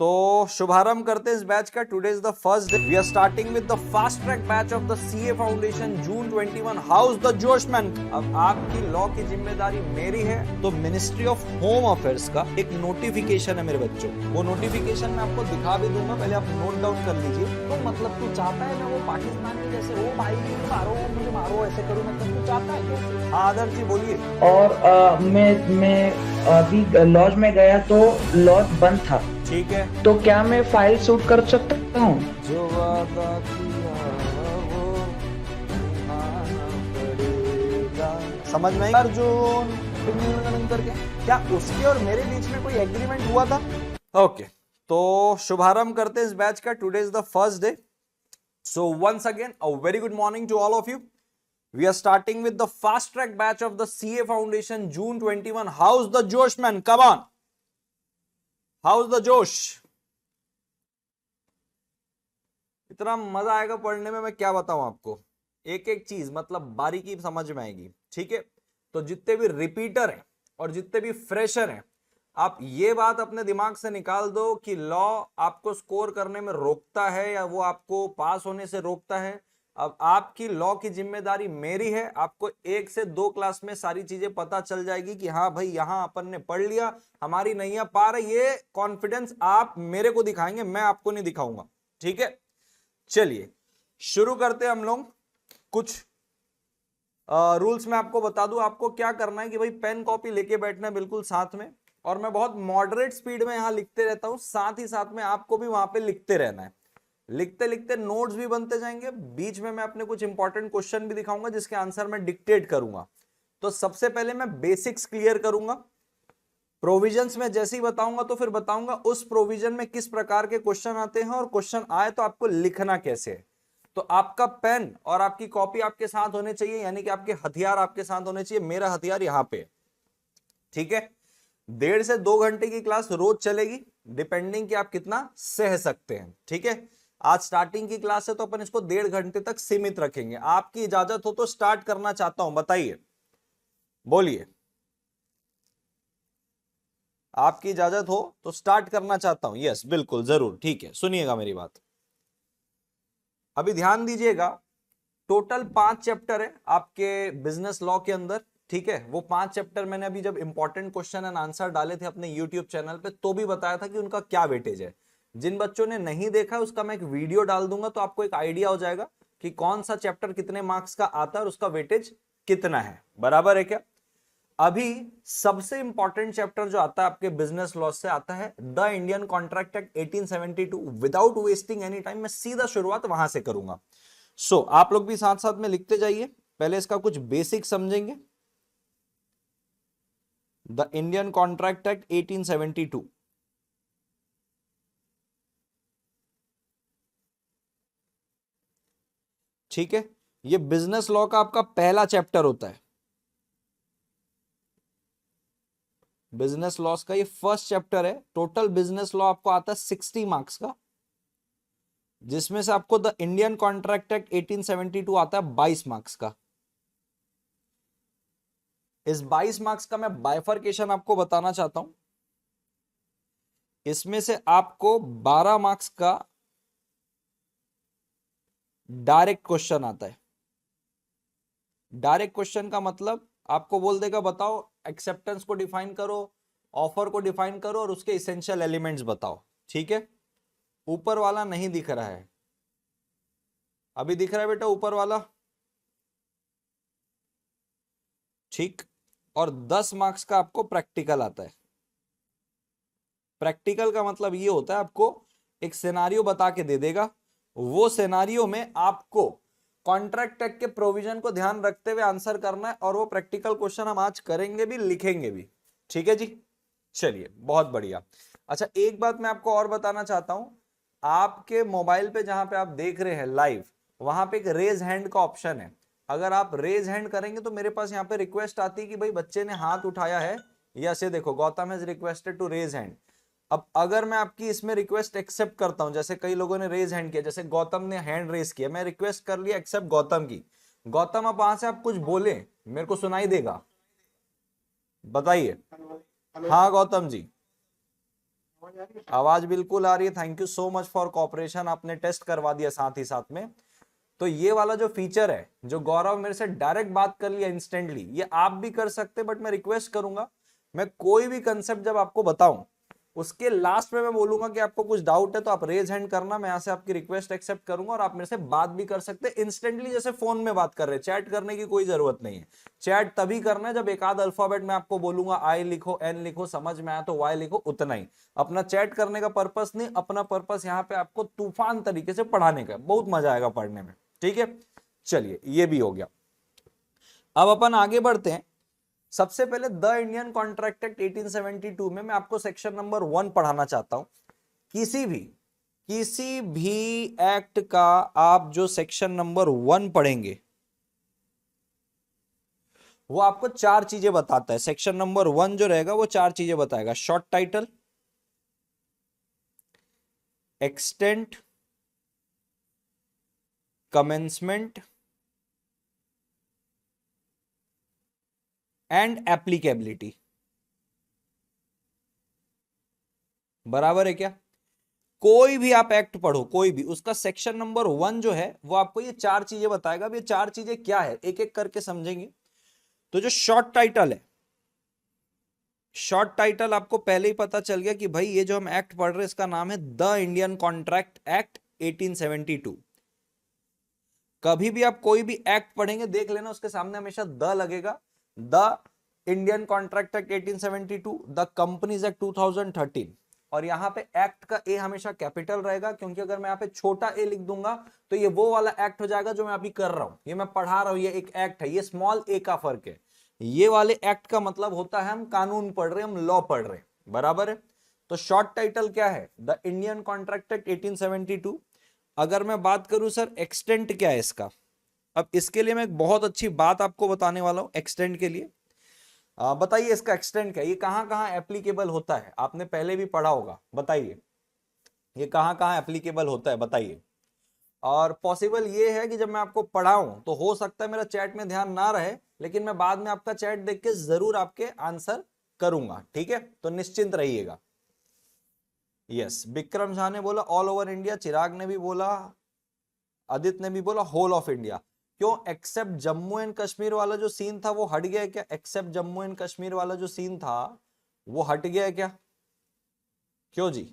तो शुभारंभ करते हैं इस बैच का। Today is the first day. We are starting with the fast track batch of the CA foundation June 21। How's the josh man. अब आपकी लॉ की जिम्मेदारी मेरी है, तो मिनिस्ट्री ऑफ होम अफेयर्स का एक नोटिफिकेशन है मेरे बच्चों। वो नोटिफिकेशन मैं आपको दिखा भी दूंगा, पहले आप नोट डाउन कर लीजिए। तो मतलब तू चाहता है मैं वो पाकिस्तान में जैसे वो भाई मारो मुझे मारो ऐसे करूँ, मतलब तू चाहता है कैसे? हाँ आदर्श जी बोलिए। और मैं अभी लॉज में गया तो लॉज बंद था। ठीक है, तो क्या मैं फाइल शूट कर सकता हूँ? जो वादा किया वो निभाना पड़ेगा। समझ में आई अर्जुन करके? क्या उसके और मेरे बीच में कोई एग्रीमेंट हुआ था? ओके, तो शुभारंभ करते हैं इस बैच का। Today is the first day. So once again a very good morning to all of you. We are starting with the fast track batch of the CA Foundation June 21. How's the Josh man? Come on. How's the Josh? इतना मजा आएगा पढ़ने में, मैं क्या बताऊं आपको। एक एक चीज मतलब बारीकी समझ में आएगी। ठीक है, तो जितने भी रिपीटर हैं और जितने भी फ्रेशर हैं, आप ये बात अपने दिमाग से निकाल दो कि लॉ आपको स्कोर करने में रोकता है या वो आपको पास होने से रोकता है। अब आपकी लॉ की जिम्मेदारी मेरी है। आपको 1 से 2 क्लास में सारी चीजें पता चल जाएगी कि हाँ भाई यहां अपन ने पढ़ लिया, हमारी नैया पार है। ये कॉन्फिडेंस आप मेरे को दिखाएंगे, मैं आपको नहीं दिखाऊंगा। ठीक है, चलिए शुरू करते हैं हम लोग। कुछ रूल्स मैं आपको बता दूं। आपको क्या करना है कि भाई पेन कॉपी लेके बैठना है बिल्कुल साथ में, और मैं बहुत मॉडरेट स्पीड में यहां लिखते रहता हूं, साथ ही साथ में आपको भी वहां पे लिखते रहना है। लिखते लिखते नोट्स भी बनते जाएंगे। बीच में मैं अपने कुछ इंपॉर्टेंट क्वेश्चन भी दिखाऊंगा जिसके आंसर मैं डिक्टेट करूंगा। तो सबसे पहले मैं बेसिक्स क्लियर करूंगा। प्रोविजंस में जैसे ही बताऊंगा तो फिर बताऊंगा उस प्रोविजन में किस प्रकार के क्वेश्चन आते हैं, और क्वेश्चन आए तो आपको लिखना कैसे है। तो आपका पेन और आपकी कॉपी आपके साथ होने चाहिए, यानी कि आपके हथियार आपके साथ होने चाहिए। मेरा हथियार यहां पे। ठीक है, 1.5 से 2 घंटे की क्लास रोज चलेगी, डिपेंडिंग कि आप कितना सह सकते हैं। ठीक है, आज स्टार्टिंग की क्लास है तो अपन इसको 1.5 घंटे तक सीमित रखेंगे। आपकी इजाजत हो तो स्टार्ट करना चाहता हूं, बताइए, बोलिए। आपकी इजाजत हो तो स्टार्ट करना चाहता हूं। यस बिल्कुल जरूर, ठीक है। सुनिएगा मेरी बात, अभी ध्यान दीजिएगा। टोटल 5 चैप्टर है आपके बिजनेस लॉ के अंदर। ठीक है, वो 5 चैप्टर मैंने अभी जब इंपॉर्टेंट क्वेश्चन एंड आंसर डाले थे अपने यूट्यूब चैनल पे तो भी बताया था कि उनका क्या वेटेज है। जिन बच्चों ने नहीं देखा उसका मैं एक वीडियो डाल दूंगा, तो आपको एक आइडिया हो जाएगा कि कौन सा चैप्टर कितने मार्क्स का आता है और उसका वेटेज कितना है। बराबर है क्या? अभी सबसे इंपॉर्टेंट चैप्टर जो आता है आपके बिजनेस लॉ से आता है the Indian contract act 1872। Without wasting any time मैं सीधा शुरुआत वहां से करूंगा। सो आप लोग भी साथ साथ में लिखते जाइए। पहले इसका कुछ बेसिक समझेंगे। The Indian contract act 1872। ठीक है, ये बिजनेस लॉ का आपका पहला चैप्टर होता है। बिजनेस लॉस का ये फर्स्ट चैप्टर है। टोटल बिजनेस लॉ आपको आता है 60 मार्क्स का, जिसमें से आपको द इंडियन कॉन्ट्रैक्ट एक्ट 1872 आता है 22 मार्क्स का। इस 22 मार्क्स का मैं बाइफर्केशन आपको बताना चाहता हूं। इसमें से आपको 12 मार्क्स का डायरेक्ट क्वेश्चन आता है। डायरेक्ट क्वेश्चन का मतलब आपको बोल देगा बताओ एक्सेप्टेंस को डिफाइन करो, ऑफर को डिफाइन करो और उसके इसेंशियल एलिमेंट्स बताओ। ठीक है, ऊपर वाला नहीं दिख रहा है, अभी दिख रहा है बेटा ऊपर वाला? ठीक, और 10 मार्क्स का आपको प्रैक्टिकल आता है। प्रैक्टिकल का मतलब ये होता है आपको एक सिनेरियो बता के दे देगा, वो सिनेरियो में आपको कॉन्ट्रैक्ट एक्ट के प्रोविजन को ध्यान रखते हुए आंसर करना है, और वो प्रैक्टिकल क्वेश्चन हम आज करेंगे भी लिखेंगे भी। ठीक है जी, चलिए बहुत बढ़िया। अच्छा एक बात मैं आपको और बताना चाहता हूं, आपके मोबाइल पे जहां पे आप देख रहे हैं लाइव, वहां पे एक रेज हैंड का ऑप्शन है। अगर आप रेज हैंड करेंगे तो मेरे पास यहाँ पे रिक्वेस्ट आती है कि भाई बच्चे ने हाथ उठाया है, यस ये देखो Gautam has requested to raise hand. अब अगर मैं आपकी इसमें रिक्वेस्ट एक्सेप्ट करता हूं, जैसे कई लोगों ने रेज हैंड किया, जैसे गौतम ने हैंड रेज किया, मैं रिक्वेस्ट कर लिया एक्सेप्ट गौतम की। गौतम अब वहां से आप कुछ बोले मेरे को सुनाई देगा, बताइए। हाँ गौतम जी, आवाज बिल्कुल आ रही है। Thank you so much for cooperation, आपने टेस्ट करवा दिया साथ ही साथ में। तो ये वाला जो फीचर है, जो गौरव मेरे से डायरेक्ट बात कर लिया इंस्टेंटली, ये आप भी कर सकते, बट मैं रिक्वेस्ट करूंगा, मैं कोई भी कंसेप्ट जब आपको बताऊं उसके लास्ट में मैं बोलूंगा कि आपको कुछ डाउट है तो आप रेज हैंड करना, मैं यहां से आपकी रिक्वेस्ट एक्सेप्ट करूंगा और आप मेरे से बात भी कर सकते हैं इंस्टेंटली, जैसे फोन में बात कर रहे हैं। चैट करने की कोई जरूरत नहीं है। चैट तभी करना है जब एक आध अल्फाबेट मैं आपको बोलूंगा, आई लिखो, एन लिखो, समझ में आया तो वाई लिखो, उतना ही। अपना चैट करने का पर्पस नहीं, अपना पर्पस यहाँ पे आपको तूफान तरीके से पढ़ाने का है। बहुत मजा आएगा पढ़ने में, ठीक है। चलिए, ये भी हो गया। अब अपन आगे बढ़ते हैं। सबसे पहले द इंडियन कॉन्ट्रैक्ट एक्ट 1872 में मैं आपको सेक्शन नंबर 1 पढ़ाना चाहता हूं। किसी भी एक्ट का आप जो सेक्शन नंबर 1 पढ़ेंगे वो आपको 4 चीजें बताता है। सेक्शन नंबर 1 जो रहेगा वो 4 चीजें बताएगा। Short title, extent, commencement and applicability. बराबर है क्या? कोई भी आप एक्ट पढ़ो, कोई भी, उसका सेक्शन नंबर 1 जो है वो आपको ये 4 चीजें बताएगा। अब ये 4 चीजें क्या है एक एक करके समझेंगे। तो जो शॉर्ट टाइटल है, शॉर्ट टाइटल आपको पहले ही पता चल गया कि भाई ये जो हम एक्ट पढ़ रहे हैं इसका नाम है द इंडियन कॉन्ट्रैक्ट एक्ट 1872। कभी भी आप कोई भी एक्ट पढ़ेंगे देख लेना उसके सामने हमेशा द लगेगा। The Indian contract act 1872, the companies act 2013। और यहाँ पे एक्ट का ए हमेशा कैपिटल रहेगा, क्योंकि अगर मैं यहाँ पे छोटा ए लिख दूंगा तो ये वो वाला एक्ट हो जाएगा जो मैं अभी कर रहा हूं, ये मैं पढ़ा रहा हूं, ये एक एक्ट है, ये स्मॉल ए का फर्क है। ये वाले एक्ट का मतलब होता है हम कानून पढ़ रहे हैं, हम लॉ पढ़ रहे हैं। बराबर है? तो शॉर्ट टाइटल क्या है? The Indian contract act 1872। अगर मैं बात करूं सर एक्सटेंट क्या है इसका, अब इसके लिए मैं एक बहुत अच्छी बात आपको बताने वाला हूं एक्सटेंट के लिए। बताइए इसका एक्सटेंट क्या है, ये कहां कहां एप्लीकेबल होता है? आपने पहले भी पढ़ा होगा, बताइए ये कहां कहां एप्लीकेबल होता है, बताइए। और पॉसिबल ये है कि जब मैं आपको पढ़ाऊं तो हो सकता है मेरा चैट में ध्यान ना रहे, लेकिन मैं बाद में आपका चैट देख के जरूर आपके आंसर करूंगा, ठीक है? तो निश्चिंत रहिएगा। यस, विक्रम झा ने बोला ऑल ओवर इंडिया, चिराग ने भी बोला, आदित्य ने भी बोला होल ऑफ इंडिया। क्यों? एक्सेप्ट जम्मू एंड कश्मीर वाला जो सीन था वो हट गया क्या? एक्सेप्ट जम्मू एंड कश्मीर वाला जो सीन था वो हट गया क्या? क्यों जी?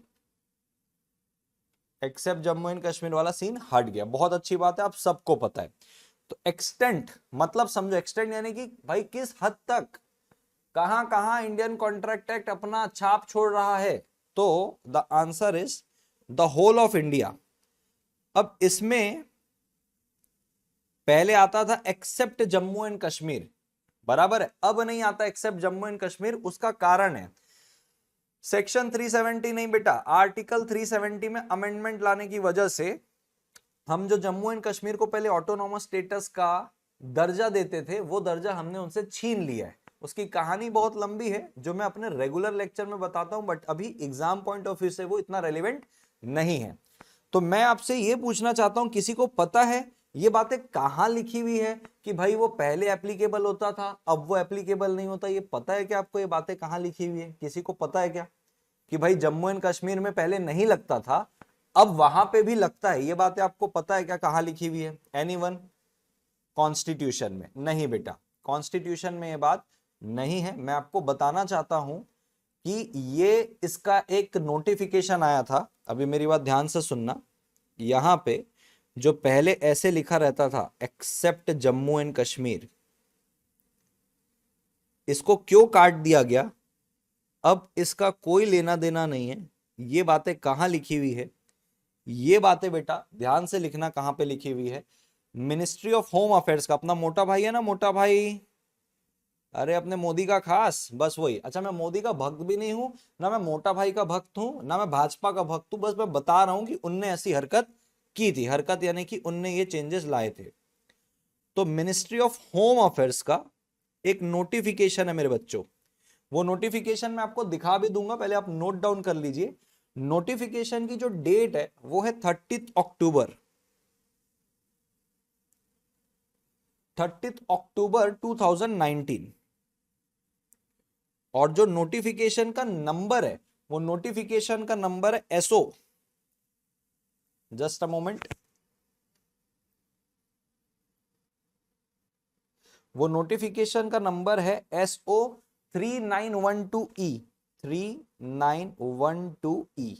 एक्सेप्ट जम्मू एंड कश्मीर वाला सीन हट गया, बहुत अच्छी बात है, आप सबको पता है। तो एक्सटेंट मतलब समझो, एक्सटेंट यानी कि भाई किस हद तक, कहां कहां इंडियन कॉन्ट्रैक्ट एक्ट अपना छाप छोड़ रहा है। तो the answer is the whole of India. अब इसमें पहले आता था एक्सेप्ट जम्मू एंड कश्मीर, बराबर है, अब नहीं आता एक्सेप्ट जम्मू एंड कश्मीर। उसका कारण है सेक्शन 370 नहीं बेटा, आर्टिकल 370 में अमेंडमेंट लाने की वजह से हम जो जम्मू एंड कश्मीर को पहले ऑटोनॉमस स्टेटस का दर्जा देते थे वो दर्जा हमने उनसे छीन लिया है। उसकी कहानी बहुत लंबी है जो मैं अपने रेगुलर लेक्चर में बताता हूं, बट अभी एग्जाम पॉइंट ऑफ व्यू से वो इतना रेलिवेंट नहीं है। तो मैं आपसे ये पूछना चाहता हूं, किसी को पता है ये बातें कहां लिखी हुई है कि भाई वो पहले एप्लीकेबल होता था अब वो एप्लीकेबल नहीं होता? ये पता है क्या आपको ये बातें कहां लिखी हुई है? किसी को पता है क्या कि भाई जम्मू एंड कश्मीर में पहले नहीं लगता था अब वहां पे भी लगता है? ये बातें आपको पता है क्या कहां लिखी हुई है? एनीवन? कॉन्स्टिट्यूशन में? नहीं बेटा, कॉन्स्टिट्यूशन में ये बात नहीं है। मैं आपको बताना चाहता हूं कि ये इसका एक नोटिफिकेशन आया था, अभी मेरी बात ध्यान से सुनना। यहां पे जो पहले ऐसे लिखा रहता था एक्सेप्ट जम्मू एंड कश्मीर, इसको क्यों काट दिया गया अब इसका कोई लेना देना नहीं है। ये बातें कहां लिखी हुई है? ये बातें बेटा ध्यान से लिखना कहां पे लिखी हुई है। मिनिस्ट्री ऑफ होम अफेयर्स का, अपना मोटा भाई है ना, मोटा भाई, अरे अपने मोदी का खास, बस वही। अच्छा, मैं मोदी का भक्त भी नहीं हूं ना, मैं मोटा भाई का भक्त हूं ना, मैं भाजपा का भक्त हूं, बस मैं बता रहा हूं कि उनने ऐसी हरकत की थी। हरकत यानी कि उनने ये चेंजेस लाए थे। तो मिनिस्ट्री ऑफ होम अफेयर्स का एक नोटिफिकेशन है मेरे बच्चों, वो नोटिफिकेशन मैं आपको दिखा भी दूंगा, पहले आप नोट डाउन कर लीजिए। नोटिफिकेशन की जो डेट है वो है 30 अक्टूबर, 30 अक्टूबर 2019। और जो नोटिफिकेशन का नंबर है वो नोटिफिकेशन का नंबर है एसओ, जस्ट अ मोमेंट, वो नोटिफिकेशन का नंबर है एसओ 3912E 3912E।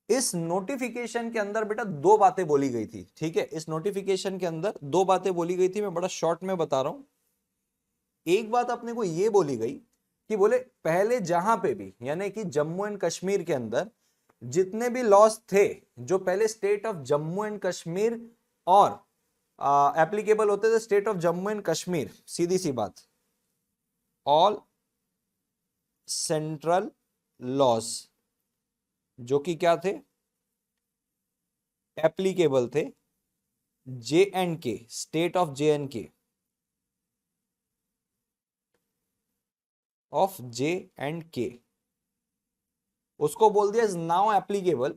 इस नोटिफिकेशन के अंदर बेटा दो बातें बोली गई थी, ठीक है, इस नोटिफिकेशन के अंदर दो बातें बोली गई थी, मैं बड़ा शॉर्ट में बता रहा हूं। एक बात अपने को यह बोली गई कि बोले पहले जहां पे भी, यानी कि जम्मू एंड कश्मीर के अंदर जितने भी लॉज थे जो पहले state of Jammu and Kashmir और एप्लीकेबल होते थे state of Jammu and Kashmir, सीधी सी बात, ऑल सेंट्रल लॉज जो कि क्या थे, एप्लीकेबल थे J and K, state of J and K, of J and K, उसको बोल दिया is now applicable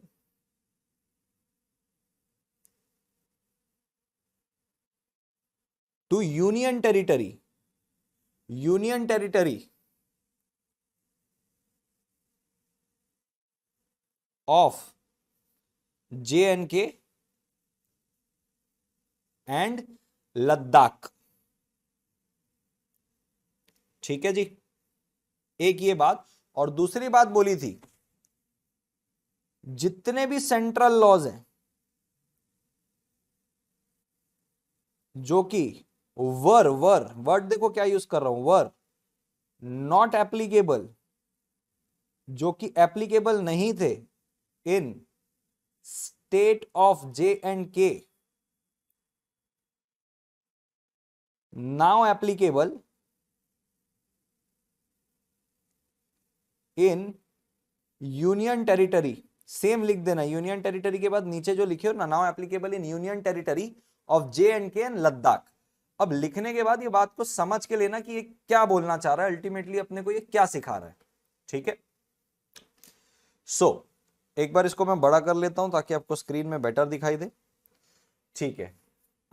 to union territory, union territory of J and K and Ladakh. ठीक है जी, एक ये बात। और दूसरी बात बोली थी जितने भी सेंट्रल लॉज हैं जो कि वर्ड देखो क्या यूज कर रहा हूं, वर नॉट एप्लीकेबल, जो कि एप्लीकेबल नहीं थे in state of J and K, now applicable in union territory. Same लिख देना, यूनियन टेरिटरी के बाद नीचे जो लिखे हो ना, now applicable in union territory of J and K and Ladakh. अब लिखने के बाद ये बात को समझ के लेना कि ये क्या बोलना चाह रहा है, अल्टीमेटली अपने को ये क्या सिखा रहा है। ठीक है, सो एक बार इसको मैं बड़ा कर लेता हूं ताकि आपको स्क्रीन में बेटर दिखाई दे। ठीक है,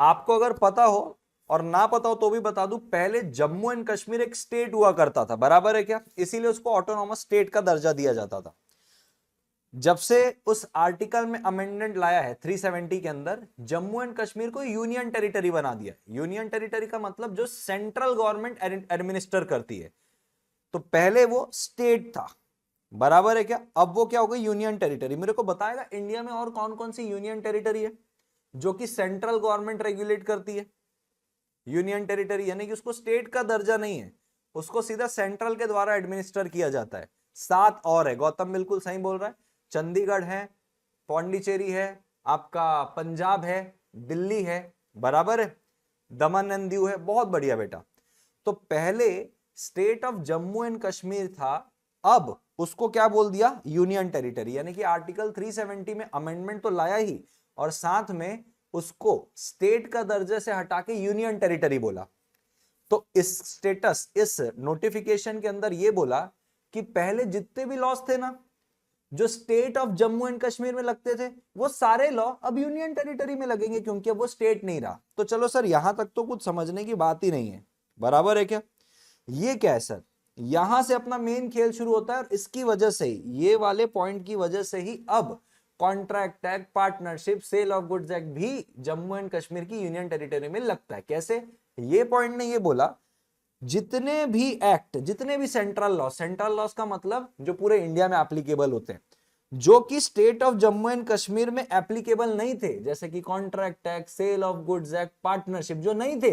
आपको अगर पता हो और ना पता हो तो भी बता दूं, पहले जम्मू एंड कश्मीर एक स्टेट हुआ करता था, बराबर है क्या, इसीलिए उसको ऑटोनॉमस स्टेट का दर्जा दिया जाता था। जब से उस आर्टिकल में अमेंडमेंट लाया है 370 के अंदर, जम्मू एंड कश्मीर को यूनियन टेरिटरी बना दिया। यूनियन टेरिटरी का मतलब जो सेंट्रल गवर्नमेंट एडमिनिस्टर करती है। तो पहले वो स्टेट था, बराबर है क्या, अब वो क्या हो गई, यूनियन टेरिटरी। मेरे को बताएगा इंडिया में और कौन कौन सी यूनियन टेरिटरी है जो कि सेंट्रल गवर्नमेंट रेगुलेट करती है। यूनियन टेरिटरी यानी कि उसको स्टेट का दर्जा नहीं है, उसको सीधा सेंट्रल के द्वारा एडमिनिस्टर किया जाता है। 7 और है, गौतम बिल्कुल सही बोल रहा है, चंडीगढ़ है, पौंडीचेरी है, आपका पंजाब है, दिल्ली है, बराबर है, दमन एंड दीव है, बहुत बढ़िया बेटा। तो पहले state of Jammu and Kashmir था, अब उसको क्या बोल दिया, यूनियन टेरिटरी। यानी कि आर्टिकल 370 में अमेंडमेंट तो लाया ही और साथ में उसको स्टेट का दर्जे से हटा के यूनियन टेरिटरी बोला। तो इस स्टेटस, इस नोटिफिकेशन के अंदर यह बोला कि पहले जितने भी लॉज थे ना जो state of Jammu and Kashmir में लगते थे, वो सारे लॉ अब यूनियन टेरिटरी में लगेंगे क्योंकि अब वो स्टेट नहीं रहा। तो चलो सर, यहां तक तो कुछ समझने की बात ही नहीं है, बराबर है क्या। ये क्या है सर, यहां से अपना मेन खेल शुरू होता है और इसकी वजह से ही, ये वाले पॉइंट की वजह से ही अब contract act, partnership, sale of goods act भी जम्मू एंड कश्मीर की यूनियन टेरिटरी में लगता है। कैसे, ये पॉइंट ने ये बोला जितने भी एक्ट, जितने भी सेंट्रल लॉस का मतलब जो पूरे इंडिया में एप्लीकेबल होते हैं, जो कि state of Jammu and Kashmir में एप्लीकेबल नहीं थे, जैसे कि contract act, sale of goods act, partnership, जो नहीं थे,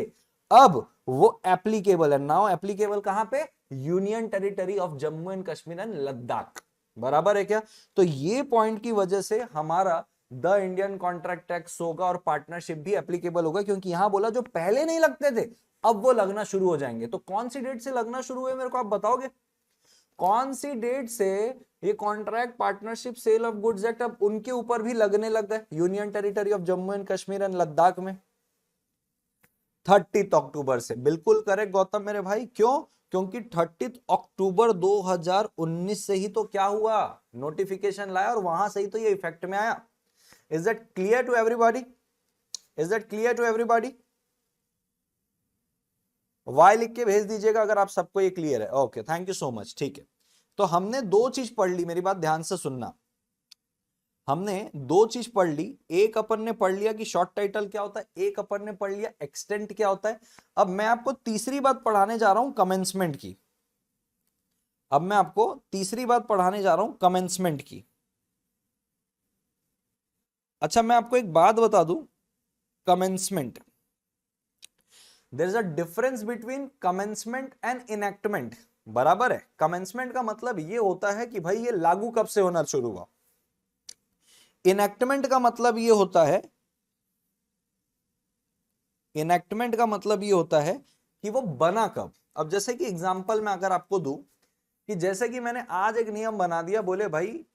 अब वो एप्लीकेबल है। नाउ एप्लीकेबल कहां पे, union territory of Jammu and Kashmir and Ladakh, बराबर है क्या। तो ये पॉइंट की वजह से हमारा द इंडियन कॉन्ट्रैक्ट टैक्स होगा और पार्टनरशिप भी एप्लीकेबल होगा, क्योंकि यहां बोला जो पहले नहीं लगते थे अब वो लगना शुरू हो जाएंगे। तो कौन सी डेट से लगना शुरू हुए मेरे को आप बताओगे, कौन सी डेट से ये contract, partnership, sale of goods act अब उनके ऊपर भी लगने लग गए, union territory of Jammu and Kashmir and Ladakh में 30 अक्टूबर से। बिल्कुल करेक्ट गौतम मेरे भाई, क्यों, क्योंकि 30 अक्टूबर 2019 से ही तो क्या हुआ, नोटिफिकेशन लाया और वहां से ही तो ये इफेक्ट में आया। Is that clear to everybody, is that clear to everybody. Y लिख के भेज दीजिएगा अगर आप सबको ये क्लियर है। Okay, thank you so much. ठीक है, तो हमने दो चीज पढ़ ली, मेरी बात ध्यान से सुनना। हमने दो चीज पढ़ ली, एक अपन ने पढ़ लिया कि शॉर्ट टाइटल क्या होता है, एक अपन ने पढ़ लिया एक्सटेंट क्या होता है। अब मैं आपको तीसरी बात पढ़ाने जा रहा हूं कमेंसमेंट की। अब मैं आपको तीसरी बात पढ़ाने जा रहा हूं कमेंसमेंट की। अच्छा मैं आपको एक बात बता दूं, commencement, there is a difference between commencement and enactment, बराबर है। कमेंसमेंट का मतलब ये होता है कि भाई ये लागू कब से होना शुरू हुआ। इनैक्टमेंट का मतलब ये होता है, इनैक्टमेंट का मतलब ये होता है कि वो बना कब। अब जैसे कि एग्जांपल मैं अगर आपको दूं कि जैसे कि मैंने आज एक नियम बना दिया, बोले भाई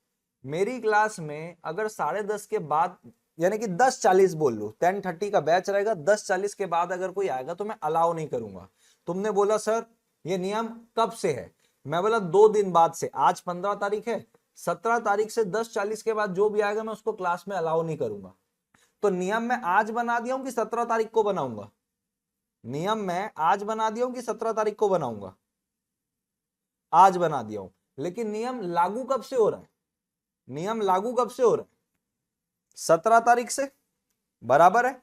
मेरी क्लास में अगर 10:30 के बाद, यानी कि 10:40 बोल लो, 10:30 का बैच रहेगा, 10:40 के बाद अगर कोई आएगा तो मैं अलाउ नहीं करूंगा। तुमने बोला सर ये नियम कब से है, मैं बोला 2 दिन बाद से। आज 15 तारीख है, 17 तारीख से 10:40 के बाद जो भी आएगा मैं उसको क्लास में अलाउ नहीं करूंगा। तो नियम मैं आज बना दिया हूं कि 17 तारीख को बनाऊंगा? नियम मैं आज बना दिया हूं कि 17 तारीख को बनाऊंगा? आज बना दिया हूं। लेकिन नियम लागू कब से हो रहा है? नियम लागू कब से हो रहा है? 17 तारीख से, बराबर है।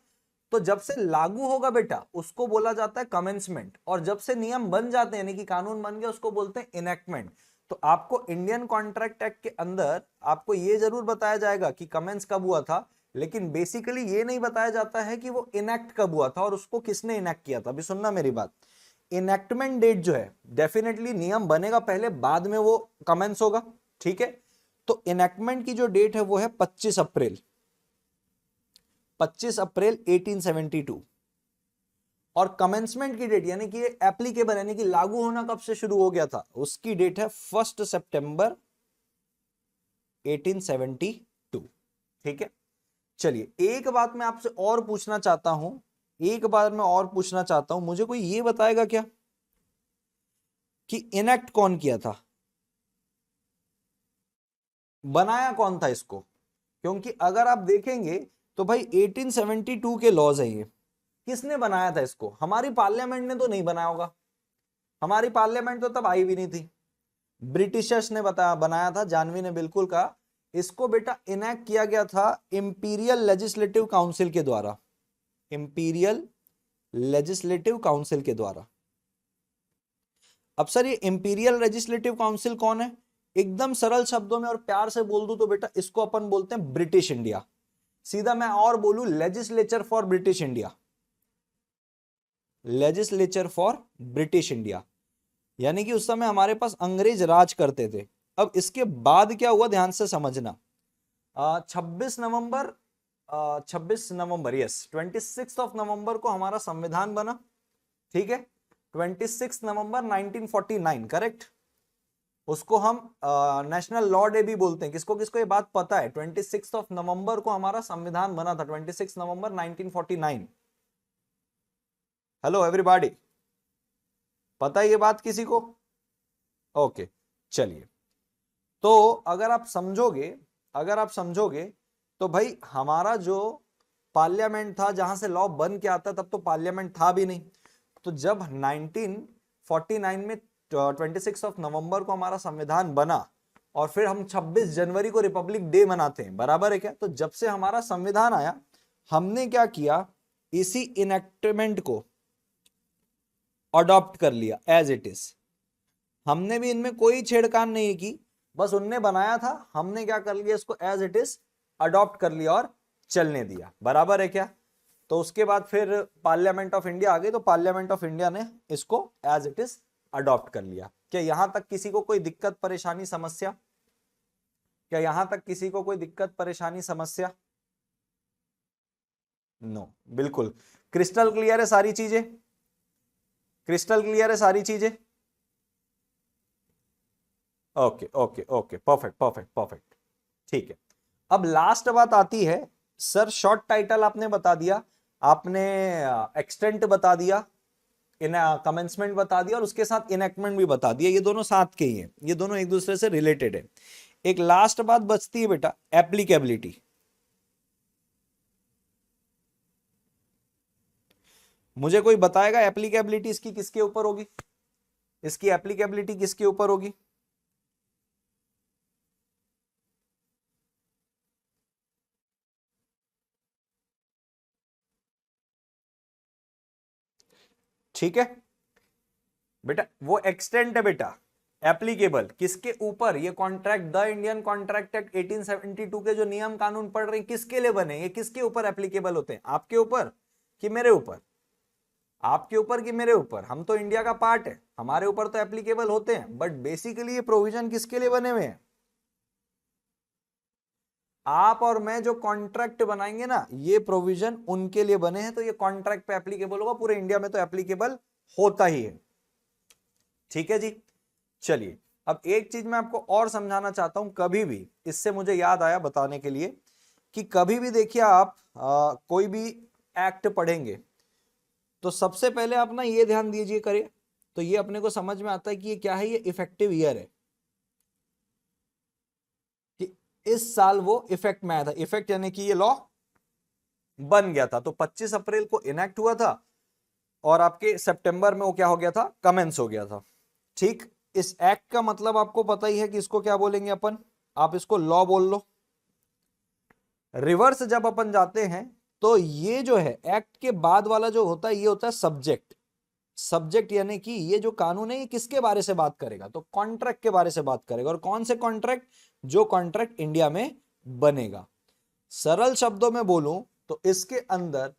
तो जब से लागू होगा बेटा उसको बोला जाता है कमेंसमेंट, और जब से नियम बन जाते हैं यानी कि कानून बन गया उसको बोलते हैं इनैक्टमेंट। तो आपको इंडियन कॉन्ट्रैक्ट एक्ट के अंदर आपको ये जरूर बताया जाएगा कि कमेंस कब हुआ था, लेकिन बेसिकली ये नहीं बताया जाता है कि वो इनैक्ट कब हुआ था और उसको किसने इनैक्ट किया था। अभी सुनना मेरी बात, इनैक्टमेंट डेट जो है डेफिनेटली नियम बनेगा पहले, बाद में वो कमेंस होगा, ठीक है। तो इनैक्टमेंट की जो डेट है वो है 25 अप्रैल 1872। और कमेंसमेंट की डेट यानी कि एप्लीकेबल यानी कि लागू होना कब से शुरू हो गया था, उसकी डेट है 1 सितंबर 1872, ठीक है। चलिए एक बात मैं आपसे और पूछना चाहता हूं, एक बार मैं और पूछना चाहता हूं, मुझे कोई ये बताएगा क्या कि इनैक्ट कौन किया था, बनाया कौन था इसको? क्योंकि अगर आप देखेंगे तो भाई 1872 के लॉज है ये, किसने बनाया था इसको? हमारी पार्लियामेंट ने तो नहीं बनाया होगा, हमारी पार्लियामेंट तो तब आई भी नहीं थी, ब्रिटिशर्स ने बनाया था। जानवी ने बिल्कुल कहा, इसको बेटा इनैक्ट किया गया था इंपीरियल लेजिस्लेटिव काउंसिल के द्वारा, इंपीरियल लेजिस्लेटिव काउंसिल के द्वारा। अब सर ये इंपीरियल लेजिस्लेटिव काउंसिल कौन है? एकदम सरल शब्दों में और प्यार से बोल दूं तो बेटा इसको अपन बोलते हैं ब्रिटिश इंडिया। सीधा मैं और बोलूं, legislature for British India, legislature for British India. यानी कि उस समय हमारे पास अंग्रेज राज करते थे। अब इसके बाद क्या हुआ ध्यान से समझना, 26 नवंबर 26 नवंबर को हमारा संविधान बना, ठीक है। 26 नवंबर 1949, करेक्ट। उसको हम नेशनल लॉ डे भी बोलते हैं। किसको किसको ये बात पता है? 26 नवंबर को हमारा संविधान बना था, 26 नवंबर 1949। हेलो एवरीबॉडी, पता है ये बात किसी को? ओके चलिए, तो अगर आप समझोगे तो भाई हमारा जो पार्लियामेंट था जहां से लॉ बन के आता, तब तो पार्लियामेंट था भी नहीं। तो जब 1949 में 26 नवंबर को हमारा संविधान बना और फिर हम 26 जनवरी को रिपब्लिक डे मनाते हैं, बराबर है क्या? तो जब से हमारा संविधान आया हमने क्या किया, इसी इनैक्टमेंट को अडॉप्ट कर लिया एज इट इज। हमने भी इनमें कोई छेड़खानी नहीं की, बस उनने बनाया था, हमने क्या कर लिया, इसको एज इट इज अडॉप्ट कर लिया और चलने दिया, बराबर है क्या? तो उसके बाद फिर पार्लियामेंट ऑफ इंडिया आ गई, तो पार्लियामेंट ऑफ इंडिया ने इसको एज इट इज अडॉप्ट कर लिया। क्या यहां तक किसी को कोई दिक्कत परेशानी समस्या? क्या यहां तक किसी को कोई दिक्कत परेशानी समस्या? नो, बिल्कुल क्रिस्टल क्लियर है सारी चीजें, क्रिस्टल क्लियर है सारी चीजें। Okay okay okay, perfect perfect perfect, ठीक है। अब लास्ट बात आती है, सर शॉर्ट टाइटल आपने बता दिया, आपने एक्सटेंट बता दिया, इन कमेंसमेंट बता दिया और उसके साथ इनैक्टमेंट भी बता दिया, ये दोनों साथ के ही हैं, ये दोनों एक दूसरे से रिलेटेड है। एक लास्ट बात बचती है बेटा, एप्लीकेबिलिटी। मुझे कोई बताएगा एप्लीकेबिलिटी इसकी किसके ऊपर होगी? इसकी एप्लीकेबिलिटी किसके ऊपर होगी? ठीक है बेटा, वो एक्सटेंट है बेटा, एप्लीकेबल किसके ऊपर, ये contract the Indian contract act 1872 के जो नियम कानून पढ़ रहे हैं किसके लिए बने, ये किसके ऊपर एप्लीकेबल होते हैं, आपके ऊपर कि मेरे ऊपर, आपके ऊपर कि मेरे ऊपर, हम तो इंडिया का पार्ट है, हमारे ऊपर तो एप्लीकेबल होते हैं, बट बेसिकली ये प्रोविजन किसके लिए बने हुए हैं, आप और मैं जो कॉन्ट्रैक्ट बनाएंगे ना, ये प्रोविजन उनके लिए बने हैं, तो ये कॉन्ट्रैक्ट पे एप्लीकेबल होगा, पूरे इंडिया में तो एप्लीकेबल होता ही है। ठीक है जी, चलिए अब एक चीज मैं आपको और समझाना चाहता हूं, कभी भी इससे मुझे याद आया बताने के लिए कि कभी भी देखिए आप कोई भी एक्ट पढ़ेंगे तो सबसे पहले आप ना ये ध्यान दीजिए करिए, तो ये अपने को समझ में आता है कि ये क्या है, ये इफेक्टिव ईयर है कि इस साल वो इफेक्ट में आया था, इफेक्ट यानी कि ये लॉ बन गया था, तो 25 अप्रैल को इनेक्ट हुआ था और आपके सितंबर में वो क्या हो गया था, कमेंस हो गया था। ठीक, इस एक्ट का मतलब आपको पता ही है कि इसको क्या बोलेंगे अपन, आप इसको लॉ बोल लो। रिवर्स जब अपन जाते हैं तो ये जो है एक्ट के बाद वाला जो होता है ये होता है सब्जेक्ट। सब्जेक्ट यानी कि ये जो कानून है ये किसके बारे से बात करेगा, तो कॉन्ट्रैक्ट के बारे से बात करेगा, और कौन से कॉन्ट्रैक्ट, जो कॉन्ट्रैक्ट इंडिया में बनेगा। सरल शब्दों में बोलूं तो इसके अंदर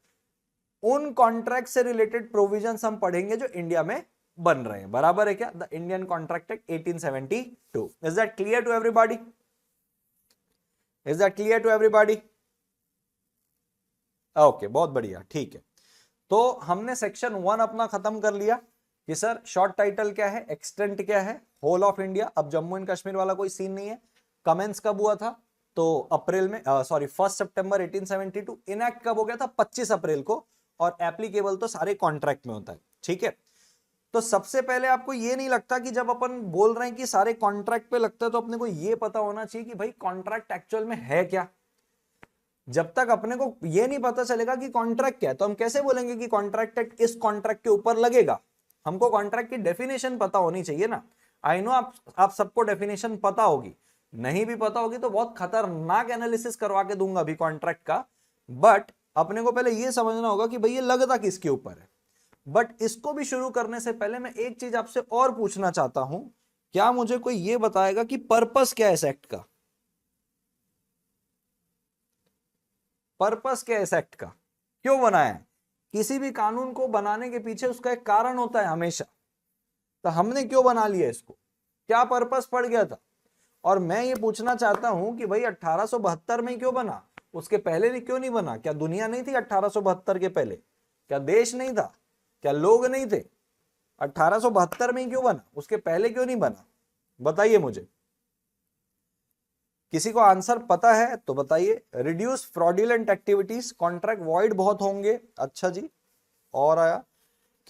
उन कॉन्ट्रैक्ट से रिलेटेड प्रोविजंस हम पढ़ेंगे जो इंडिया में बन रहे हैं, बराबर है क्या, the Indian contract act 1872। Is that clear to everybody, is that clear to everybody, okay बहुत बढ़िया, ठीक है। तो हमने सेक्शन 1 अपना खत्म कर लिया कि सर शॉर्ट टाइटल क्या है, एक्सटेंट क्या है, होल ऑफ इंडिया। अब जम्मू एंड कश्मीर वाला कोई सीन नहीं है। कमेंस कब हुआ था, तो अप्रैल में, सॉरी 1 सितंबर 1872। इनएक्ट कब हो गया था, 25 अप्रैल को, और एप्लीकेबल तो सारे कॉन्ट्रैक्ट में होता है। ठीक है, तो सबसे पहले आपको ये नहीं लगता कि जब अपन बोल रहे हैं कि सारे कॉन्ट्रैक्ट पे लगता है तो अपने को ये पता होना चाहिए कि भाई कॉन्ट्रैक्ट एक्चुअल में है क्या। जब तक अपने को ये नहीं पता चलेगा कि कॉन्ट्रैक्ट क्या है तो हम कैसे बोलेंगे कि कॉन्ट्रैक्ट एक्ट इस कॉन्ट्रैक्ट के ऊपर लगेगा। हमको कॉन्ट्रैक्ट की डेफिनेशन पता होनी चाहिए ना। आई नो आप सबको डेफिनेशन पता होगी, नहीं भी पता होगी तो बहुत खतरनाक एनालिसिस करवा के दूंगा अभी कॉन्ट्रैक्ट का, बट अपने को पहले ये समझना होगा कि भाई ये लगता किसके ऊपर है। बट इसको भी शुरू करने से पहले मैं एक चीज आपसे और पूछना चाहता हूं, क्या मुझे कोई ये बताएगा कि पर्पस क्या है इस एक्ट का, पर्पस क्या है इस एक्ट का, क्यों बनाया है। किसी भी कानून को बनाने के पीछे उसका एक कारण होता है हमेशा, तो हमने क्यों बना लिया इसको, क्या पर्पस पड़ गया था। और मैं ये पूछना चाहता हूं कि भाई 1872 में क्यों बना, उसके पहले क्यों नहीं बना, क्या दुनिया नहीं थी 1872 के पहले, क्या देश नहीं था, क्या लोग नहीं थे, 1872 में क्यों बना, उसके पहले क्यों नहीं बना, बताइए मुझे। किसी को आंसर पता है तो बताइए। Reduce fraudulent activities, contract void बहुत होंगे, अच्छा जी, और आया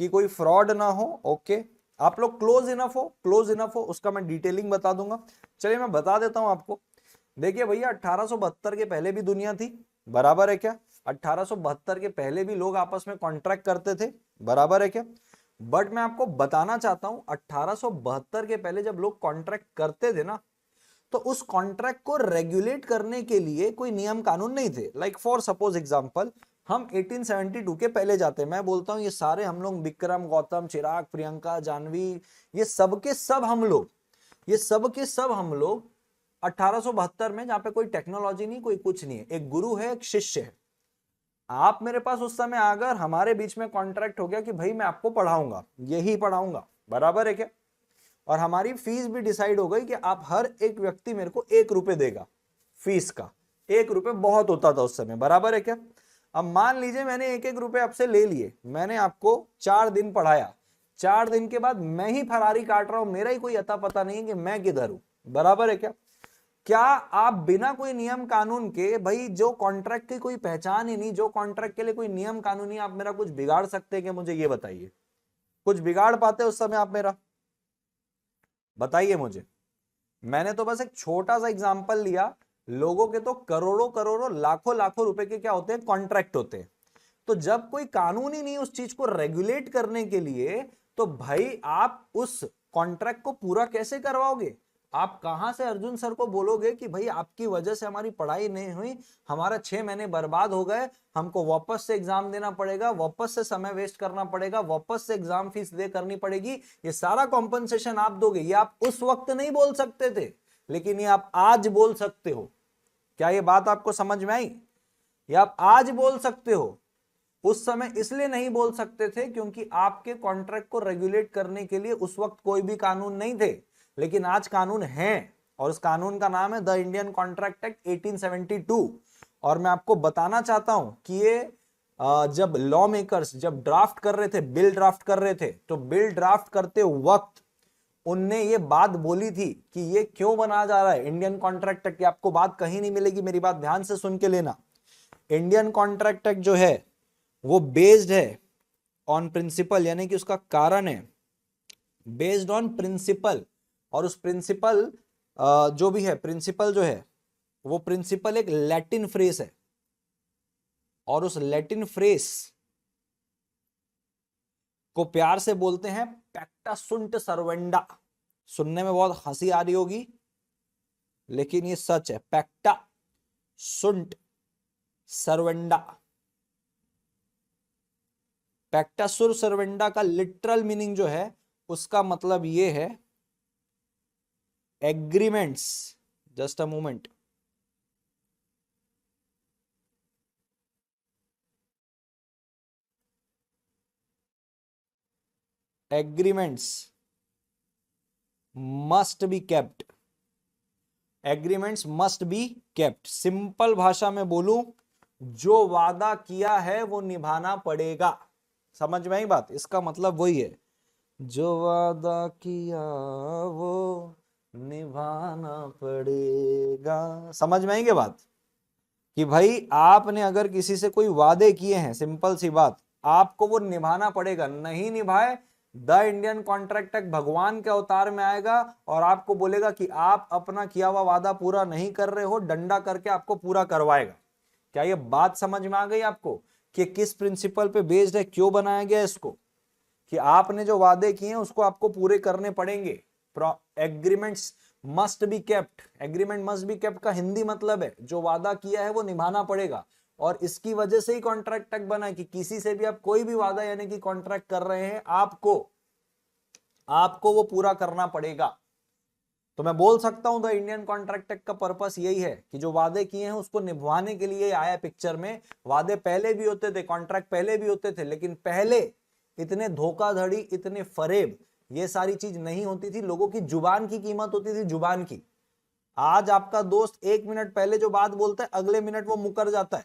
कि कोई फ्रॉड ना हो, ओके। आप लोग क्लोज इनफ हो, क्लोज इनफ हो, उसका मैं डिटेलिंग बता दूंगा। चलिए मैं बता देता हूं आपको। देखिए भैया 1872 के पहले भी दुनिया थी, बराबर है क्या, 1872 के पहले भी लोग आपस में कॉन्ट्रैक्ट करते थे, बराबर है क्या। बट मैं आपको बताना चाहता हूं 1872 के पहले जब लोग कॉन्ट्रैक्ट करते थे ना, तो उस कॉन्ट्रैक्ट को रेगुलेट करने के लिए कोई नियम कानून नहीं थे। लाइक फॉर सपोज एग्जांपल, हम 1872 के पहले जाते हैं, मैं बोलता हूं ये सारे हम लोग, विक्रम, गौतम, चिराग, प्रियंका, जानवी, ये सब के सब हम लोग, ये सब के सब हम लोग 1872 में, जहां पे कोई टेक्नोलॉजी नहीं, कोई कुछ नहीं है, एक गुरु है, एक शिष्य है। आप मेरे पास उस समय अगर हमारे बीच में कॉन्ट्रैक्ट हो गया कि भाई मैं आपको पढ़ाऊंगा, यही पढ़ाऊंगा, बराबर है क्या, और हमारी फीस भी डिसाइड हो गई कि आप हर एक व्यक्ति मेरे को 1 रुपए देगा फीस का, 1 रुपए बहुत होता था उस समय, बराबर है क्या। अब मान लीजिए मैंने 1-1 रुपए आपसे ले लिए, मैंने आपको 4 दिन पढ़ाया, 4 दिन के बाद मैं ही फरारी काट रहा हूं, मेरा ही कोई अता पता नहीं है कि मैं किधर हूं, बराबर है क्या। क्या आप बिना कोई नियम कानून के, भाई जो कॉन्ट्रैक्ट की कोई पहचान ही नहीं, जो कॉन्ट्रैक्ट के लिए कोई नियम कानून नहीं, आप मेरा कुछ बिगाड़ सकते हैं क्या, मुझे ये बताइए। कुछ बिगाड़ पाते उस समय आप मेरा, बताइए मुझे। मैंने तो बस एक छोटा सा एग्जांपल लिया, लोगों के तो करोड़ों करोड़ों लाखों लाखों रुपए के क्या होते हैं, कॉन्ट्रैक्ट होते हैं। तो जब कोई कानून ही नहीं उस चीज को रेगुलेट करने के लिए, तो भाई आप उस कॉन्ट्रैक्ट को पूरा कैसे करवाओगे। आप कहां से अर्जुन सर को बोलोगे कि भाई आपकी वजह से हमारी पढ़ाई नहीं हुई, हमारा 6 महीने बर्बाद हो गए, हमको वापस से एग्जाम देना पड़ेगा, वापस से समय वेस्ट करना पड़ेगा, वापस से एग्जाम फीस दे करनी पड़ेगी, ये सारा कॉम्पनसेशन आप दोगे, ये आप उस वक्त नहीं बोल सकते थे, लेकिन ये आप आज बोल सकते हो। क्या ये बात आपको समझ में आई? ये आप आज बोल सकते हो, उस समय इसलिए नहीं बोल सकते थे क्योंकि आपके कॉन्ट्रैक्ट को रेगुलेट करने के लिए उस वक्त कोई भी कानून नहीं थे, लेकिन आज कानून है, और उस कानून का नाम है द इंडियन कॉन्ट्रैक्ट एक्ट 1872। और मैं आपको बताना चाहता हूं कि ये जब लॉ मेकर्स जब ड्राफ्ट कर रहे थे, बिल ड्राफ्ट कर रहे थे, तो बिल ड्राफ्ट करते वक्त उनने ये बात बोली थी कि ये क्यों बनाया जा रहा है इंडियन कॉन्ट्रैक्ट एक्ट। आपको बात कहीं नहीं मिलेगी, मेरी बात ध्यान से सुन के लेना। इंडियन कॉन्ट्रैक्ट एक्ट जो है वो बेस्ड है ऑन प्रिंसिपल, यानी कि उसका कारण है बेस्ड ऑन प्रिंसिपल, और उस प्रिंसिपल जो भी है, प्रिंसिपल जो है वो प्रिंसिपल एक लैटिन फ्रेज है, और उस लैटिन फ्रेज को प्यार से बोलते हैं पैक्टा सुंट सर्वेंडा। सुनने में बहुत हंसी आ रही होगी, लेकिन ये सच है, पैक्टा सुंट सर्वेंडा। पैक्टा सुर सर्वेंडा का लिटरल मीनिंग जो है उसका मतलब ये है agreements, just a moment, agreements must be kept, agreements must be kept. Simple भाषा में बोलूं, जो वादा किया है वो निभाना पड़ेगा। समझ में आई बात? इसका मतलब वही है, जो वादा किया वो निभाना पड़ेगा। समझ में आएगी बात? कि भाई आपने अगर किसी से कोई वादे किए हैं, सिंपल सी बात, आपको वो निभाना पड़ेगा। नहीं निभाए, द इंडियन कॉन्ट्रैक्ट एक्ट भगवान के अवतार में आएगा और आपको बोलेगा कि आप अपना किया हुआ वादा पूरा नहीं कर रहे हो, डंडा करके आपको पूरा करवाएगा। क्या ये बात समझ में आ गई आपको कि किस प्रिंसिपल पे बेस्ड है, क्यों बनाया गया इसको? कि आपने जो वादे किए हैं उसको आपको पूरे करने पड़ेंगे। Agreements must be kept, agreement must be kept का हिंदी मतलब है जो वादा किया है वो निभाना पड़ेगा। और इसकी वजह से ही कॉन्ट्रैक्ट एक्ट बना है कि किसी से भी आप कोई भी वादा यानी कि कॉन्ट्रैक्ट कर रहे हैं, आपको वो पूरा करना पड़ेगा। तो मैं बोल सकता हूं द इंडियन कॉन्ट्रैक्ट एक्ट का पर्पस यही है कि जो वादे किए हैं उसको निभाने के लिए आया पिक्चर में। वादे पहले भी होते थे, कॉन्ट्रैक्ट पहले भी होते थे, लेकिन पहले इतने धोखाधड़ी, इतने फरेब, ये सारी चीज नहीं होती थी। लोगों की जुबान की कीमत होती थी, जुबान की। आज आपका दोस्त 1 मिनट पहले जो बात बोलता है, अगले मिनट वो मुकर जाता है।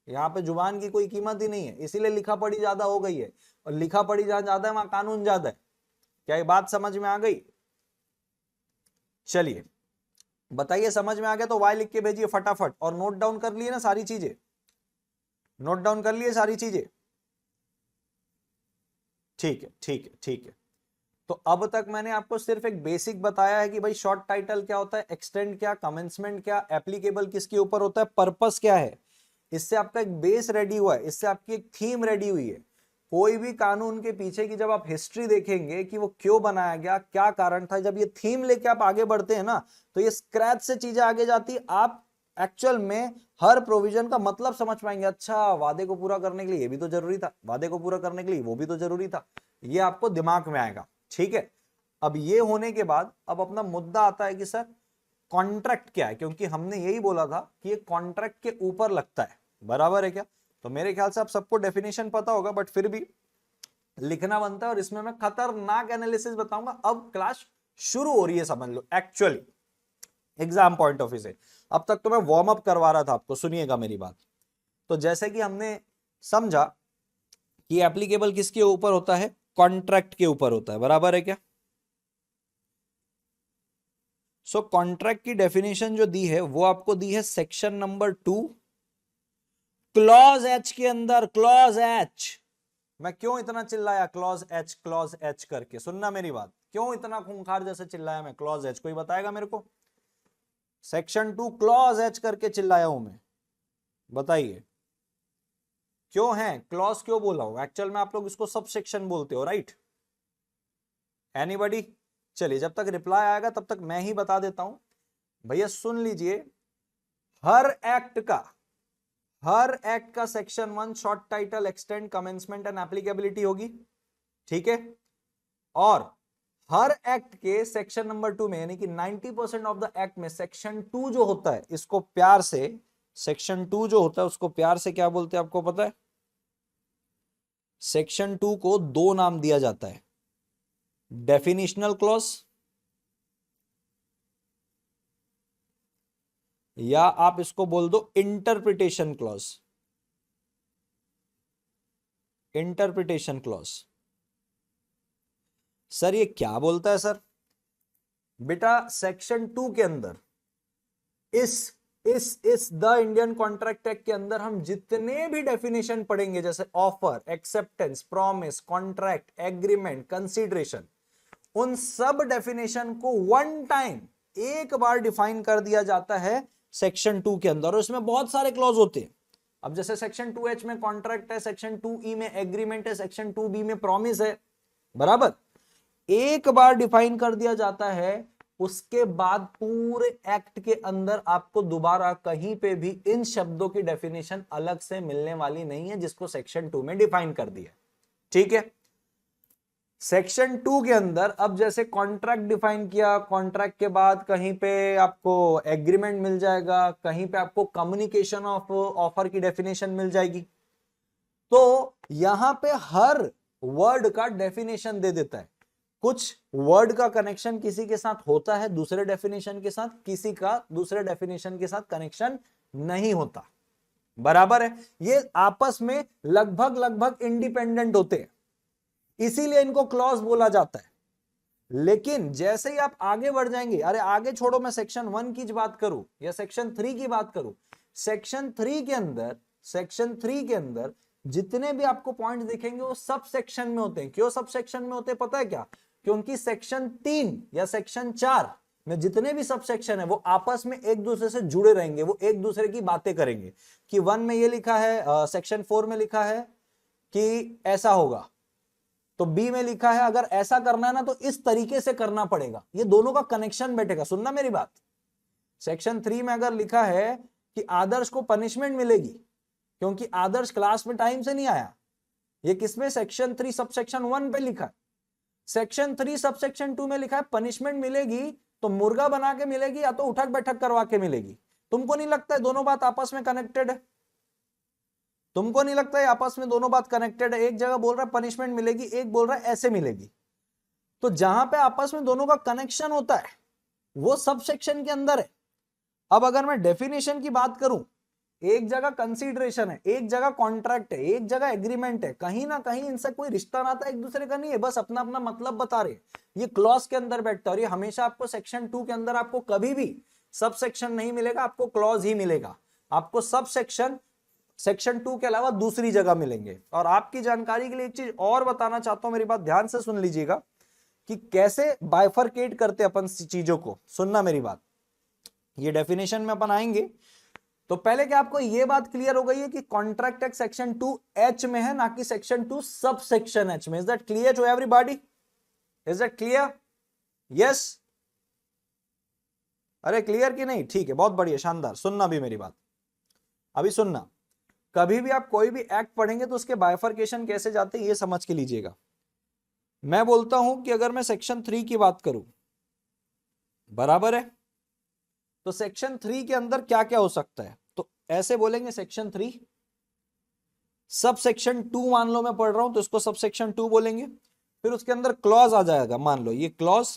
यहाँ पे जुबान की कोई कीमत ही नहीं है, इसीलिए लिखा पढ़ी ज्यादा हो गई है, और लिखा पढ़ी जहां ज्यादा है वहां कानून ज्यादा है। क्या ये बात समझ में आ गई? चलिए बताइए, समझ में आ गया तो वाई लिख के भेजिए फटाफट। और नोट डाउन कर लिए ना सारी चीजें? नोट डाउन कर लिए सारी चीजें? ठीक है, ठीक है, ठीक है। तो अब तक मैंने आपको सिर्फ एक बेसिक बताया है कि भाई शॉर्ट टाइटल क्या होता है, एक्सटेंड क्या, कमेंसमेंट क्या, एप्लीकेबल किसके ऊपर होता है, पर्पस क्या है। इससे आपका एक बेस रेडी हुआ है, इससे आपकी एक थीम रेडी हुई है। कोई भी कानून के पीछे की जब आप हिस्ट्री देखेंगे कि वो क्यों बनाया गया, क्या कारण था, जब ये थीम लेके आप आगे बढ़ते हैं ना, तो ये स्क्रैच से चीजें आगे जाती, आप एक्चुअल में हर प्रोविजन का मतलब समझ पाएंगे। अच्छा, वादे को पूरा करने के लिए ये भी तो जरूरी था, वादे को पूरा करने के लिए वो भी तो जरूरी था, ये आपको दिमाग में आएगा। ठीक है, अब ये होने के बाद अब अपना मुद्दा आता है कि सर कॉन्ट्रैक्ट क्या है, क्योंकि हमने यही बोला था कि ये कॉन्ट्रैक्ट के ऊपर लगता है, बराबर है क्या? तो मेरे ख्याल से आप सबको डेफिनेशन पता होगा, बट फिर भी लिखना बनता है, और इसमें मैं खतरनाक एनालिसिस बताऊंगा। अब क्लास शुरू हो रही है, समझ लो, actually exam point of view से। अब तक तो मैं वार्म अप करवा रहा था आपको, सुनिएगा मेरी बात। तो जैसे कि हमने समझा कि एप्लीकेबल किसके ऊपर होता है, कॉन्ट्रैक्ट के ऊपर होता है, बराबर है क्या? सो कॉन्ट्रैक्ट की डेफिनेशन जो दी है वो आपको दी है सेक्शन नंबर 2 क्लॉज एच के अंदर। क्लॉज एच, मैं क्यों इतना चिल्लाया क्लॉज एच करके? सुनना मेरी बात, क्यों इतना खूंखार जैसे चिल्लाया मैं क्लॉज एच? कोई बताएगा मेरे को? सेक्शन 2 क्लॉज एच करके चिल्लाया हूं मैं, बताइए क्यों है? क्लॉज क्यों बोला हूं? एक्चुअल में आप लोग इसको सब सेक्शन बोलते हो, राइट? एनीबॉडी? चलिए जब तक रिप्लाई आएगा तब तक मैं ही बता देता हूं भैया, सुन लीजिए। हर एक्ट का section 1 short title, extend, commencement and applicability होगी, ठीक है। और हर एक्ट के सेक्शन नंबर 2 में यानी कि 90% ऑफ द एक्ट में सेक्शन 2 जो होता है, इसको प्यार से सेक्शन 2 जो होता है उसको प्यार से क्या बोलते हैं आपको पता है? सेक्शन 2 को दो नाम दिया जाता है, डेफिनिशनल क्लॉज या आप इसको बोल दो interpretation clause. Interpretation clause sir ये क्या बोलता है सर? बेटा सेक्शन 2 के अंदर इस द इंडियन कॉन्ट्रैक्ट एक्ट के अंदर हम जितने भी डेफिनेशन पढ़ेंगे, जैसे offer, acceptance, promise, contract, agreement, consideration, उन सब डेफिनेशन को वन टाइम एक बार डिफाइन कर दिया जाता है सेक्शन 2 के अंदर, और इसमें बहुत सारे क्लॉज होते हैं। अब जैसे सेक्शन 2H में कॉन्ट्रैक्ट है, सेक्शन 2E में एग्रीमेंट है, सेक्शन 2B में प्रॉमिस है, बराबर। एक बार डिफाइन कर दिया जाता है, उसके बाद पूरे एक्ट के अंदर आपको दोबारा कहीं पे भी इन शब्दों की डेफिनेशन अलग से मिलने वाली नहीं है, जिसको सेक्शन 2 में डिफाइन कर दिया, ठीक है। सेक्शन 2 के अंदर अब जैसे कॉन्ट्रैक्ट डिफाइन किया, कॉन्ट्रैक्ट के बाद कहीं पे आपको एग्रीमेंट मिल जाएगा, कहीं पे आपको कम्युनिकेशन ऑफ ऑफर की डेफिनेशन मिल जाएगी। तो यहां पे हर वर्ड का डेफिनेशन दे देता है। कुछ वर्ड का कनेक्शन किसी के साथ होता है दूसरे डेफिनेशन के साथ, किसी का दूसरे डेफिनेशन के साथ कनेक्शन नहीं होता, बराबर है। ये आपस में लगभग इंडिपेंडेंट होते हैं, इसीलिए इनको क्लॉज बोला जाता है। लेकिन जैसे ही आप आगे बढ़ जाएंगे, अरे आगे छोड़ो, मैं सेक्शन 1 की बात करूं या सेक्शन 3 की बात करूं, सेक्शन 3 के अंदर जितने भी आपको पॉइंट दिखेंगे वो सब सेक्शन में होते हैं। क्यों सब सेक्शन में होते हैं पता है क्या? क्योंकि सेक्शन 3 या सेक्शन 4 में जितने भी सब सेक्शन है वो आपस में एक दूसरे से जुड़े रहेंगे, वो एक दूसरे की बातें करेंगे कि 1 में ये लिखा है, सेक्शन 4 में लिखा है कि ऐसा होगा, तो बी में लिखा है अगर ऐसा करना है ना तो इस तरीके से करना पड़ेगा। ये दोनों का कनेक्शन बैठेगा। सुनना मेरी बात, सेक्शन 3 में अगर लिखा है कि आदर्श को पनिशमेंट मिलेगी क्योंकि आदर्श क्लास में टाइम से नहीं आया, ये किसमें? सेक्शन 3 सबसेक्शन 1 पे लिखा है। सेक्शन 3 सबसेक्शन 2 में लिखा है पनिशमेंट मिलेगी तो मुर्गा बना के मिलेगी या तो उठक बैठक करवा के मिलेगी। तुमको नहीं लगता है दोनों बात आपस में कनेक्टेड है? तुमको नहीं लगता है आपस में दोनों बात कनेक्टेड है? एक जगह बोल रहा है पनिशमेंट मिलेगी, एक बोल रहा है ऐसे मिलेगी। तो जहां पे आपस में दोनों का कनेक्शन होता है वो सब सेक्शन के अंदर है। अब अगर मैं डेफिनेशन की बात करूं, एक जगह कंसीडरेशन है, एक जगह कॉन्ट्रैक्ट है, एक जगह एग्रीमेंट है, कहीं ना कहीं इनसे कोई रिश्ता नाता एक दूसरे का नहीं है, बस अपना अपना मतलब बता रहे। ये क्लॉज के अंदर बैठता है और ये हमेशा आपको सेक्शन 2 के अंदर आपको कभी भी सब सेक्शन नहीं मिलेगा, आपको क्लॉज ही मिलेगा। आपको सब सेक्शन सेक्शन 2 के अलावा दूसरी जगह मिलेंगे। और आपकी जानकारी के लिए एक चीज और बताना चाहता हूं, मेरी बात ध्यान से सुन लीजिएगा कि कैसे बाइफरकेट करते अपन चीजों को। सुनना मेरी बात, ये डेफिनेशन में अपन आएंगे तो पहले क्या आपको ये बात क्लियर हो गई है कि कॉन्ट्रैक्ट एक्ट सेक्शन 2H में है ना कि सेक्शन 2 सब सेक्शन H में? Is that clear to everybody? Is that clear? Yes? अरे क्लियर कि नहीं? ठीक है, बहुत बढ़िया, शानदार। सुनना भी मेरी बात, अभी सुनना। कभी भी आप कोई भी एक्ट पढ़ेंगे तो उसके बाइफरकेशन कैसे जाते हैं ये समझ के लीजिएगा। मैं बोलता हूं कि अगर मैं सेक्शन 3 की बात करूं, बराबर है, तो सेक्शन 3 के अंदर क्या क्या हो सकता है? तो ऐसे बोलेंगे सेक्शन 3 सब सेक्शन 2 मान लो मैं पढ़ रहा हूं तो इसको सब सेक्शन 2 बोलेंगे। फिर उसके अंदर क्लॉज आ जाएगा, मान लो ये क्लॉज,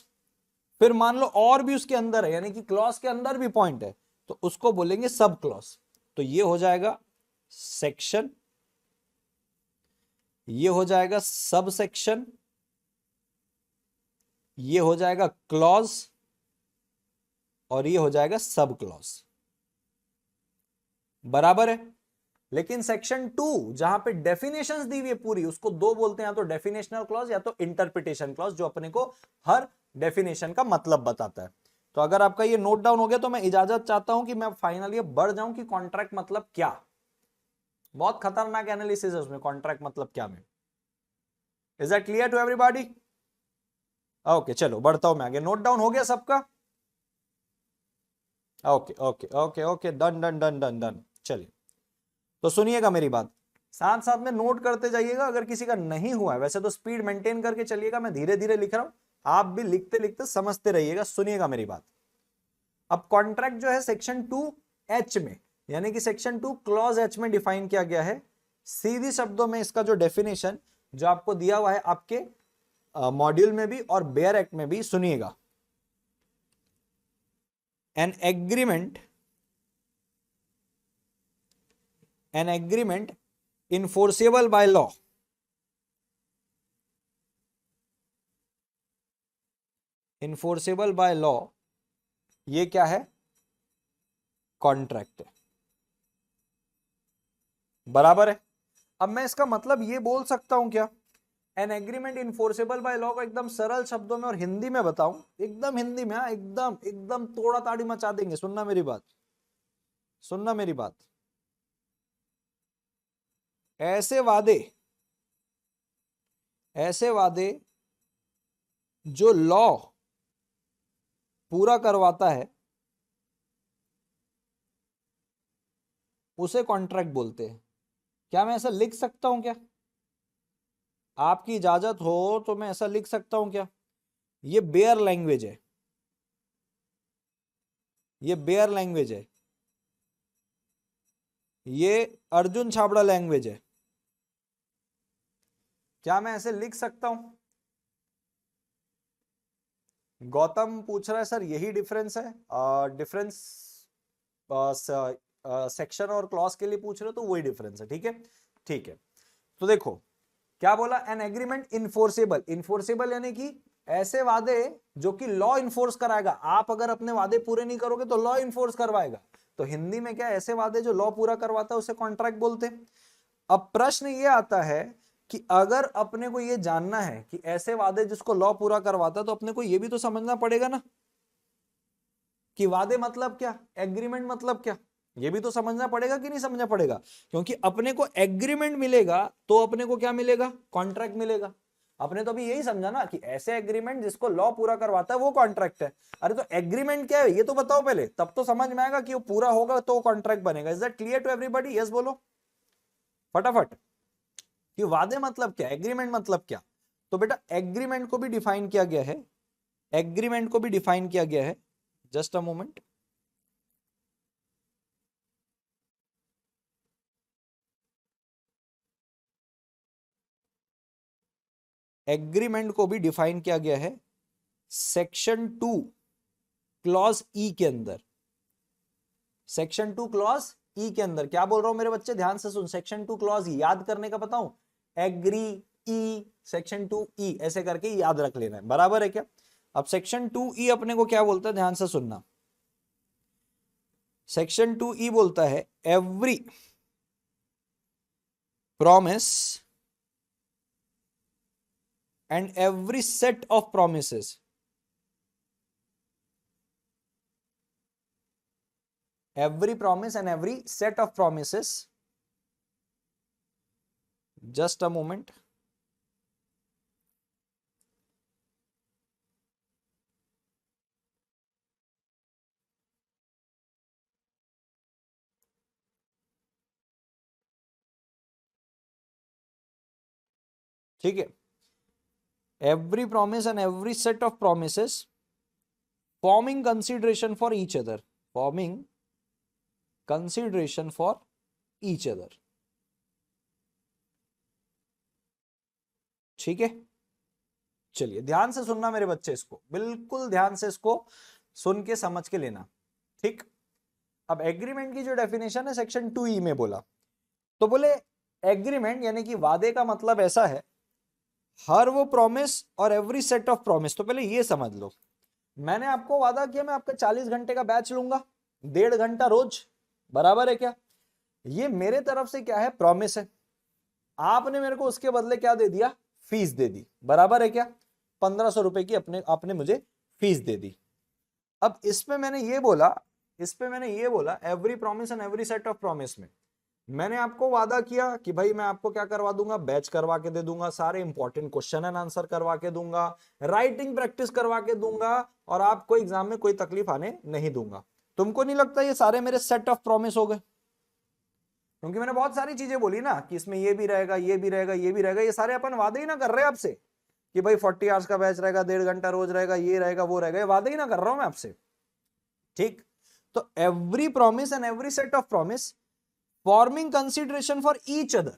फिर मान लो और भी उसके अंदर है यानी कि क्लॉज के अंदर भी पॉइंट है तो उसको बोलेंगे सब क्लॉज। तो ये हो जाएगा सेक्शन, ये हो जाएगा सब सेक्शन, ये हो जाएगा क्लॉज और ये हो जाएगा सब क्लॉज, बराबर है। लेकिन सेक्शन 2 जहां पे डेफिनेशंस दी हुई है पूरी, उसको दो बोलते हैं, या तो डेफिनेशनल क्लॉज या तो इंटरप्रिटेशन क्लॉज, जो अपने को हर डेफिनेशन का मतलब बताता है। तो अगर आपका ये नोट डाउन हो गया तो मैं इजाजत चाहता हूं कि मैं फाइनली बढ़ जाऊं कि कॉन्ट्रैक्ट मतलब क्या। बहुत खतरनाक एनालिसिस है उसमें, कॉन्ट्रैक्ट मतलब क्या में। Is that clear to everybody? Okay चलो बढ़ता हूं मैं आगे। नोट डाउन हो गया सबका? Okay okay okay okay, done done done done done. चलिए तो सुनिएगा मेरी बात, साथ साथ में नोट करते जाइएगा। अगर किसी का नहीं हुआ है, वैसे तो स्पीड मेंटेन करके चलिएगा, मैं धीरे धीरे लिख रहा हूं, आप भी लिखते लिखते समझते रहिएगा। सुनिएगा मेरी बात। अब कॉन्ट्रैक्ट जो है सेक्शन 2H में, यानी कि सेक्शन 2 क्लॉज H में डिफाइन किया गया है। सीधी शब्दों में इसका जो डेफिनेशन जो आपको दिया हुआ है आपके मॉड्यूल में भी और बेयर एक्ट में भी, सुनिएगा। An agreement enforceable by law, enforceable by law, ये क्या है? कॉन्ट्रैक्ट है, बराबर है। अब मैं इसका मतलब ये बोल सकता हूं क्या, an agreement enforceable by law को एकदम सरल शब्दों में और हिंदी में बताऊं, एकदम हिंदी में, हाँ एकदम एकदम तोड़ा ताड़ी मचा देंगे। सुनना मेरी बात, सुनना मेरी बात। ऐसे वादे जो लॉ पूरा करवाता है उसे कॉन्ट्रैक्ट बोलते हैं। क्या मैं ऐसा लिख सकता हूं क्या? आपकी इजाजत हो तो मैं ऐसा लिख सकता हूं क्या? ये बेयर लैंग्वेज है, ये बेयर लैंग्वेज है, ये अर्जुन छाबड़ा लैंग्वेज है। क्या मैं ऐसे लिख सकता हूं? गौतम पूछ रहा है सर यही डिफरेंस है? डिफरेंस सेक्शन और क्लॉज के लिए पूछ रहे हो तो वही डिफरेंस है, ठीक है ठीक है। तो देखो क्या बोला, एन एग्रीमेंट इन्फोर्सेबल, इन्फोर्सेबल यानी कि ऐसे वादे जो कि लॉ इन्फोर्स कराएगा। आप अगर अपने वादे पूरे नहीं करोगे तो लॉ इन्फोर्स करवाएगा। तो हिंदी में क्या, ऐसे वादे जो लॉ पूरा करवाता है उसे कॉन्ट्रैक्ट बोलते हैं। अब प्रश्न ये आता है कि अगर अपने को ये जानना है कि ऐसे वादे जिसको लॉ पूरा करवाता है, तो अपने को ये भी तो समझना पड़ेगा ना कि वादे मतलब क्या, एग्रीमेंट मतलब क्या। ये भी तो समझना पड़ेगा कि नहीं समझना पड़ेगा? क्योंकि अपने को एग्रीमेंट मिलेगा तो अपने को क्या मिलेगा, कॉन्ट्रैक्ट मिलेगा। अपने तो अभी यही समझा ना कि ऐसे एग्रीमेंट जिसको लॉ पूरा करवाता है वो कॉन्ट्रैक्ट है। अरे तो एग्रीमेंट क्या है ये तो बताओ पहले, तब तो समझ में आएगा कि वो पूरा होगा तो कॉन्ट्रैक्ट बनेगा। Is that clear to everybody? Yes बोलो फटाफट कि वादे मतलब क्या, एग्रीमेंट मतलब क्या। तो बेटा एग्रीमेंट को भी डिफाइन किया गया है, एग्रीमेंट को भी डिफाइन किया गया है। Just a moment. एग्रीमेंट को भी डिफाइन किया गया है सेक्शन 2 क्लॉज ई के अंदर। सेक्शन 2 क्लॉज ई के अंदर क्या बोल रहा हूं मेरे बच्चे, ध्यान से सुन। सेक्शन 2 क्लॉज ई याद करने का बताऊं, एग्री ई, सेक्शन 2 ई ऐसे करके याद रख लेना है, बराबर है क्या? अब सेक्शन 2 ई अपने को क्या बोलता है, ध्यान से सुनना। सेक्शन 2 ई बोलता है every promise and every set of promises, every promise and every set of promises, just a moment, ठीक है। every promise and every set of promises forming consideration for each other, forming consideration for each other, ठीक है। चलिए ध्यान से सुनना मेरे बच्चे, इसको बिल्कुल ध्यान से इसको सुन के समझ के लेना, ठीक। अब एग्रीमेंट की जो डेफिनेशन है सेक्शन 2E में बोला, तो बोले एग्रीमेंट यानी कि वादे का मतलब ऐसा है हर वो प्रॉमिस और एवरी सेट ऑफ प्रॉमिस। तो पहले ये समझ लो, मैंने आपको वादा किया मैं आपका 40 घंटे का बैच लूंगा, 1.5 घंटा रोज, बराबर है क्या? ये मेरे तरफ से क्या है, प्रॉमिस है। आपने मेरे को उसके बदले क्या दे दिया, फीस दे दी, बराबर है क्या? 1500 रुपए की आपने मुझे फीस दे दी। अब इसमें मैंने ये बोला, every promise and every set of promise में मैंने आपको वादा किया कि भाई मैं आपको क्या करवा दूंगा, बैच करवा के दे दूंगा, सारे इंपॉर्टेंट क्वेश्चन एंड आंसर करवा के दूंगा, राइटिंग प्रैक्टिस करवा के दूंगा, और आपको एग्जाम में कोई तकलीफ आने नहीं दूंगा। तुमको नहीं लगता ये सारे मेरे सेट ऑफ प्रॉमिस हो गए? क्योंकि मैंने बहुत सारी चीजें बोली ना कि इसमें ये भी रहेगा, ये भी रहेगा, ये भी रहेगा, ये सारे अपन वादे ही ना कर रहे हैं आपसे कि भाई 40 आवर्स का बैच रहेगा, 1.5 घंटा रोज रहेगा, ये रहेगा, वो रहेगा, ये वादे ही ना कर रहा हूं मैं आपसे। ठीक, तो every promise and every set of promise forming consideration for each other,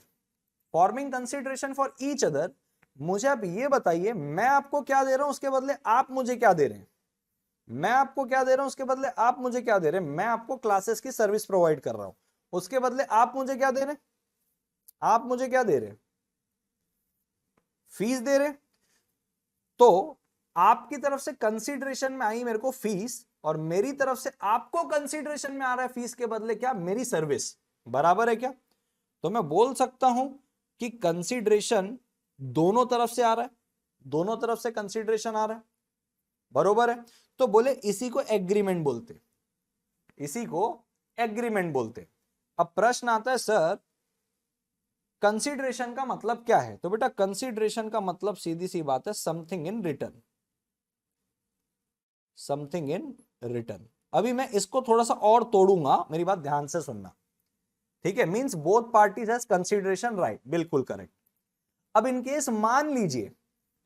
forming consideration for each other. मुझे आप ये बताइए, मैं आपको क्या दे रहा हूं, उसके बदले आप मुझे क्या दे रहे हैं? मैं आपको क्या दे रहा हूं, उसके बदले आप मुझे क्या दे रहे हैं? मैं आपको क्लासेस की सर्विस प्रोवाइड कर रहा हूं, उसके बदले आप मुझे क्या दे रहे हैं? आप मुझे क्या दे रहे हैं? फीस दे रहे हैं। तो आपकी तरफ से कंसीडरेशन में आई मेरे को फीस, और मेरी तरफ से आपको कंसीडरेशन में आ रहा है फीस के बदले क्या? मेरी सर्विस। बराबर है क्या? तो मैं बोल सकता हूं कि कंसीडरेशन दोनों तरफ से आ रहा है, दोनों तरफ से कंसीडरेशन आ रहा है। बरोबर है? तो बोले इसी को एग्रीमेंट बोलते, इसी को एग्रीमेंट बोलते। अब प्रश्न आता है सर कंसीडरेशन का मतलब क्या है? तो बेटा कंसीडरेशन का मतलब सीधी सी बात है something in return, something in return. अभी मैं इसको थोड़ा सा और तोड़ूंगा, मेरी बात ध्यान से सुनना, ठीक है? Means both parties has consideration right, बिल्कुल करेक्ट। अब इनकेस मान लीजिए,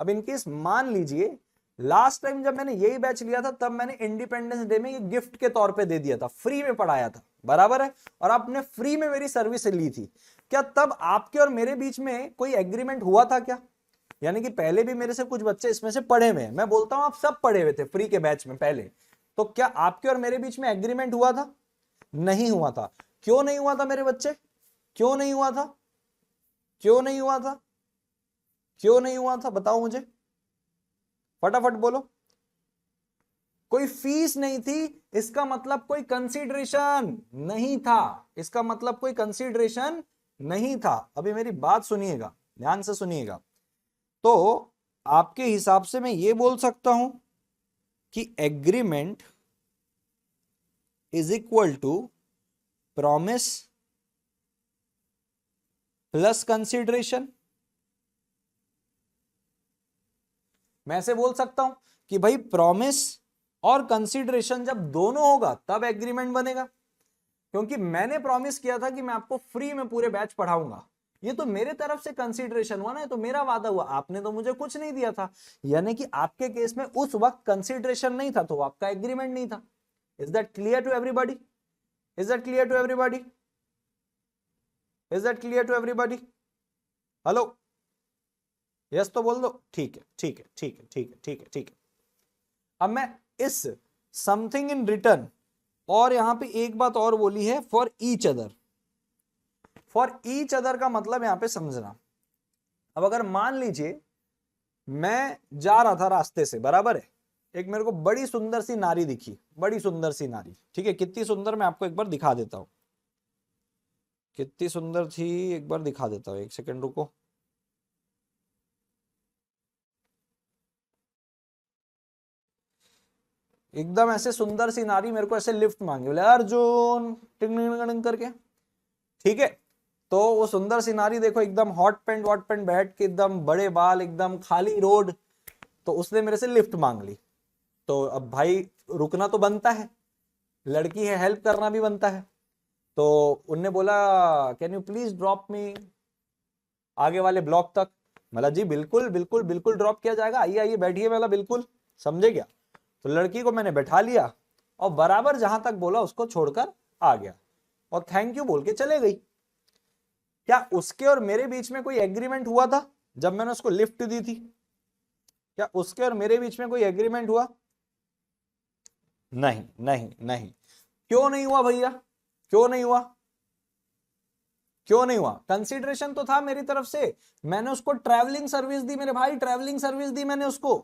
अब इनकेस मान लीजिए लास्ट टाइम जब मैंने यही बैच लिया था तब मैंने इंडिपेंडेंस डे में ये गिफ्ट के तौर पे दे दिया था, फ्री में पढ़ाया था, बराबर है? और आपने फ्री में मेरी सर्विस ली थी, क्या तब आपके और मेरे बीच में कोई एग्रीमेंट हुआ था क्या? यानी कि पहले भी मेरे से कुछ बच्चे इसमें से पढ़े हुए हैं, मैं बोलता हूं आप सब पढ़े हुए थे फ्री के बैच में पहले, तो क्या आपके और मेरे बीच में एग्रीमेंट हुआ था? नहीं हुआ था। क्यों नहीं हुआ था मेरे बच्चे? क्यों नहीं हुआ था? क्यों नहीं हुआ था? क्यों नहीं हुआ था? बताओ मुझे, फटाफट बोलो। कोई फीस नहीं थी, इसका मतलब कोई कंसीडरेशन नहीं था, इसका मतलब कोई कंसीडरेशन नहीं था। अभी मेरी बात सुनिएगा, ध्यान से सुनिएगा। तो आपके हिसाब से मैं ये बोल सकता हूं कि agreement is equal to promise plus consideration. मैं ऐसे बोल सकता हूं कि भाई प्रॉमिस और कंसीडरेशन जब दोनों होगा तब एग्रीमेंट बनेगा, क्योंकि मैंने प्रॉमिस किया था कि मैं आपको फ्री में पूरे बैच पढ़ाऊंगा, ये तो मेरे तरफ से कंसीडरेशन हुआ ना, ये तो मेरा वादा हुआ, आपने तो मुझे कुछ नहीं दिया था। यानी कि आपके केस में उस वक्त कंसीडरेशन नहीं था, तो आपका एग्रीमेंट नहीं था। Is that clear to everybody? Is that clear to everybody? Is that clear to everybody? Hello, yes तो बोल दो। ठीक है, ठीक है, ठीक है, ठीक है, ठीक है, ठीक है। अब मैं इस समथिंग इन रिटर्न और यहां पे एक बात और बोली है, for each other. For each other का मतलब यहां पे समझना। अब अगर मान लीजिए मैं जा रहा था रास्ते से, बराबर है, एक मेरे को बड़ी सुंदर सी नारी दिखी, बड़ी सुंदर सी नारी, ठीक है? कितनी सुंदर मैं आपको एक बार दिखा देता हूं, कितनी सुंदर थी एक बार दिखा देता हूं, एक सेकंड रुको। एकदम ऐसे सुंदर सी नारी मेरे को ऐसे लिफ्ट मांगे, बोले अर्जुन टिंग टिंग टिंग करके, ठीक है? तो वो सुंदर सी नारी देखो, एकदम हॉट पैंट वॉट पैंट बैठ के, एकदम बड़े बाल, एकदम खाली रोड, तो उसने मेरे से लिफ्ट मांग ली। तो अब भाई रुकना तो बनता है, लड़की है, हेल्प करना भी बनता है। तो उनने बोला can you please drop me आगे वाले ब्लॉक तक। मतलब जी बिल्कुल बिल्कुल बिल्कुल ड्रॉप किया जाएगा, आइए आइए बैठिए। मतलब बिल्कुल, समझे क्या? तो लड़की को मैंने बैठा लिया और बराबर जहां तक बोला उसको छोड़कर आ गया और थैंक यू बोल के चले गई। क्या उसके और मेरे बीच में कोई एग्रीमेंट हुआ था जब मैंने उसको लिफ्ट दी थी? क्या उसके और मेरे बीच में कोई एग्रीमेंट हुआ? नहीं नहीं नहीं। क्यों नहीं हुआ भैया? क्यों नहीं हुआ? क्यों नहीं हुआ? कंसीडरेशन तो था मेरी तरफ से, मैंने उसको ट्रैवलिंग सर्विस दी मेरे भाई, ट्रैवलिंग सर्विस दी मैंने उसको,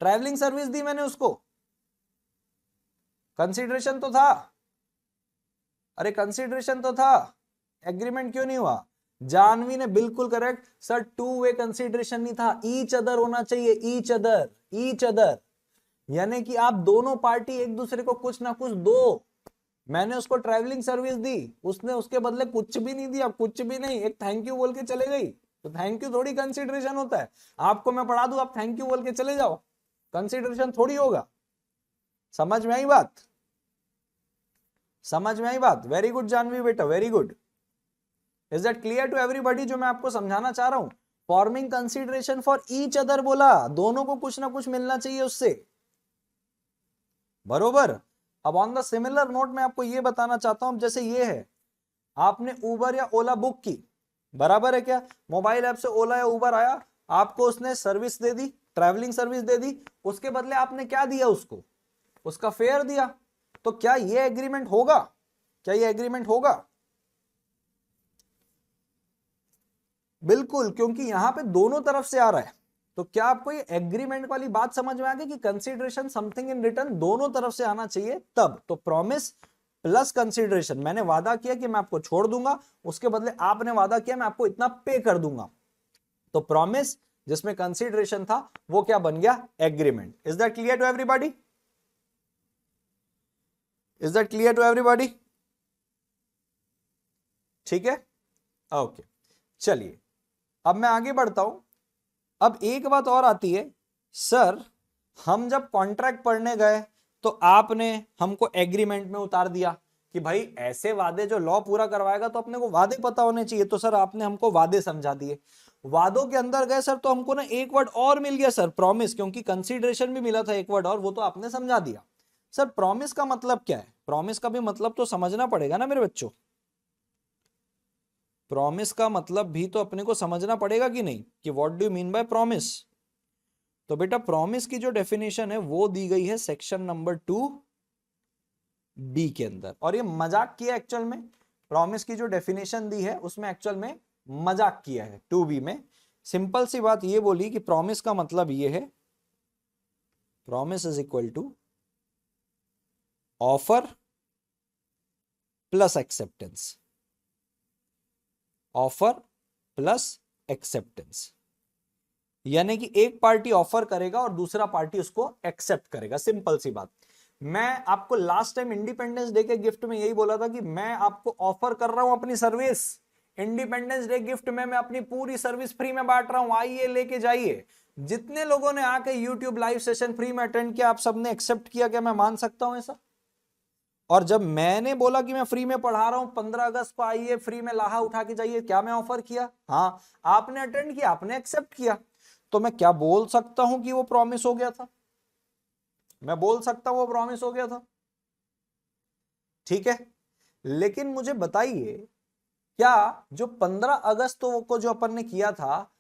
ट्रैवलिंग सर्विस दी मैंने उसको, कंसीडरेशन तो था। अरे कंसीडरेशन तो था, एग्रीमेंट क्यों नहीं हुआ? जानवी ने बिल्कुल correct sir, two way consideration नहीं था, ईच अदर होना चाहिए, ईच अदर, ईच अदर। यानी कि आप दोनों पार्टी एक दूसरे को कुछ ना कुछ दो, मैंने उसको ट्रैवलिंग सर्विस दी, उसने उसके बदले कुछ भी नहीं दिया, कुछ भी नहीं, एक थैंक यू बोल के चले गई, तो थैंक यू थोड़ी कंसिडरेशन होता है। आपको मैं पढ़ा दूं, आप थैंक यू बोल के चले जाओ, कंसिडरेशन थोड़ी होगा। समझ में आई बात? समझ में आई बात? वेरी गुड जानवी बेटा, very good. Is that clear to everybody जो मैं आपको समझाना चाह रहा हूं? Forming consideration for each other बोला, दोनों को कुछ ना कुछ मिलना चाहिए उससे, बरोबर। अब ऑन द सिमिलर नोट मैं आपको ये बताना चाहता हूं, जैसे ये है, आपने उबर या ओला बुक की, बराबर है क्या? मोबाइल ऐप से ओला या उबर आया, आपको उसने सर्विस दे दी, ट्रैवलिंग सर्विस दे दी, उसके बदले आपने क्या दिया उसको? उसका फेयर दिया। तो क्या ये एग्रीमेंट होगा? क्या ये एग्रीमेंट होगा? बिल्कुल, क्योंकि यहां पे दोनों तरफ से आ रहा है। तो क्या आपको ये एग्रीमेंट वाली बात समझ में आ गई कि कंसीडरेशन समथिंग इन रिटर्न दोनों तरफ से आना चाहिए तब। तो प्रॉमिस प्लस कंसीडरेशन, मैंने वादा किया कि मैं आपको छोड़ दूंगा, उसके बदले आपने वादा किया मैं आपको इतना पे कर दूंगा। तो प्रॉमिस जिसमें कंसीडरेशन था वो क्या बन गया? Agreement. Is that clear to everybody? Is that clear to everybody? ठीक है, ओके। चलिए अब मैं आगे बढ़ता हूं। अब एक बात और आती है, सर हम जब कॉन्ट्रैक्ट पढ़ने गए तो आपने हमको एग्रीमेंट में उतार दिया कि भाई ऐसे वादे, जो लॉ पूरा करवाएगा तो अपने को वादे पता होने चाहिए, तो सर आपने हमको वादे समझा दिए। वादों के अंदर गए सर तो हमको ना एक वर्ड और मिल गया सर, प्रॉमिस, क्योंकि कंसीडरेशन भी मिला था एक वर्ड और, वो तो आपने समझा दिया। सर प्रॉमिस का मतलब क्या है? प्रॉमिस का भी मतलब तो समझना पड़ेगा ना मेरे बच्चों। प्रॉमिस का मतलब भी तो अपने को समझना पड़ेगा कि नहीं, कि what do you mean by promise. तो बेटा प्रॉमिस की जो डेफिनेशन है वो दी गई है सेक्शन नंबर 2B के अंदर, और ये मजाक किया एक्चुअल में। प्रॉमिस की जो डेफिनेशन दी है उसमें एक्चुअल में मजाक किया है 2B में। सिंपल सी बात ये बोली कि प्रॉमिस का मतलब ये है, promise is equal to offer plus acceptance, offer plus acceptance. यानी कि एक पार्टी ऑफर करेगा और दूसरा पार्टी उसको एक्सेप्ट करेगा, सिंपल सी बात। मैं आपको लास्ट टाइम इंडिपेंडेंस डे के गिफ्ट में यही बोला था कि मैं आपको ऑफर कर रहा हूं अपनी सर्विस। इंडिपेंडेंस डे गिफ्ट में मैं अपनी पूरी सर्विस फ्री में बांट रहा हूं, आइए लेके जाइए। जितने लोगों ने आके यूट्यूब लाइव सेशन फ्री में अटेंड किया, आप सबने एक्सेप्ट किया, क्या मैं मान सकता हूं ऐसा? और जब मैंने बोला कि मैं फ्री में पढ़ा रहा हूं, 15 अगस्त को आइए फ्री में लाहा उठा के जाइए, क्या मैं ऑफर किया? हाँ, आपने अटेंड किया, आपने एक्सेप्ट किया। तो मैं क्या बोल सकता हूं कि वो प्रॉमिस हो गया था? मैं बोल सकता हूं वो प्रॉमिस हो गया था, ठीक है। लेकिन मुझे बताइए, क्या जो 15 अगस्त को जो अपन ने किया था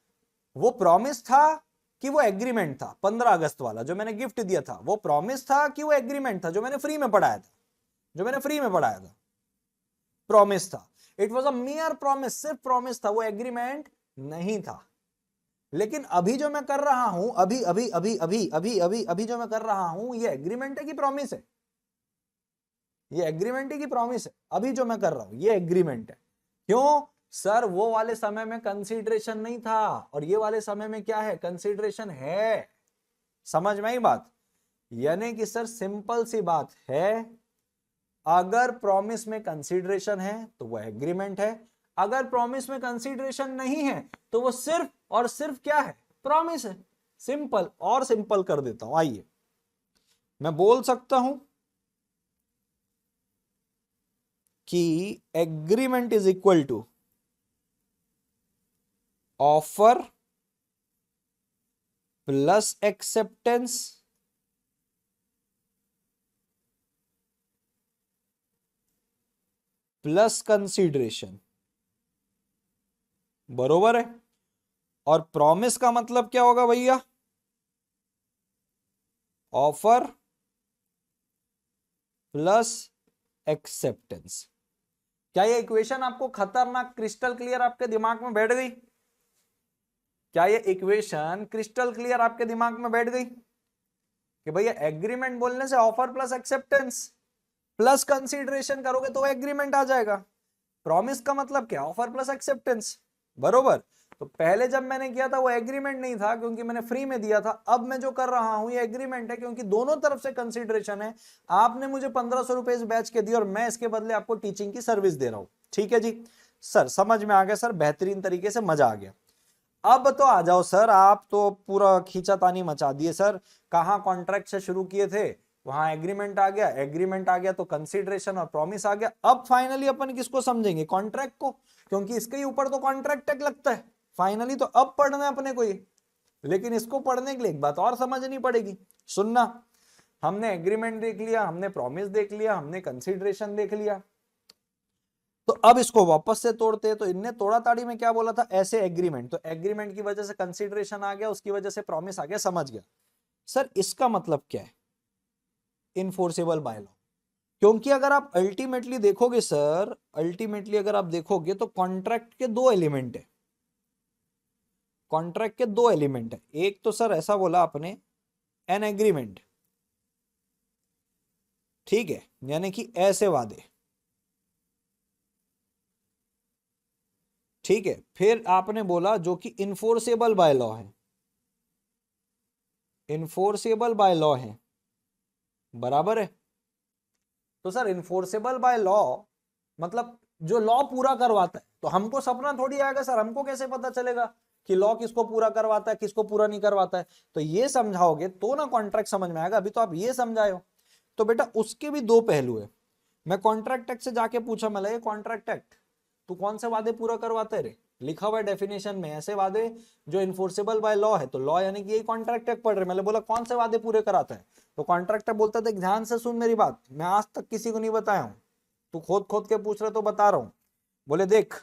वो प्रॉमिस था कि वो एग्रीमेंट था? 15 अगस्त वाला जो मैंने गिफ्ट दिया था वो प्रॉमिस था कि वो एग्रीमेंट था जो मैंने फ्री में पढ़ाया था? जो मैंने फ्री में पढ़ाया था प्रॉमिस था। इट वॉज अ मियर प्रॉमिस, सिर्फ प्रॉमिस था, वो एग्रीमेंट नहीं था। लेकिन अभी जो मैं कर रहा हूं, अभी अभी अभी अभी अभी अभी अभी जो मैं कर रहा हूं, ये एग्रीमेंट है कि प्रॉमिस है? ये एग्रीमेंट है कि प्रॉमिस है? अभी जो मैं कर रहा हूं ये एग्रीमेंट है। क्यों सर? वो वाले समय में कंसीडरेशन नहीं था और ये वाले समय में क्या है? कंसीडरेशन है। समझ में आई बात? यानी कि सर सिंपल सी बात है, अगर प्रॉमिस में कंसीडरेशन है तो वो एग्रीमेंट है, अगर प्रॉमिस में कंसीडरेशन नहीं है तो वो सिर्फ और सिर्फ क्या है? प्रॉमिस है। सिंपल, और सिंपल कर देता हूं, आइए मैं बोल सकता हूं कि agreement is equal to offer plus acceptance plus consideration, बरोबर है। और प्रॉमिस का मतलब क्या होगा भैया? Offer plus acceptance. क्या ये इक्वेशन आपको खतरनाक क्रिस्टल क्लियर आपके दिमाग में बैठ गई? क्या ये इक्वेशन क्रिस्टल क्लियर आपके दिमाग में बैठ गई कि भैया एग्रीमेंट बोलने से offer plus acceptance plus consideration करोगे तो एग्रीमेंट आ जाएगा? प्रॉमिस का मतलब क्या? ऑफर प्लस एक्सेप्टेंस, बरोबर। तो पहले जब मैंने किया था वो एग्रीमेंट नहीं था क्योंकि मैंने फ्री में दिया था, अब मैं जो कर रहा हूं ये एग्रीमेंट है क्योंकि दोनों तरफ से कंसिडरेशन है। आपने मुझे 1500 रुपए इस बैच के दिए और मैं इसके बदले आपको टीचिंग की सर्विस दे रहा हूं। ठीक है जी सर, समझ में आ गया सर, बेहतरीन तरीके से मजा आ गया। अब तो आ जाओ सर, आप तो पूरा खींचातानी मचा दिए सर। कहाँ कॉन्ट्रैक्ट से शुरू किए थे, वहां एग्रीमेंट आ गया, एग्रीमेंट आ गया तो कंसीडरेशन और प्रॉमिस आ गया। अब फाइनली अपन किसको समझेंगे, कॉन्ट्रैक्ट को, क्योंकि इसके ही ऊपर तो कॉन्ट्रैक्ट टैग लगता है फाइनली। तो अब पढ़ना है अपने को ये, लेकिन इसको पढ़ने के लिए एक बात और समझनी पड़ेगी। सुनना, हमने एग्रीमेंट देख लिया, हमने प्रॉमिस देख लिया, हमने कंसीडरेशन देख लिया, तो अब इसको वापस से तोड़ते हैं। तो इनने तोड़ा ताड़ी में क्या बोला था, ऐसे एग्रीमेंट, तो एग्रीमेंट की वजह से कंसीडरेशन आ गया, उसकी वजह से प्रॉमिस आ गया, समझ गया सर। इसका मतलब क्या है, इनफोर्सेबल बाय लॉ। क्योंकि अगर आप अल्टीमेटली देखोगे सर, अल्टीमेटली अगर आप देखोगे तो कॉन्ट्रैक्ट के दो एलिमेंट है, कॉन्ट्रैक्ट के दो एलिमेंट है। एक तो सर ऐसा बोला आपने एन एग्रीमेंट, ठीक है, यानी कि ऐसे वादे, ठीक है। फिर आपने बोला जो कि इनफोर्सेबल बाय लॉ है, इनफोर्सेबल बाय लॉ है, बराबर है। तो सर इनफोर्सेबल बाय लॉ मतलब जो लॉ पूरा करवाता है। तो हमको सपना थोड़ी आएगा सर, हमको कैसे पता चलेगा कि लॉ किसको पूरा करवाता है, किसको पूरा नहीं करवाता है। तो ये समझाओगे तो ना कॉन्ट्रैक्ट समझ में आएगा। अभी तो आप ये समझाए हो, तो बेटा उसके भी दो पहलू है। मैं कॉन्ट्रैक्ट एक्ट से जाके पूछा, मैं लगे कॉन्ट्रैक्ट एक्ट तू कौन से वादे पूरा करवाते है रे, लिखा हुआ है डेफिनेशन में ऐसे वादे जो इन्फोर्सेबल बाय लॉ है। तो लॉ यानी कि यही कॉन्ट्रैक्ट एक्ट पढ़ रहे। मैंने बोला कौन से वादे पूरे कराता है, तो कॉन्ट्रैक्ट बोलता था ध्यान से सुन मेरी बात, मैं आज तक किसी को नहीं बताया हूं, तू खोद खोद के पूछ रहे तो बता रहा हूं। बोले देख,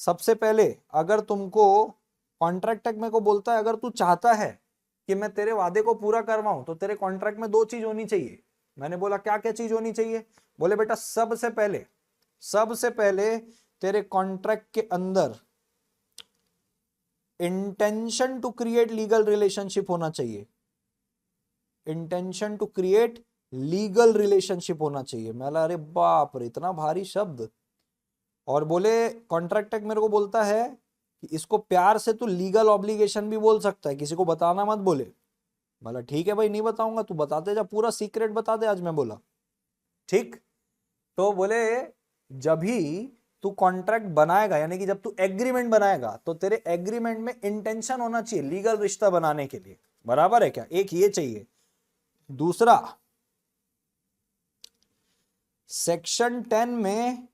सबसे पहले अगर तुमको कॉन्ट्रैक्ट एक्ट मेरे को बोलता है अगर तू चाहता है कि मैं तेरे वादे को पूरा करवाऊं तो तेरे कॉन्ट्रैक्ट में दो चीज होनी चाहिए। मैंने बोला क्या क्या चीज होनी चाहिए, बोले बेटा सबसे पहले तेरे कॉन्ट्रैक्ट के अंदर intention to create legal relationship होना चाहिए, intention to create legal relationship होना चाहिए। मैं अरे बाप रे, इतना भारी शब्द। और बोले कॉन्ट्रैक्ट एक्ट मेरे को बोलता है कि इसको प्यार से तू लीगल ऑब्लिगेशन भी बोल सकता है, किसी को बताना मत बोले। बोला ठीक है भाई, नहीं बताऊंगा, तू बताते जा, पूरा सीक्रेट बता दे आज। मैं बोला ठीक। तो बोले जब ही तू कॉन्ट्रैक्ट बनाएगा, यानी कि जब तू एग्रीमेंट बनाएगा, तो तेरे एग्रीमेंट में इंटेंशन होना चाहिए लीगल रिश्ता बनाने के लिए, बराबर है क्या, एक ये चाहिए। दूसरा, सेक्शन 10 में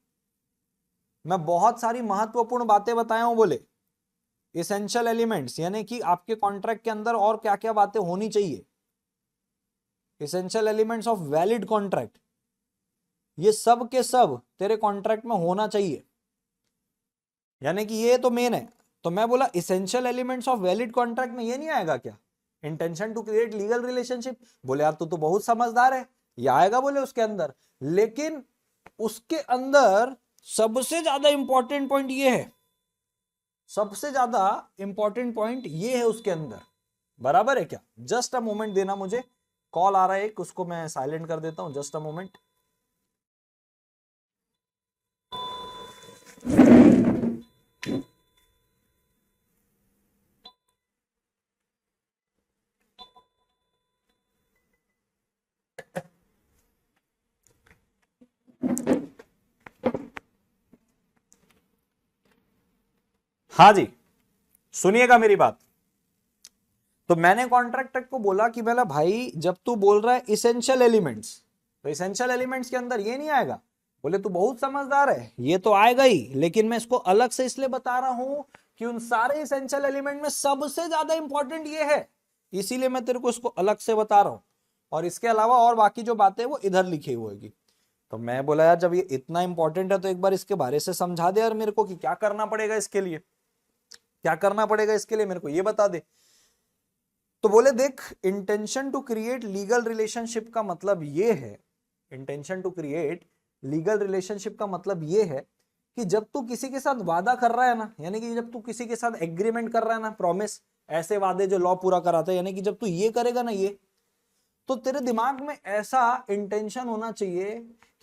मैं बहुत सारी महत्वपूर्ण बातें बताया हूं। बोले एसेंशियल एलिमेंट्स, यानी कि आपके कॉन्ट्रैक्ट के अंदर और क्या क्या बातें होनी चाहिए, essential elements of valid contract, ये सब के सब तेरे कॉन्ट्रैक्ट में होना चाहिए, यानी कि ये तो मेन है। तो मैं बोला essential elements of valid contract में ये नहीं आएगा क्या, intention to create legal relationship. बोले यार तू तो बहुत समझदार है, ये आएगा बोले उसके अंदर, लेकिन उसके अंदर सबसे ज्यादा इंपॉर्टेंट पॉइंट ये है, सबसे ज्यादा इंपॉर्टेंट पॉइंट ये है उसके अंदर, बराबर है क्या। जस्ट अ मोमेंट देना, मुझे कॉल आ रहा है एक, उसको मैं साइलेंट कर देता हूं, जस्ट अ मोमेंट। हाँ जी, सुनिएगा मेरी बात। तो मैंने कॉन्ट्रैक्ट को बोला कि बोला भाई जब तू बोल रहा है इसेंशियल एलिमेंट्स, तो इसेंशियल एलिमेंट्स के अंदर ये नहीं आएगा। बोले तू बहुत समझदार है, ये तो आएगा ही, लेकिन मैं इसको अलग से इसलिए बता रहा हूं कि उन सारे इसेंशियल एलिमेंट में सबसे ज्यादा इंपॉर्टेंट ये है, इसीलिए मैं तेरे को इसको अलग से बता रहा हूं। और इसके अलावा और बाकी जो बातें वो इधर लिखी हुई होगी। तो मैं बोला यार जब ये इतना इंपॉर्टेंट है तो एक बार इसके बारे से समझा दे यार मेरे को कि क्या करना पड़ेगा इसके लिए, क्या करना पड़ेगा इसके लिए, मेरे को ये बता दे। तो बोले देख, intention to create legal relationship का मतलब ये है, intention to create legal relationship का मतलब ये है कि जब तू किसी के साथ वादा कर रहा है ना, यानी कि जब तू किसी के साथ एग्रीमेंट कर रहा है ना, प्रॉमिस, ऐसे वादे जो लॉ पूरा कराते हैं, यानी कि जब तू ये करेगा ना ये, तो तेरे दिमाग में ऐसा इंटेंशन होना चाहिए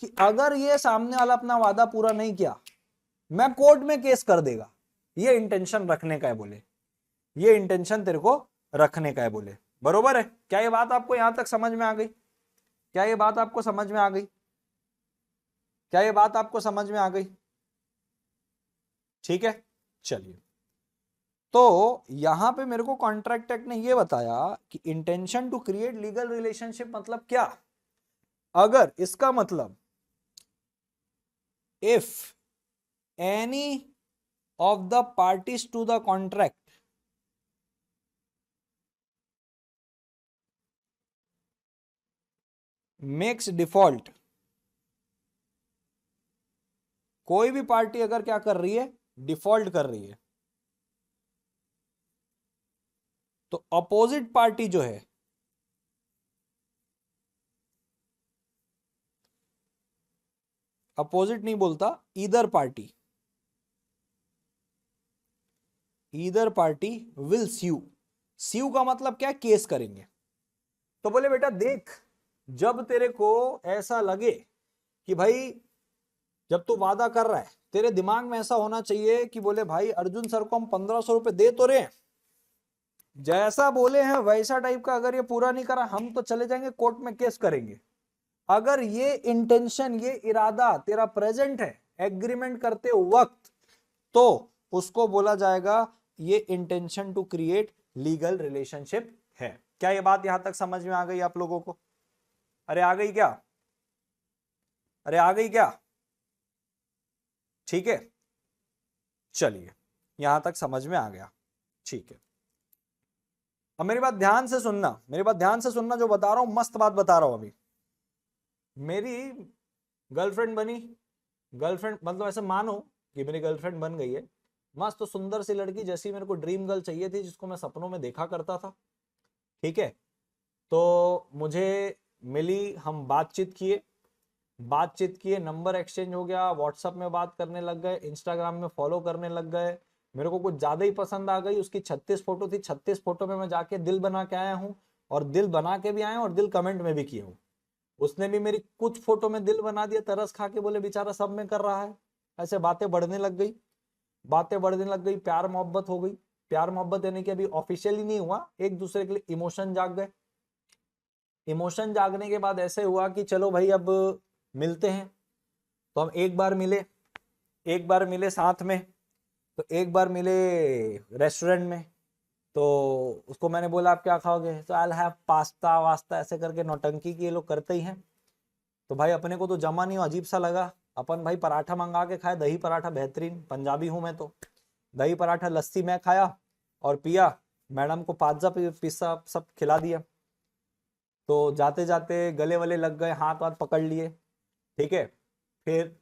कि अगर ये सामने वाला अपना वादा पूरा नहीं किया, मैं कोर्ट में केस कर देगा। ये इंटेंशन रखने का है बोले, ये इंटेंशन तेरे को रखने का है बोले। बरोबर है? क्या ये बात आपको यहां तक समझ में आ गई? क्या ये बात आपको समझ में आ गई? क्या ये बात आपको समझ में आ गई? ठीक है, चलिए। तो यहां पे मेरे को कॉन्ट्रैक्ट एक्ट ने ये बताया कि intention to create legal relationship मतलब क्या? अगर इसका मतलब if any of the parties to the contract makes default, कोई भी पार्टी अगर क्या कर रही है, डिफॉल्ट कर रही है, तो अपोजिट पार्टी जो है अपोजिट नहीं बोलता, ईदर पार्टी विल स्यू। स्यू का मतलब क्या? केस करेंगे। तो बोले बेटा देख, जब तेरे को ऐसा लगे कि भाई, जब तू वादा कर रहा है, तेरे दिमाग में ऐसा होना चाहिए कि बोले भाई अर्जुन सर को हम 1500 रुपए दे तो रहे हैं, जैसा बोले हैं वैसा टाइप का अगर ये पूरा नहीं करा हम तो चले जाएंगे कोर्ट में केस करेंगे। अगर ये इंटेंशन, ये इरादा तेरा प्रेजेंट है एग्रीमेंट करते वक्त, तो उसको बोला जाएगा ये intention to create legal relationship है। क्या ये बात यहां तक समझ में आ गई आप लोगों को? अरे आ गई क्या? अरे आ गई क्या? ठीक है, चलिए, यहां तक समझ में आ गया। ठीक है, अब मेरी बात ध्यान से सुनना, मेरी बात ध्यान से सुनना, जो बता रहा हूं मस्त बात बता रहा हूं। अभी मेरी गर्लफ्रेंड बनी, गर्लफ्रेंड मतलब ऐसे मानो कि मेरी गर्लफ्रेंड बन गई है, मस्त तो सुंदर सी लड़की, जैसी मेरे को ड्रीम गर्ल चाहिए थी, जिसको मैं सपनों में देखा करता था। ठीक है, तो मुझे मिली, हम बातचीत किए, नंबर एक्सचेंज हो गया, व्हाट्सएप में बात करने लग गए, इंस्टाग्राम में फॉलो करने लग गए। मेरे को कुछ ज्यादा ही पसंद आ गई, उसकी 36 फोटो थी, 36 फोटो में मैं जाके दिल बना के आया हूँ, और दिल बना के भी आया हूँ और दिल कमेंट में भी किया हूँ। उसने भी मेरी कुछ फोटो में दिल बना दिया, तरस खा के, बोले बेचारा सब में कर रहा है। ऐसे बातें बढ़ने लग गई, प्यार मोहब्बत हो गई। प्यार मोहब्बत यानी कि अभी ऑफिशियली नहीं हुआ, एक दूसरे के लिए इमोशन जाग गए। इमोशन जागने के बाद ऐसे हुआ कि चलो भाई अब मिलते हैं। तो हम एक बार मिले साथ में, तो एक बार मिले रेस्टोरेंट में। तो उसको मैंने बोला आप क्या खाओगे, तो आई हैव पास्ता वास्ता, ऐसे करके नौटंकी की ये लोग करते ही हैं। तो भाई अपने को तो जमा नहीं, अजीब सा लगा। अपन भाई पराठा मंगा के खाए, दही पराठा, बेहतरीन, पंजाबी हूं मैं तो। दही पराठा, लस्सी मैं खाया और पिया, मैडम को पाज्जा पिस्सा सब खिला दिया। तो जाते जाते गले वले लग गए, हाथ वाथ पकड़ लिए। ठीक है, फिर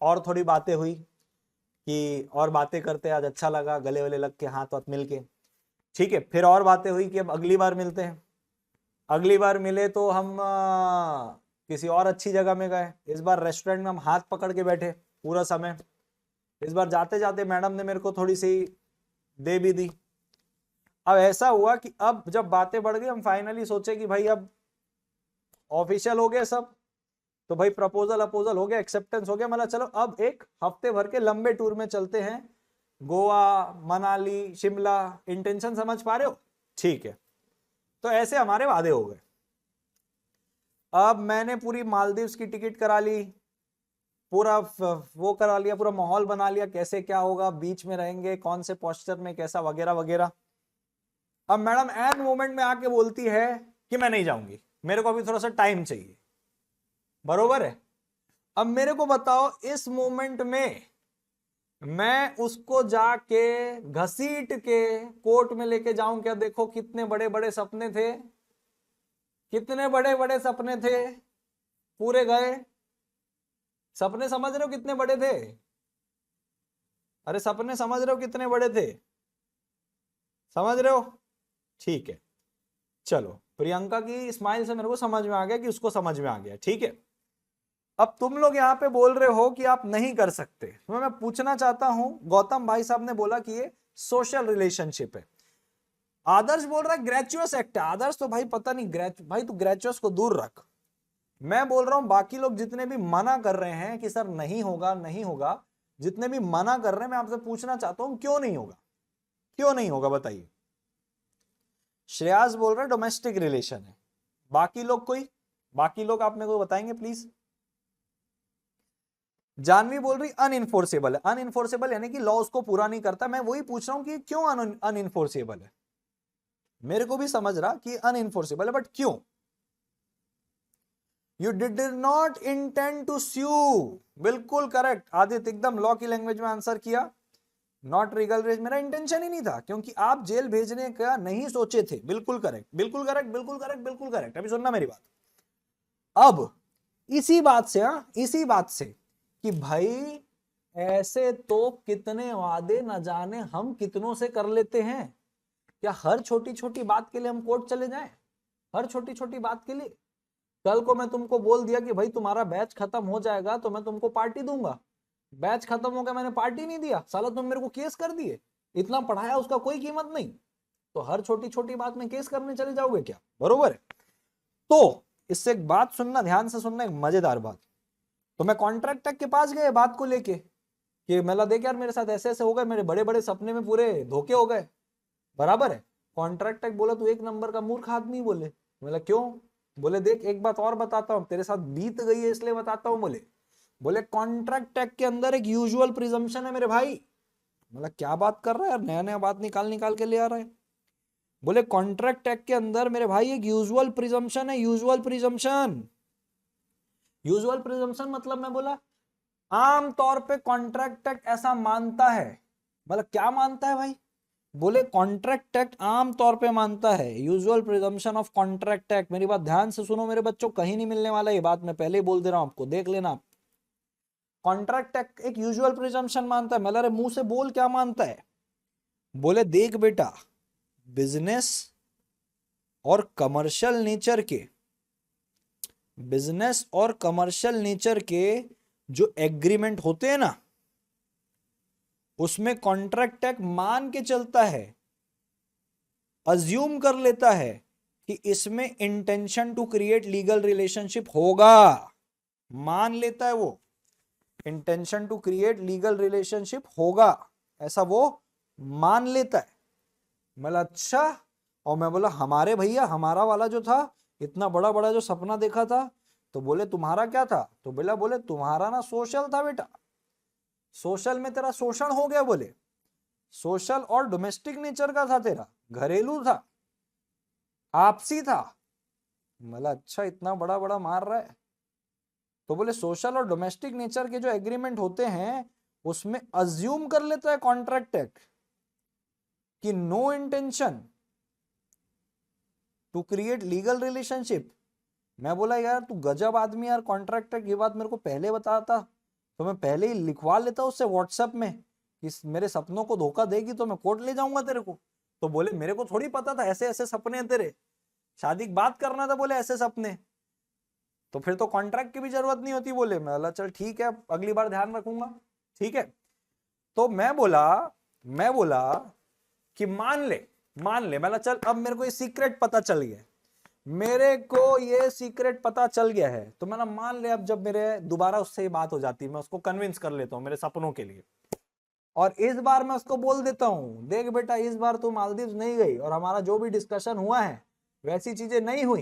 और थोड़ी बातें हुई कि और बातें करते, आज अच्छा लगा गले वले लग के, हाथ वाथ मिल के। ठीक है, फिर और बातें हुई कि अब अगली बार मिलते हैं। अगली बार मिले तो हम किसी और अच्छी जगह में गए। इस बार रेस्टोरेंट में हम हाथ पकड़ के बैठे पूरा समय। इस बार जाते जाते मैडम ने मेरे को थोड़ी सी दे भी दी। अब ऐसा हुआ कि अब जब बातें बढ़ गई, हम फाइनली सोचे कि भाई अब ऑफिशियल हो गया सब, तो भाई प्रपोजल अपोजल हो गया, एक्सेप्टेंस हो गया, मतलब चलो अब एक हफ्ते भर के लंबे टूर में चलते हैं, गोवा, मनाली, शिमला। इंटेंशन समझ पा रहे हो? ठीक है, तो ऐसे हमारे वादे हो गए। अब मैंने पूरी मालदीव्स की टिकट करा ली, पूरा वो करा लिया, पूरा माहौल बना लिया, कैसे क्या होगा, बीच में रहेंगे, कौन से पोस्चर में कैसा, वगैरह वगैरह। अब मैडम एन मोमेंट में आके बोलती है कि मैं नहीं जाऊंगी, मेरे को अभी थोड़ा सा टाइम चाहिए। बरोबर है? अब मेरे को बताओ, इस मोमेंट में मैं उसको जाके घसीट के कोर्ट में लेके जाऊं क्या? देखो कितने बड़े बड़े सपने थे, कितने बड़े बड़े सपने थे, पूरे गए। सपने समझ रहे हो कितने बड़े थे? अरे सपने समझ रहे हो कितने बड़े थे? समझ रहे हो? ठीक है, चलो, प्रियंका की स्माइल से मेरे को समझ में आ गया कि उसको समझ में आ गया। ठीक है, अब तुम लोग यहाँ पे बोल रहे हो कि आप नहीं कर सकते, तो मैं पूछना चाहता हूं, गौतम भाई साहब ने बोला कि ये सोशल रिलेशनशिप है। आदर्श बोल रहा है ग्रेचुअस एक्ट है। आदर्श तो भाई पता नहीं, भाई तू ग्रेचुअस को दूर रख। मैं बोल रहा हूं बाकी लोग जितने भी मना कर रहे हैं कि सर नहीं होगा नहीं होगा, जितने भी मना कर रहे हैं मैं आपसे पूछना चाहता हूं क्यों नहीं होगा, क्यों नहीं होगा बताइए। श्रेयास बोल रहा है डोमेस्टिक रिलेशन है, बाकी लोग कोई, बाकी लोग आप मेरे को बताएंगे प्लीज। जानवी बोल रही अनइनफोर्सेबल है, अनइनफोर्सेबल यानी कि लॉ उसको पूरा नहीं करता। मैं वही पूछ रहा हूं कि क्यों अनइनफोर्सेबल है, मेरे को भी समझ रहा कि अनइनफोर्सेबल है, बट क्यों। You did not intend to sue, बिल्कुल करेक्ट आदित्य, एकदम लॉ की लैंग्वेज में आंसर किया। नॉट रीगल रेज, मेरा इंटेंशन ही नहीं था, क्योंकि आप जेल भेजने का नहीं सोचे थे। बिल्कुल करेक्ट, बिल्कुल करेक्ट, बिल्कुल करेक्ट, बिल्कुल करेक्ट। अभी सुनना मेरी बात। अब इसी बात से, इसी बात से कि भाई ऐसे तो कितने वादे न जाने हम कितनों से कर लेते हैं, क्या हर छोटी छोटी बात के लिए हम कोर्ट चले जाएं? हर छोटी छोटी बात के लिए। कल को मैं तुमको बोल दिया कि भाई तुम्हारा बैच खत्म हो जाएगा तो मैं तुमको पार्टी दूंगा, बैच खत्म हो गया मैंने पार्टी नहीं दिया, साला तुम मेरे को केस कर दिए, इतना पढ़ाया उसका कोई कीमत नहीं, तो हर छोटी छोटी बात में केस करने चले जाओगे क्या? बरोबर है। तो इससे एक बात सुनना, ध्यान से सुनना, एक मजेदार बात। तो मैं कॉन्ट्रैक्ट तक के पास गए बात को लेके कि मेला देख यार मेरे साथ ऐसे ऐसे हो गए, मेरे बड़े बड़े सपने में पूरे धोखे हो गए, बराबर है। कॉन्ट्रैक्ट तक बोला तू एक नंबर का मूर्ख आदमी। बोले बोला क्यों? बोले देख एक बात और बताता हूं, तेरे साथ बीत गई है इसलिए बताता हूं। बोले कॉन्ट्रैक्ट एक्ट के अंदर एक यूजुअल प्रिजम्पशन है मेरे भाई। बोला क्या बात कर रहा है यार, नया नया बात निकाल के ले आ रहा है। बोले कॉन्ट्रैक्ट एक्ट के अंदर मेरे भाई एक यूजुअल प्रिजम्पशन है, यूजुअल प्रिजम्पशन। यूजुअल प्रिजम्पशन मतलब मैं बोला आम तौर पे कॉन्ट्रैक्ट एक्ट ऐसा मानता है। मतलब क्या मानता है भाई? बोले कॉन्ट्रैक्ट एक्ट आम तौर पे मानता है, usual presumption of contract act. मेरी बात ध्यान से सुनो मेरे बच्चों, कहीं नहीं मिलने वाला ये बात, मैं पहले ही बोल दे रहा हूं आपको, देख लेना आप। कॉन्ट्रैक्ट एक्ट एक यूजुअल प्रिजम्पशन मानता है। मतलब मुंह से बोल क्या मानता है? बोले देख बेटा, बिजनेस और कमर्शियल नेचर के, बिजनेस और कमर्शियल नेचर के जो एग्रीमेंट होते हैं ना, उसमें कॉन्ट्रैक्ट एक्ट मान के चलता है, अज्यूम कर लेता है कि इसमें intention to create legal relationship होगा। मान लेता है वो, intention to create legal relationship होगा, ऐसा वो मान लेता है। मतलब अच्छा। और मैं बोला हमारे भैया, हमारा वाला जो था, इतना बड़ा बड़ा जो सपना देखा था, तो बोले तुम्हारा क्या था? तो बोले तुम्हारा ना सोशल था बेटा, सोशल में तेरा शोषण हो गया। बोले सोशल और डोमेस्टिक नेचर का था, तेरा घरेलू था, आपसी था। मतलब अच्छा, इतना बड़ा बड़ा मार रहा है। तो बोले सोशल और डोमेस्टिक नेचर के जो एग्रीमेंट होते हैं उसमें अज्यूम कर लेता है कॉन्ट्रैक्ट एक्ट कि no intention to create legal relationship. मैं बोला यार तू गजब आदमी यार, कॉन्ट्रैक्ट एक्ट, ये बात मेरे को पहले बताता तो मैं पहले ही लिखवा लेता उससे व्हाट्सएप में कि मेरे सपनों को धोखा देगी तो मैं कोर्ट ले जाऊंगा तेरे को। तो बोले मेरे को थोड़ी पता था ऐसे ऐसे सपने हैं तेरे, शादी की बात करना था बोले ऐसे सपने, तो फिर तो कॉन्ट्रैक्ट की भी जरूरत नहीं होती। बोले मैं बोला चल ठीक है, अगली बार ध्यान रखूंगा, ठीक है। तो मैं बोला कि मान ले, मैं चल अब मेरे को ये सीक्रेट पता चल गया, मेरे को ये सीक्रेट पता चल गया है, तो मैंने मान ले अब जब मेरे दोबारा उससे ये बात हो जाती है मैं उसको कन्विंस कर लेता हूँ मेरे सपनों के लिए, और इस बार मैं उसको बोल देता हूँ देख बेटा इस बार तू मालदीव नहीं गई और हमारा जो भी डिस्कशन हुआ है वैसी चीजें नहीं हुई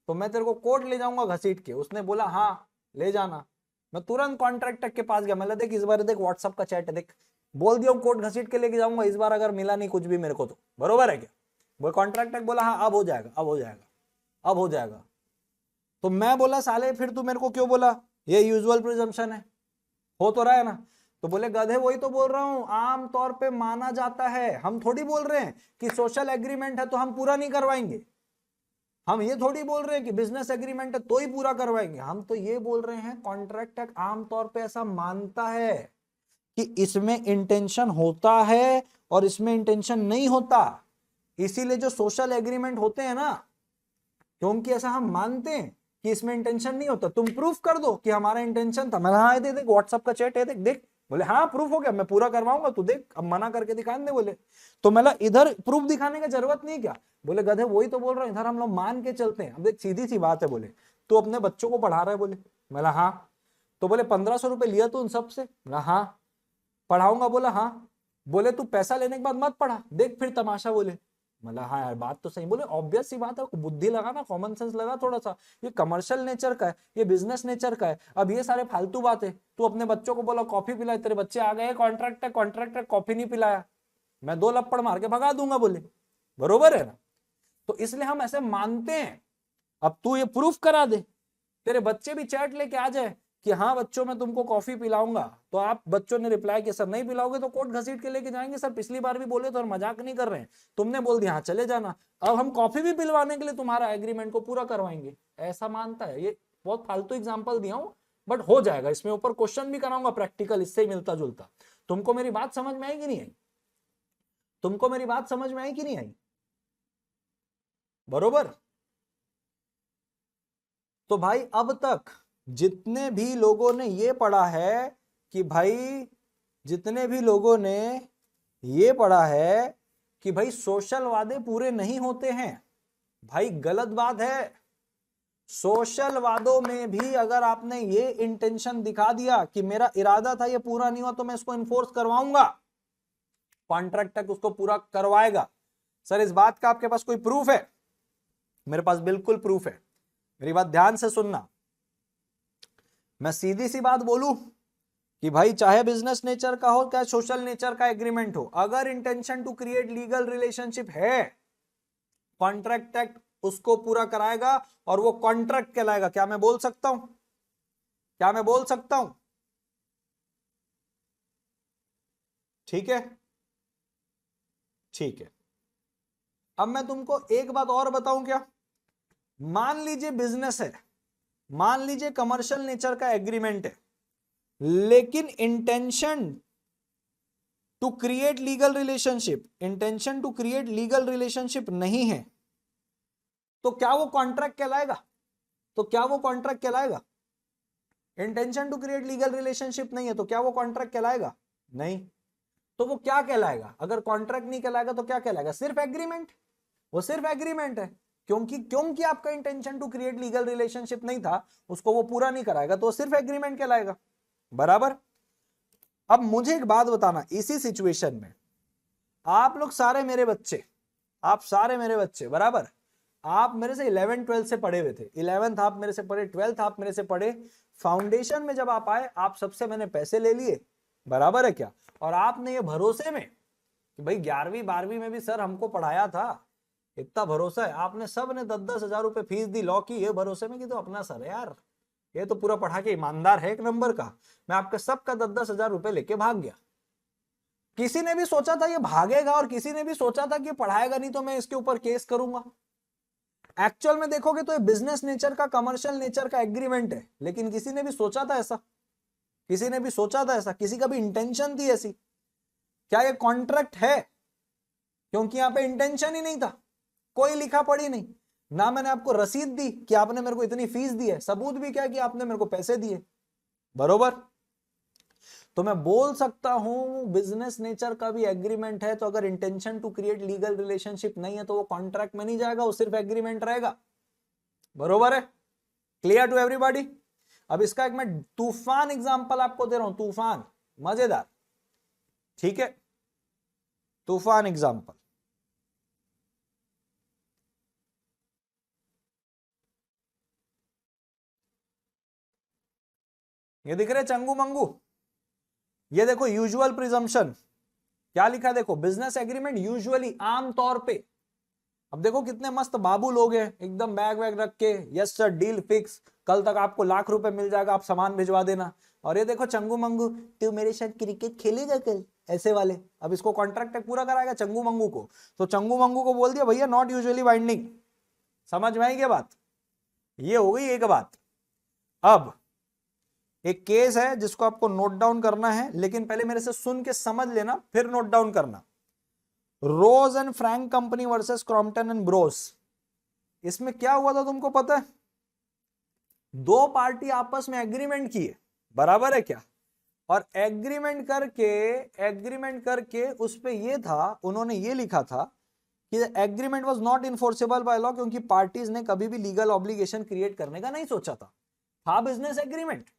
तो मैं तेरे को कोर्ट ले जाऊंगा घसीट के। उसने बोला हाँ ले जाना। मैं तुरंत कॉन्ट्रैक्टर के पास गया, मैं देख इस बार देख व्हाट्सएप का चैट है, देख बोल दिया कोर्ट घसीट के लेके जाऊंगा, इस बार अगर मिला नहीं कुछ भी मेरे को तो बरोबर है क्या? वो कॉन्ट्रैक्टर बोला हाँ अब हो जाएगा, अब हो जाएगा, अब हो जाएगा। तो मैं बोला साले फिर तू मेरे को क्यों बोला, ये यूजुअल प्रिजम्पशन है, हो तो रहा है ना। तो बोले गधे वही तो बोल रहा हूं, आम तौर पे माना जाता है, हम थोड़ी बोल रहे हैं कि सोशल एग्रीमेंट है तो हम पूरा नहीं करवाएंगे, हम ये थोड़ी बोल रहे हैं कि बिजनेस एग्रीमेंट है तो ही पूरा करवाएंगे, हम तो ये बोल रहे हैं कॉन्ट्रैक्ट एक्ट आमतौर पे ऐसा मानता है कि इसमें इंटेंशन होता है और इसमें इंटेंशन नहीं होता। इसीलिए जो सोशल एग्रीमेंट होते हैं ना, क्योंकि ऐसा हम मानते हैं कि इसमें इंटेंशन नहीं होता, तुम प्रूफ कर दो कि हमारा इंटेंशन था। मैं हाँ दे देख व्हाट्सएप का चैट है देख देख, बोले हाँ प्रूफ हो गया, मैं पूरा करवाऊंगा, तू देख अब मना करके दिखाने दे। बोले तो मैं इधर प्रूफ दिखाने की जरूरत नहीं क्या? बोले गधे वही तो बोल रहा हूं, इधर हम लोग मान के चलते हैं। अब देख सीधी सी बात है, बोले तू अपने बच्चों को पढ़ा रहा है, बोले मैं हाँ, तो बोले 1500 रुपए लिया तू उन सब से? बोला हाँ। पढ़ाऊंगा? बोला हाँ। बोले तू पैसा लेने के बाद मत पढ़ा, देख फिर तमाशा। बोले मतलब हाँ यार बात तो सही। बोले ऑब्वियस सी बात है, बुद्धि लगा ना, कॉमन सेंस लगा थोड़ा सा, ये कमर्शियल नेचर का है, ये बिजनेस नेचर का है। अब ये सारे फालतू बात है, तू अपने बच्चों को बोला कॉफी पिलाए, तेरे बच्चे आ गए कॉन्ट्रैक्ट है कॉन्ट्रैक्ट है, कॉफी नहीं पिलाया, मैं 2 लपड़ मार के भगा दूंगा। बोले बरोबर है ना? तो इसलिए हम ऐसे मानते हैं। अब तू ये प्रूफ करा दे, तेरे बच्चे भी चैट लेके आ जाए कि हाँ बच्चों मैं तुमको कॉफी पिलाऊंगा, तो आप बच्चों ने रिप्लाई किया सर नहीं पिलाओगे तो कोर्ट घसीट के लेके जाएंगे सर, पिछली बार भी बोले तो, और मजाक नहीं कर रहे हैं, तुमने बोल दिया हाँ चले जाना, अब हम कॉफी भी पिलवाने के लिए तुम्हारा एग्रीमेंट को पूरा करवाएंगे। ऐसा मानता है। ये बहुत फालतू एग्जाम्पल दिया हूं, बट हो जाएगा। इसमें ऊपर क्वेश्चन भी कराऊंगा प्रैक्टिकल, इससे ही मिलता जुलता। तुमको मेरी बात समझ में आई कि नहीं आई? तुमको मेरी बात समझ में आई कि नहीं आई? बरोबर? तो भाई अब तक जितने भी लोगों ने ये पढ़ा है कि भाई, जितने भी लोगों ने ये पढ़ा है कि भाई सोशल वादे पूरे नहीं होते हैं, भाई गलत बात है। सोशल वादों में भी अगर आपने ये इंटेंशन दिखा दिया कि मेरा इरादा था ये पूरा नहीं हुआ तो मैं इसको इन्फोर्स करवाऊंगा, कॉन्ट्रैक्ट तक उसको पूरा करवाएगा। सर इस बात का आपके पास कोई प्रूफ है? मेरे पास बिल्कुल प्रूफ है। मेरी बात ध्यान से सुनना। मैं सीधी सी बात बोलूं कि भाई चाहे बिजनेस नेचर का हो चाहे सोशल नेचर का एग्रीमेंट हो, अगर intention to create legal relationship है, कॉन्ट्रैक्ट एक्ट उसको पूरा कराएगा और वो कॉन्ट्रैक्ट कहलाएगा। क्या मैं बोल सकता हूं? क्या मैं बोल सकता हूं? ठीक है, ठीक है। अब मैं तुमको एक बात और बताऊं क्या? मान लीजिए बिजनेस है, मान लीजिए कमर्शियल नेचर का एग्रीमेंट है, लेकिन intention to create legal relationship, intention to create legal relationship नहीं है, तो क्या वो कॉन्ट्रैक्ट कहलाएगा? तो क्या वो कॉन्ट्रैक्ट कहलाएगा? Intention to create legal relationship नहीं है तो क्या वो कॉन्ट्रैक्ट कहलाएगा? नहीं। तो वो क्या कहलाएगा? अगर कॉन्ट्रैक्ट नहीं कहलाएगा तो क्या कहलाएगा? सिर्फ एग्रीमेंट। वो सिर्फ एग्रीमेंट है, क्योंकि आपका intention to create legal relationship नहीं था, उसको वो पूरा नहीं कराएगा तो सिर्फ एग्रीमेंट कहलाएगा। बराबर? अब मुझे एक बात बताना, इसी सिचुएशन में आप लोग सारे मेरे बच्चे, आप सारे मेरे बच्चे बराबर, आप मेरे से 11th 12th से पढ़े हुए थे, 11th आप मेरे से पढ़े, 12th आप मेरे से पढ़े, फाउंडेशन में जब आप आए आप सबसे मैंने पैसे ले लिए, बराबर है क्या? और आपने ये भरोसे में कि भाई 11वीं 12वीं में भी सर हमको पढ़ाया था, इतना भरोसा है, आपने सब ने 10-10 हजार रुपए फीस दी लॉ की, ये भरोसे में कि तो अपना सर है यार, ये तो पूरा पढ़ा के ईमानदार है एक नंबर का, मैं आपके सबका 10-10 हजार रुपए लेके भाग गया। किसी ने भी सोचा था ये भागेगा, और किसी ने भी सोचा था कि पढ़ाएगा नहीं तो मैं इसके ऊपर केस करूंगा? एक्चुअल में देखोगे तो ये बिजनेस नेचर का, कमर्शियल नेचर का एग्रीमेंट है, लेकिन किसी ने भी सोचा था ऐसा? किसी ने भी सोचा था ऐसा? किसी का भी इंटेंशन थी ऐसी? क्या ये कॉन्ट्रैक्ट है? क्योंकि यहां पे इंटेंशन ही नहीं था, कोई लिखा पढ़ी नहीं, ना मैंने आपको रसीद दी कि आपने मेरे को इतनी फीस दी है, सबूत भी क्या कि आपने मेरे को पैसे दिए। बरोबर? तो मैं बोल सकता हूं बिजनेस नेचर का भी एग्रीमेंट है, तो अगर intention to create legal relationship नहीं है तो वो कॉन्ट्रैक्ट में नहीं जाएगा, वो सिर्फ एग्रीमेंट रहेगा। बरोबर है? Clear to everybody? अब इसका एक मैं तूफान एग्जांपल आपको दे रहा हूं, तूफान, मजेदार, ठीक है? तूफान एग्जांपल, ये दिख रहे चंगू मंगू, ये देखो यूजुअल प्रिजम्पशन, क्या लिखा है देखो, बिजनेस एग्रीमेंट यूजुअली, आमतौर पे। अब देखो कितने मस्त बाबू लोग हैं, एकदम बैग वैग रख के, यस सर डील फिक्स, कल तक आपको लाख रुपए मिल जाएगा, आप सामान भिजवा देना। और ये देखो चंगू मंगू, तू मेरे साथ क्रिकेट खेलेगा कल, ऐसे वाले। अब इसको कॉन्ट्रैक्ट पूरा कराएगा चंगू मंगू को, तो चंगू मंगू को बोल दिया भैया नॉट यूजुअली बाइंडिंग। समझ में आई क्या बात? ये हो गई एक बात। अब एक केस है जिसको आपको नोट डाउन करना है, लेकिन पहले मेरे से सुन के समझ लेना फिर नोट डाउन करना। Rose and Frank company versus Crompton and Bros. इसमें क्या हुआ था तुमको पता है? 2 पार्टी आपस में एग्रीमेंट किए, बराबर है क्या? और एग्रीमेंट करके उस पे ये था, उन्होंने ये लिखा था कि agreement was not enforceable by law, क्योंकि पार्टीज ने कभी भी लीगल ऑब्लिगेशन क्रिएट करने का नहीं सोचा था बिजनेस एग्रीमेंट।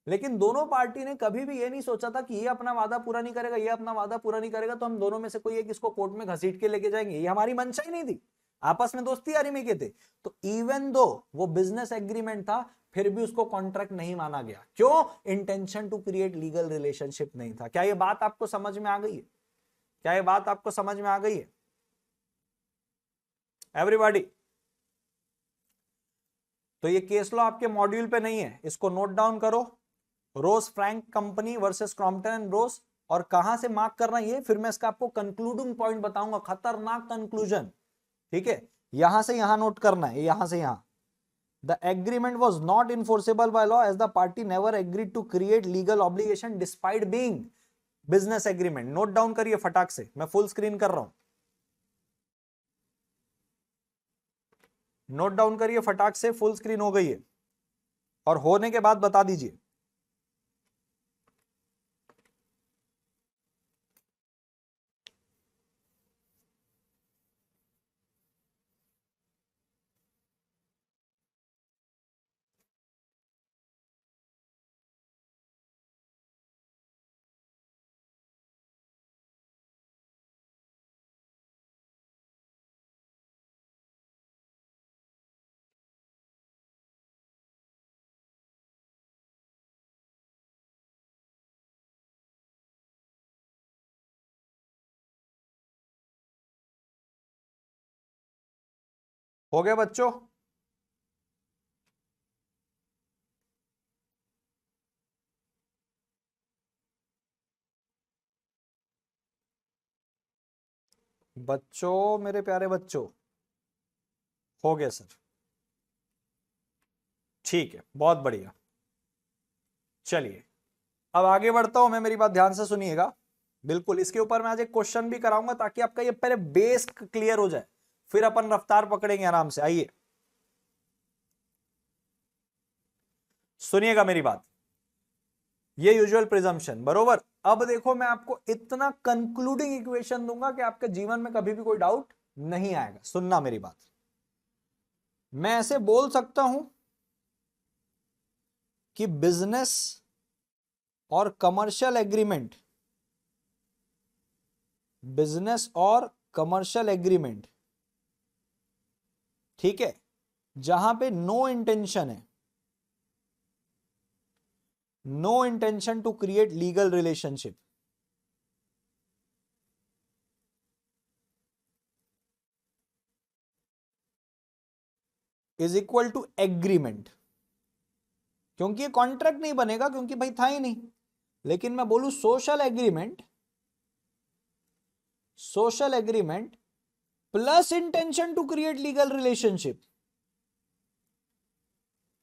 लेकिन दोनों पार्टी ने कभी भी ये नहीं सोचा था कि ये अपना वादा पूरा नहीं करेगा, ये अपना वादा पूरा नहीं करेगा, तो हम दोनों में से कोई एक इसको कोर्ट में घसीट के लेके जाएंगे। ये हमारी मंशा ही नहीं थी, आपस में दोस्ती यारी में के थे। तो इवन दो वो बिजनेस एग्रीमेंट था, फिर भी उसको कॉन्ट्रैक्ट नहीं माना गया। क्यों? Intention to create legal relationship नहीं था। क्या ये बात आपको समझ में आ गई है? क्या ये बात आपको समझ में आ गई है एवरीबॉडी? तो ये केस लॉ आपके मॉड्यूल पे नहीं है, इसको नोट डाउन करो। Rose Frank company versus Crompton and Rose, और कहां से मार्क करना ये फिर मैं इसका आपको कंक्लूडिंग पॉइंट बताऊंगा, खतरनाक कंक्लूजन। ठीक है, यहां से यहां नोट करना है, यहां से यहां। The agreement was not enforceable by law as the party never agreed to create legal obligation despite being business agreement. Note down करिए फटाक से, मैं फुल स्क्रीन कर रहा हूं। नोट डाउन करिए फटाक से, फुल स्क्रीन हो गई है, और होने के बाद बता दीजिए। हो गया बच्चों? बच्चों, मेरे प्यारे बच्चों, हो गया सर? ठीक है, बहुत बढ़िया। चलिए अब आगे बढ़ता हूं मैं, मेरी बात ध्यान से सुनिएगा। बिल्कुल, इसके ऊपर मैं आज एक क्वेश्चन भी कराऊंगा ताकि आपका ये पहले बेस क्लियर हो जाए, फिर अपन रफ्तार पकड़ेंगे आराम से। आइए सुनिएगा मेरी बात, ये यूजुअल प्रिजम्पशन बरोबर। अब देखो, मैं आपको इतना कंक्लूडिंग इक्वेशन दूंगा कि आपके जीवन में कभी भी कोई डाउट नहीं आएगा। सुनना मेरी बात, मैं ऐसे बोल सकता हूं कि बिजनेस और कमर्शियल एग्रीमेंट, बिजनेस और कमर्शियल एग्रीमेंट, ठीक है, जहां पे नो इंटेंशन है, no intention to create legal relationship, is equal to agreement. क्योंकि ये कॉन्ट्रैक्ट नहीं बनेगा, क्योंकि भाई था ही नहीं। लेकिन मैं बोलूं social agreement, social agreement plus intention to create legal relationship,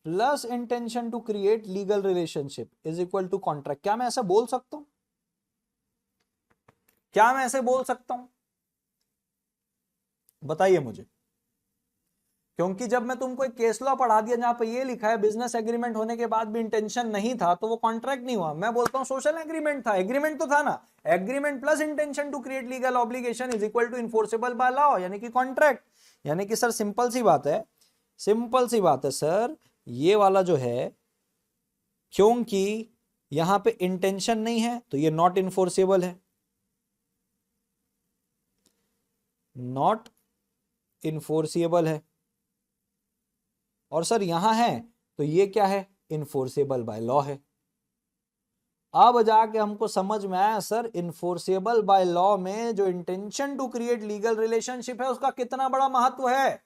plus intention to create legal relationship is equal to contract. क्या मैं ऐसा बोल सकता हूं? क्या मैं ऐसे बोल सकता हूं? बताइए मुझे। क्योंकि जब मैं तुमको एक केस लॉ पढ़ा दिया जहां पे ये लिखा है बिजनेस एग्रीमेंट होने के बाद भी इंटेंशन नहीं था, तो वो कॉन्ट्रैक्ट नहीं हुआ। मैं बोलता हूं सोशल एग्रीमेंट था, एग्रीमेंट तो था ना। Agreement plus intention to create legal obligation is equal to enforceable by law, यानी कि कॉन्ट्रैक्ट। यानी कि सर सिंपल सी बात है, सिंपल सी बात है सर, ये वाला जो है, क्योंकि यहां पे इंटेंशन नहीं है तो ये नॉट इन्फोर्सेबल है, नॉट इन्फोर्सेबल है। और सर यहां है तो ये क्या है? इन्फोर्सेबल बाय लॉ है। अब जाके हमको समझ में आया सर, इन्फोर्सेबल बाय लॉ में जो intention to create legal relationship है उसका कितना बड़ा महत्व है।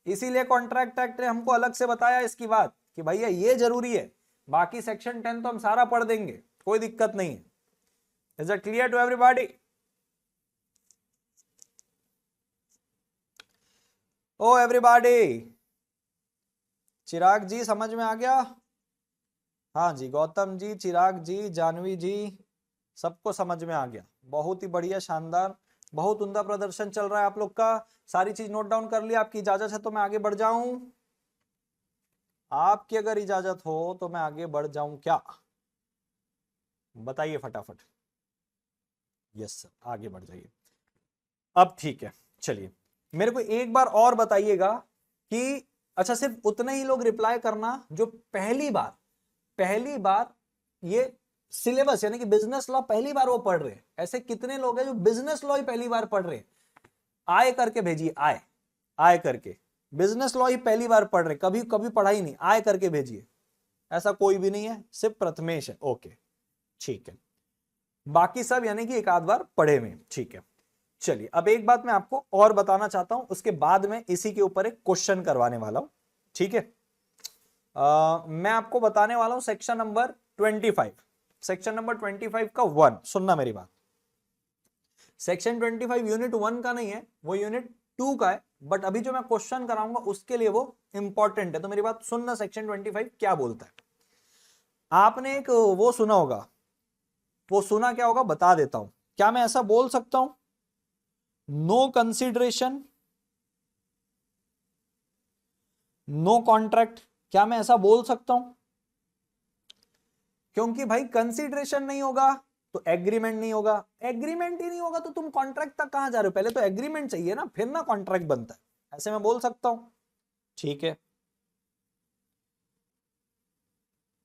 इसीलिए कॉन्ट्रैक्ट एक्ट ने हमको अलग से बताया इसकी बात कि भैया ये जरूरी है। बाकी सेक्शन 10 तो हम सारा पढ़ देंगे, कोई दिक्कत नहीं है। Is it clear to everybody? Oh everybody, Chirag ji समझ में आ गया? हाँ जी, गौतम जी, चिराग जी, जानवी जी, सबको समझ में आ गया। बहुत ही बढ़िया, शानदार, बहुत उम्दा प्रदर्शन चल रहा है आप लोग का। सारी चीज नोट डाउन कर लिया। आपकी इजाजत है तो मैं आगे बढ़ जाऊं? आपकी अगर इजाजत हो तो मैं आगे बढ़ जाऊं क्या? बताइए फटाफट। यस सर, आगे बढ़ जाइए। अब ठीक है, चलिए मेरे को एक बार और बताइएगा कि अच्छा, सिर्फ उतने ही लोग रिप्लाई करना जो पहली बार ये सिलेबस यानी कि बिजनेस लॉ पहली बार वो पढ़ रहे हैं। ऐसे कितने लोग हैं जो बिजनेस लॉ ही पहली बार पढ़ रहे हैं? आय करके भेजिए, आय, आय करके। बिजनेस लॉ ही पहली बार पढ़ रहे, कभी कभी पढ़ा ही नहीं, आय करके भेजिए। ऐसा कोई भी नहीं है, सिर्फ प्रथमेश है। ओके ठीक है, बाकी सब यानी कि एक आध बार पढ़े हुए। ठीक है, चलिए अब एक बात मैं आपको और बताना चाहता हूं, उसके बाद में इसी के ऊपर एक क्वेश्चन करवाने वाला हूं। ठीक है, मैं आपको बताने वाला हूं सेक्शन नंबर 25। सेक्शन नंबर 25 का 1, सुनना मेरी बात। सेक्शन 25 यूनिट 1 का नहीं है, वो यूनिट 2 का है, बट अभी जो मैं क्वेश्चन कराऊंगा उसके लिए वो इंपॉर्टेंट है। तो मेरी बात सुनना, सेक्शन 25 क्या बोलता है। आपने एक वो सुना होगा, वो सुना क्या होगा बता देता हूं। क्या मैं ऐसा बोल सकता हूं, नो कंसिडरेशन नो कॉन्ट्रैक्ट? क्या मैं ऐसा बोल सकता हूं? क्योंकि भाई कंसिडरेशन नहीं होगा तो एग्रीमेंट नहीं होगा, एग्रीमेंट ही नहीं होगा तो तुम कॉन्ट्रैक्ट तक कहां जा रहे हो? पहले तो एग्रीमेंट चाहिए ना, फिर ना कॉन्ट्रैक्ट बनता है। ऐसे मैं बोल सकता हूं? ठीक है,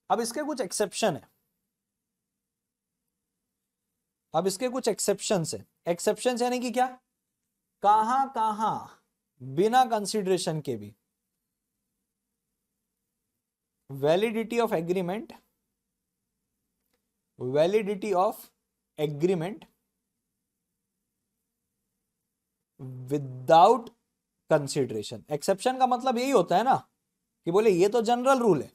अब इसके कुछ एक्सेप्शन है। अब इसके कुछ एक्सेप्शंस है। एक्सेप्शंस यानी कि क्या, कहां कहां बिना कंसिडरेशन के भी validity of agreement, validity of agreement without consideration. Exception का मतलब यही होता है ना कि बोले ये तो जनरल रूल है,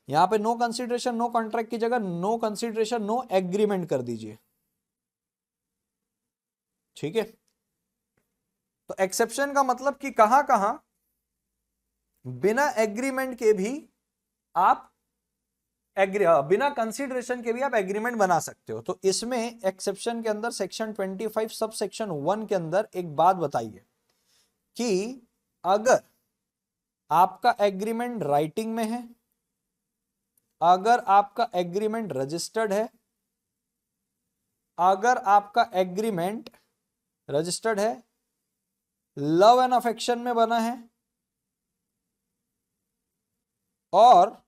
यहां पे नो कंसिडरेशन नो कॉन्ट्रैक्ट की जगह नो कंसिडरेशन नो एग्रीमेंट कर दीजिए। ठीक है, तो एक्सेप्शन का मतलब कि कहां कहां बिना एग्रीमेंट के भी आप बिना कंसिडरेशन के भी आप एग्रीमेंट बना सकते हो। तो इसमें एक्सेप्शन के अंदर सेक्शन 25 सब सेक्शन 1 के अंदर एक बात बताइए कि अगर आपका एग्रीमेंट राइटिंग में है, अगर आपका एग्रीमेंट रजिस्टर्ड है, अगर आपका एग्रीमेंट रजिस्टर्ड है, लव एंड अफेक्शन में बना है, और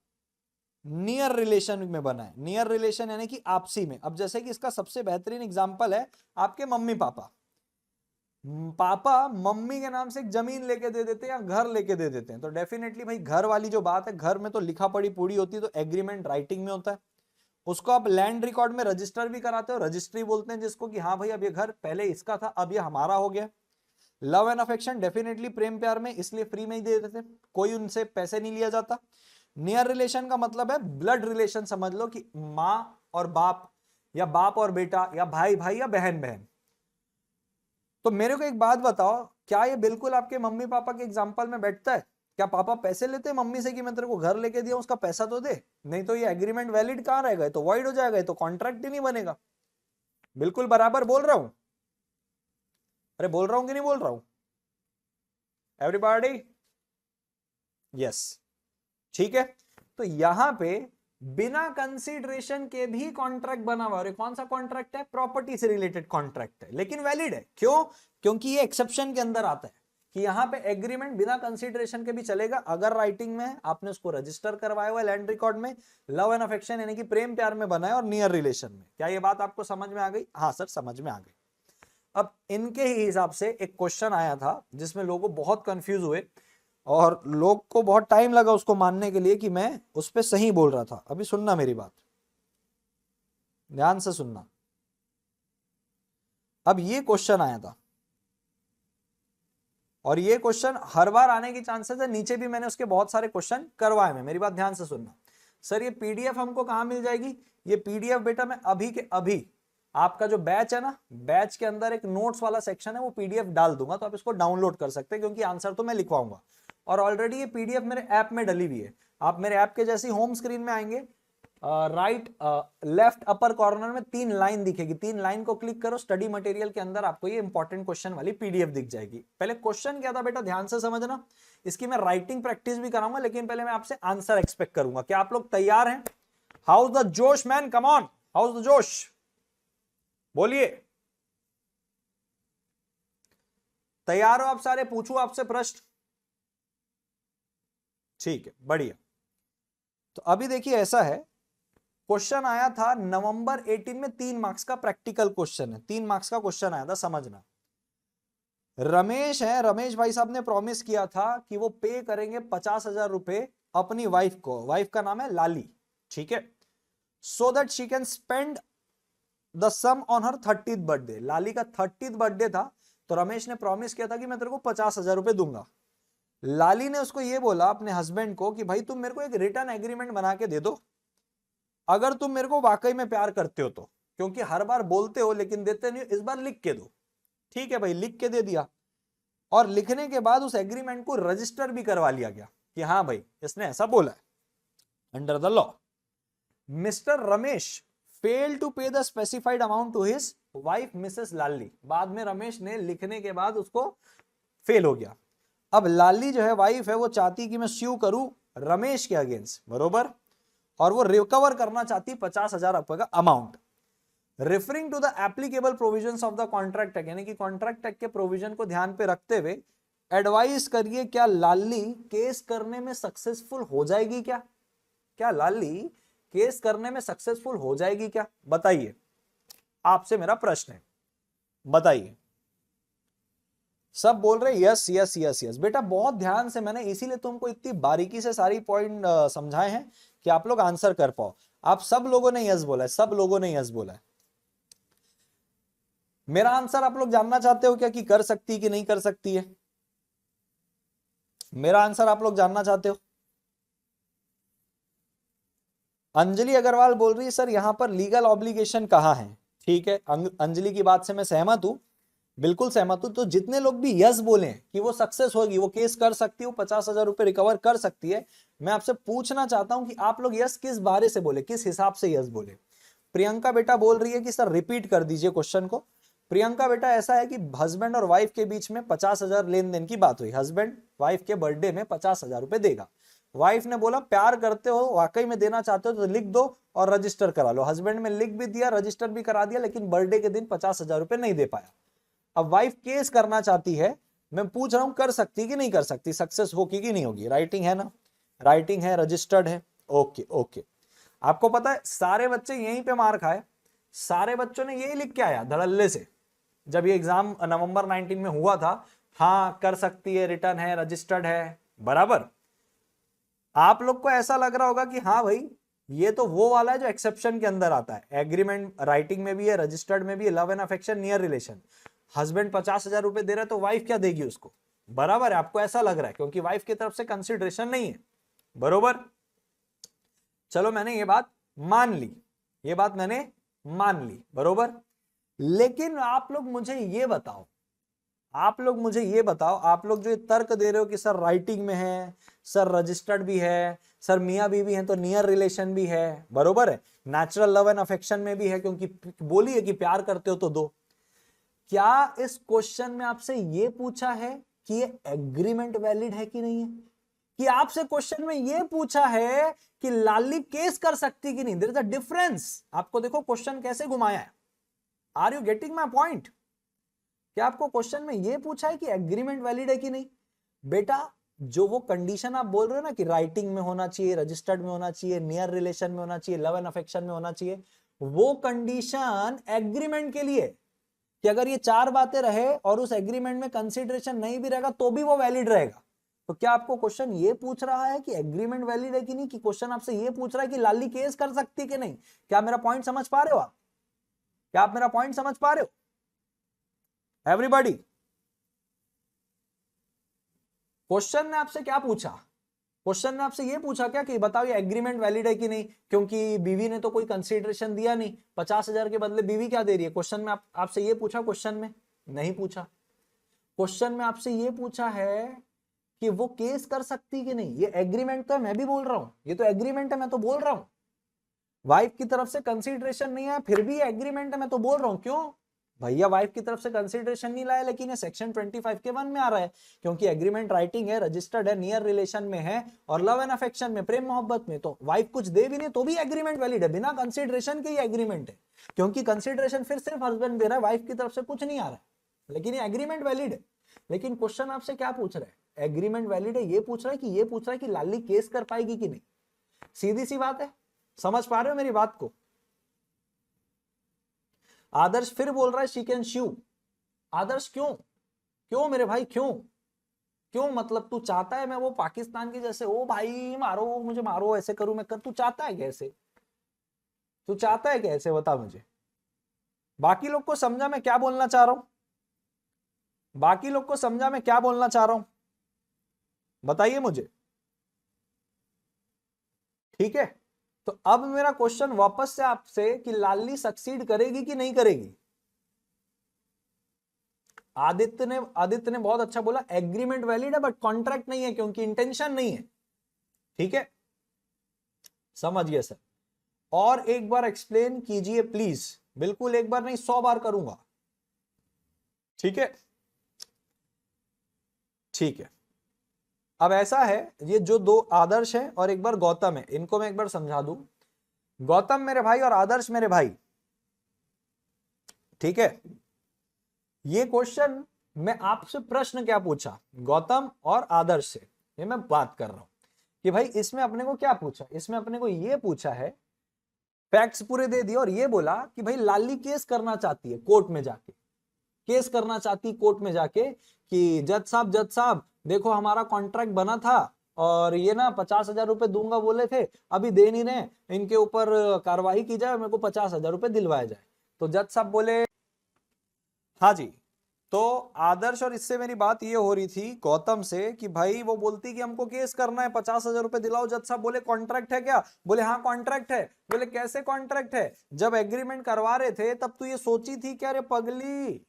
नियर रिलेशन में बना है। नियर रिलेशन यानी कि आपसी में। अब जैसे कि इसका सबसे बेहतरीन एग्जांपल है आपके मम्मी पापा। पापा मम्मी के नाम से एक जमीन लेके दे देते हैं या घर लेके दे देते हैं, तो डेफिनेटली भाई घर वाली जो बात है, घर में तो लिखा पढ़ी पूरी होती है, तो एग्रीमेंट राइटिंग में होता है। उसको आप लैंड रिकॉर्ड में रजिस्टर भी कराते हो, रजिस्ट्री बोलते हैं जिसको, कि हाँ भाई अब ये घर पहले इसका था अब ये हमारा हो गया। लव एंड अफेक्शन डेफिनेटली प्रेम प्यार में, इसलिए फ्री में ही दे देते, कोई उनसे पैसे नहीं लिया जाता। नियर रिलेशन का मतलब है ब्लड रिलेशन, समझ लो कि माँ और बाप, या बाप और बेटा, या भाई भाई, या बहन बहन। तो मेरे को एक बात बताओ, क्या ये बिल्कुल आपके मम्मी पापा के एग्जाम्पल में बैठता है? क्या पापा पैसे लेते हैं मम्मी से कि मैं तेरे को घर लेके दिया, उसका पैसा तो दे, नहीं तो ये एग्रीमेंट वैलिड कहां रहेगा, तो वॉइड हो जाएगा, तो कॉन्ट्रैक्ट ही नहीं बनेगा। बिल्कुल बराबर बोल रहा हूं? अरे बोल रहा हूं कि नहीं बोल रहा हूं एवरीबॉडी? यस, ठीक है। तो यहां पे बिना कंसीडरेशन के भी कॉन्ट्रैक्ट बना हुआ है। कौन सा कॉन्ट्रैक्ट है? प्रॉपर्टी से रिलेटेड कॉन्ट्रैक्ट है, लेकिन वैलिड है। क्यों? क्योंकि ये एक्सेप्शन के अंदर आता है कि यहां पे एग्रीमेंट बिना कंसीडरेशन के भी चलेगा, अगर राइटिंग में है, आपने उसको रजिस्टर करवाया हुआ है लैंड रिकॉर्ड में, लव एंड अफेक्शन यानी कि प्रेम प्यार में बना है, और नियर रिलेशन में। क्या ये बात आपको समझ में आ गई? हाँ सर समझ में आ गई। अब इनके ही हिसाब से एक क्वेश्चन आया था जिसमें लोग बहुत कंफ्यूज हुए, और लोग को बहुत टाइम लगा उसको मानने के लिए कि मैं उस पर सही बोल रहा था। अभी सुनना मेरी बात, ध्यान से सुनना। अब ये क्वेश्चन आया था, और ये क्वेश्चन हर बार आने की चांसेस है, नीचे भी मैंने उसके बहुत सारे क्वेश्चन करवाए हैं। मेरी बात ध्यान से सुनना। सर ये पीडीएफ हमको कहां मिल जाएगी? ये पीडीएफ बेटा मैं अभी के अभी आपका जो बैच है ना, बैच के अंदर एक नोट्स वाला सेक्शन है, वो पीडीएफ डाल दूंगा, तो आप इसको डाउनलोड कर सकते हैं, क्योंकि आंसर तो मैं लिखवाऊंगा, और ऑलरेडी ये पीडीएफ मेरे ऐप में डली हुई है। आप मेरे ऐप के जैसे होम स्क्रीन में आएंगे, राइट लेफ्ट अपर कॉर्नर में 3 लाइन दिखेगी, 3 लाइन को क्लिक करो, स्टडी मटेरियल के अंदर आपको ये इंपॉर्टेंट क्वेश्चन वाली पीडीएफ दिख जाएगी। पहले क्वेश्चन क्या था बेटा, ध्यान से समझना। इसकी मैं राइटिंग प्रैक्टिस भी कराऊंगा, लेकिन पहले मैं आपसे आंसर एक्सपेक्ट करूंगा। क्या आप लोग तैयार हैं? House the josh man, come on, house the जोश, बोलिए। तैयार हो आप सारे? पूछूं आपसे प्रश्न? ठीक है, बढ़िया। तो अभी देखिए ऐसा है, क्वेश्चन आया था नवंबर 18 में, 3 मार्क्स का प्रैक्टिकल क्वेश्चन है, 3 मार्क्स का क्वेश्चन आया था, समझना। रमेश है, रमेश भाई साहब ने प्रॉमिस किया था कि वो पे करेंगे 50,000 रुपए अपनी वाइफ को, वाइफ का नाम है लाली, ठीक है, so that she can spend the sum on her 30th birthday. Lali का 30th बर्थडे था, तो रमेश ने प्रॉमिस किया था कि मैं तेरे को 50,000 रुपए दूंगा। लाली ने उसको ये बोला अपने हस्बैंड को कि भाई तुम मेरे को एक रिटर्न एग्रीमेंट बना के दे दो, अगर तुम मेरे को वाकई में प्यार करते हो तो, क्योंकि हर बार बोलते हो लेकिन देते नहीं, इस बार लिख के दो। ठीक है भाई, लिख के दे दिया, और लिखने के बाद उस एग्रीमेंट को रजिस्टर भी करवा लिया गया कि हाँ भाई इसने ऐसा बोला है under the law. Mister Ramesh fail to pay the specified amount to his wife missus Lali. बाद में रमेश ने लिखने के बाद उसको फेल हो गया। अब लाली जो है वाइफ है, वो चाहती कि मैं स्यू करूं रमेश के अगेंस्ट, बरोबर, और वो रिकवर करना चाहती 50,000 रुपए का amount. Referring to the applicable provisions of the contract act, यानी कि कॉन्ट्रैक्ट एक्ट के प्रोविजन को ध्यान पे रखते हुए एडवाइस करिए क्या लाली केस करने में सक्सेसफुल हो जाएगी क्या? क्या लाली केस करने में सक्सेसफुल हो जाएगी क्या? बताइए, आपसे मेरा प्रश्न है, बताइए। सब बोल रहे यस यस यस यस। बेटा बहुत ध्यान से, मैंने इसीलिए तुमको इतनी बारीकी से सारी पॉइंट समझाए हैं कि आप लोग आंसर कर पाओ। आप सब लोगों ने यस बोला है, सब लोगों ने यस बोला है। मेरा आंसर आप लोग जानना चाहते हो क्या कि कर सकती कि नहीं कर सकती है? मेरा आंसर आप लोग जानना चाहते हो? अंजलि अग्रवाल बोल रही है सर यहां पर लीगल ऑब्लिगेशन कहां है। ठीक है, अंजलि की बात से मैं सहमत हूं, बिल्कुल सहमत हूं। तो जितने लोग भी यस बोले कि वो सक्सेस होगी, वो केस कर सकती है, वो 50,000 रुपए रिकवर कर सकती है, मैं आपसे पूछना चाहता हूं कि आप लोग यस किस बारे से बोले, किस हिसाब से यस बोले। प्रियंका बेटा बोल रही है कि सर रिपीट कर दीजिए क्वेश्चन को। प्रियंका बेटा ऐसा है कि हस्बैंड और वाइफ के बीच में 50,000 लेन देन की बात हुई, हस्बैंड वाइफ के बर्थडे में 50,000 रुपए देगा। वाइफ ने बोला प्यार करते हो, वाकई में देना चाहते हो तो लिख दो और रजिस्टर करा लो। हस्बैंड में लिख भी दिया, रजिस्टर भी करा दिया, लेकिन बर्थडे के दिन 50,000 रुपए नहीं दे पाया। अब वाइफ केस करना चाहती है, मैं पूछ रहा हूं कर सकती कि नहीं कर सकती, सक्सेस होगी कि नहीं होगी? राइटिंग है ना, राइटिंग है, रजिस्टर्ड है, ओके ओके। आपको पता है सारे बच्चे यहीं पे मार खाए, सारे बच्चों ने यही लिख के आया धड़ल्ले से जब ये एग्जाम नवंबर 19 में हुआ था। हाँ कर सकती है, रिटर्न है, रजिस्टर्ड है, बराबर। आप लोग को ऐसा लग रहा होगा कि हाँ भाई ये तो वो वाला है जो एक्सेप्शन के अंदर आता है, एग्रीमेंट राइटिंग में भी है, रजिस्टर्ड में भी है, love and affection near relation. Husband 50,000 रुपए दे रहा है तो वाइफ क्या देगी उसको, बराबर है। आपको ऐसा लग रहा है क्योंकि वाइफ की तरफ से कंसिडरेशन नहीं है, बरोबर। चलो मैंने ये बात मान ली, ये बात मैंने मान ली, बरोबर। लेकिन आप लोग मुझे ये बताओ, आप लोग मुझे ये बताओ, आप लोग जो ये तर्क दे रहे हो कि सर राइटिंग में है, सर रजिस्टर्ड भी है, सर मियाँ बीवी है तो नियर रिलेशन भी है, बरोबर है, नेचुरल लव एंड अफेक्शन में भी है क्योंकि बोली है कि प्यार करते हो तो दो। क्या इस क्वेश्चन में आपसे ये पूछा है कि ये एग्रीमेंट वैलिड है कि नहीं है? कि आपसे क्वेश्चन में ये पूछा है कि लाली केस कर सकती कि नहीं? There is a difference. आपको देखो क्वेश्चन कैसे घुमाया है, are you getting my point? क्या आपको क्वेश्चन में ये पूछा है कि एग्रीमेंट वैलिड है कि नहीं? बेटा जो वो कंडीशन आप बोल रहे हो ना कि राइटिंग में होना चाहिए, रजिस्टर्ड में होना चाहिए, नियर रिलेशन में होना चाहिए, लव एंड अफेक्शन में होना चाहिए, वो कंडीशन एग्रीमेंट के लिए कि अगर ये 4 बातें रहे और उस एग्रीमेंट में कंसीडरेशन नहीं भी रहेगा तो भी वो वैलिड रहेगा। तो क्या आपको क्वेश्चन ये पूछ रहा है कि एग्रीमेंट वैलिड है कि नहीं, कि क्वेश्चन आपसे ये पूछ रहा है कि लाली केस कर सकती कि नहीं? क्या मेरा पॉइंट समझ पा रहे हो आप? क्या आप मेरा पॉइंट समझ पा रहे हो एवरीबॉडी? क्वेश्चन ने आपसे क्या पूछा? क्वेश्चन ने आपसे ये पूछा क्या कि बताओ ये एग्रीमेंट वैलिड है कि नहीं, क्योंकि बीवी ने तो कोई कंसीडरेशन दिया नहीं, 50,000 के बदले बीवी क्या दे रही है? क्वेश्चन में आपसे ये पूछा? क्वेश्चन में नहीं पूछा। क्वेश्चन में आपसे ये पूछा है कि वो केस कर सकती कि नहीं। ये एग्रीमेंट तो है, मैं भी बोल रहा हूं ये तो एग्रीमेंट है, मैं तो बोल रहा हूं वाइफ की तरफ से कंसीडरेशन नहीं है फिर भी एग्रीमेंट है, मैं तो बोल रहा हूं। क्यों भैया वाइफ की तरफ से कंसीडरेशन नहीं लाया, लेकिन ये सेक्शन 25 के 1 में आ रहा है क्योंकि एग्रीमेंट राइटिंग है, रजिस्टर्ड है, नियर रिलेशन में है और लव एंड अफेक्शन में, प्रेम मोहब्बत में। तो वाइफ कुछ दे भी नहीं तो भी एग्रीमेंट वैलिड है, बिना कंसीडरेशन के ही एग्रीमेंट है, क्योंकि कंसीडरेशन फिर सिर्फ हस्बैंड दे रहा है, वाइफ की तरफ से कुछ नहीं आ रहा है, लेकिन ये एग्रीमेंट वैलिड है। लेकिन क्वेश्चन आपसे क्या पूछ रहा है? एग्रीमेंट वैलिड है ये पूछ रहा है कि ये पूछ रहा है कि लाली केस कर पाएगी कि नहीं। सीधी सी बात है, समझ पा रहे हो मेरी बात को? आदर्श फिर बोल रहा है शी कैन शू। आदर्श क्यों क्यों मेरे भाई, क्यों क्यों? मतलब तू चाहता है मैं वो पाकिस्तान की जैसे ओ भाई मारो मुझे मारो ऐसे करूं मैं कर, तू चाहता है कैसे? तू चाहता है कैसे बता मुझे? बाकी लोग को समझा मैं क्या बोलना चाह रहा हूं? बाकी लोग को समझा मैं क्या बोलना चाह रहा हूं? बताइए मुझे। ठीक है, तो अब मेरा क्वेश्चन वापस से आपसे कि लाली सक्सीड करेगी कि नहीं करेगी? आदित्य ने बहुत अच्छा बोला, एग्रीमेंट वैलिड है बट कॉन्ट्रैक्ट नहीं है क्योंकि इंटेंशन नहीं है। ठीक है, समझ गए सर? और एक बार एक्सप्लेन कीजिए प्लीज। बिल्कुल एक बार नहीं 100 बार करूंगा। ठीक है, ठीक है। अब ऐसा है, ये जो दो आदर्श है और एक बार गौतम है, इनको मैं एक बार समझा दूं। गौतम मेरे भाई और आदर्श मेरे भाई, ठीक है, ये क्वेश्चन मैं आपसे प्रश्न क्या पूछा गौतम और आदर्श से, ये मैं बात कर रहा हूं कि भाई इसमें अपने को क्या पूछा, इसमें अपने को ये पूछा है, फैक्ट्स पूरे दे दिए और ये बोला कि भाई लाली केस करना चाहती है कोर्ट में जाके, केस करना चाहती कोर्ट में जाके कि जज साहब देखो हमारा कॉन्ट्रैक्ट बना था और ये ना 50,000 रुपए दूंगा बोले थे, अभी दे नहीं रहे, इनके ऊपर कार्रवाई की जाए, मेरे को 50,000 रुपए दिलवाया जाए। तो जज साहब बोले हाँ जी। तो आदर्श और इससे मेरी बात ये हो रही थी गौतम से कि भाई वो बोलती कि हमको केस करना है, 50,000 रुपए दिलाओ। जज साहब बोले कॉन्ट्रैक्ट है क्या? बोले हाँ कॉन्ट्रैक्ट है। बोले कैसे कॉन्ट्रैक्ट है? जब एग्रीमेंट करवा रहे थे तब तू ये सोची थी क्या रे पगली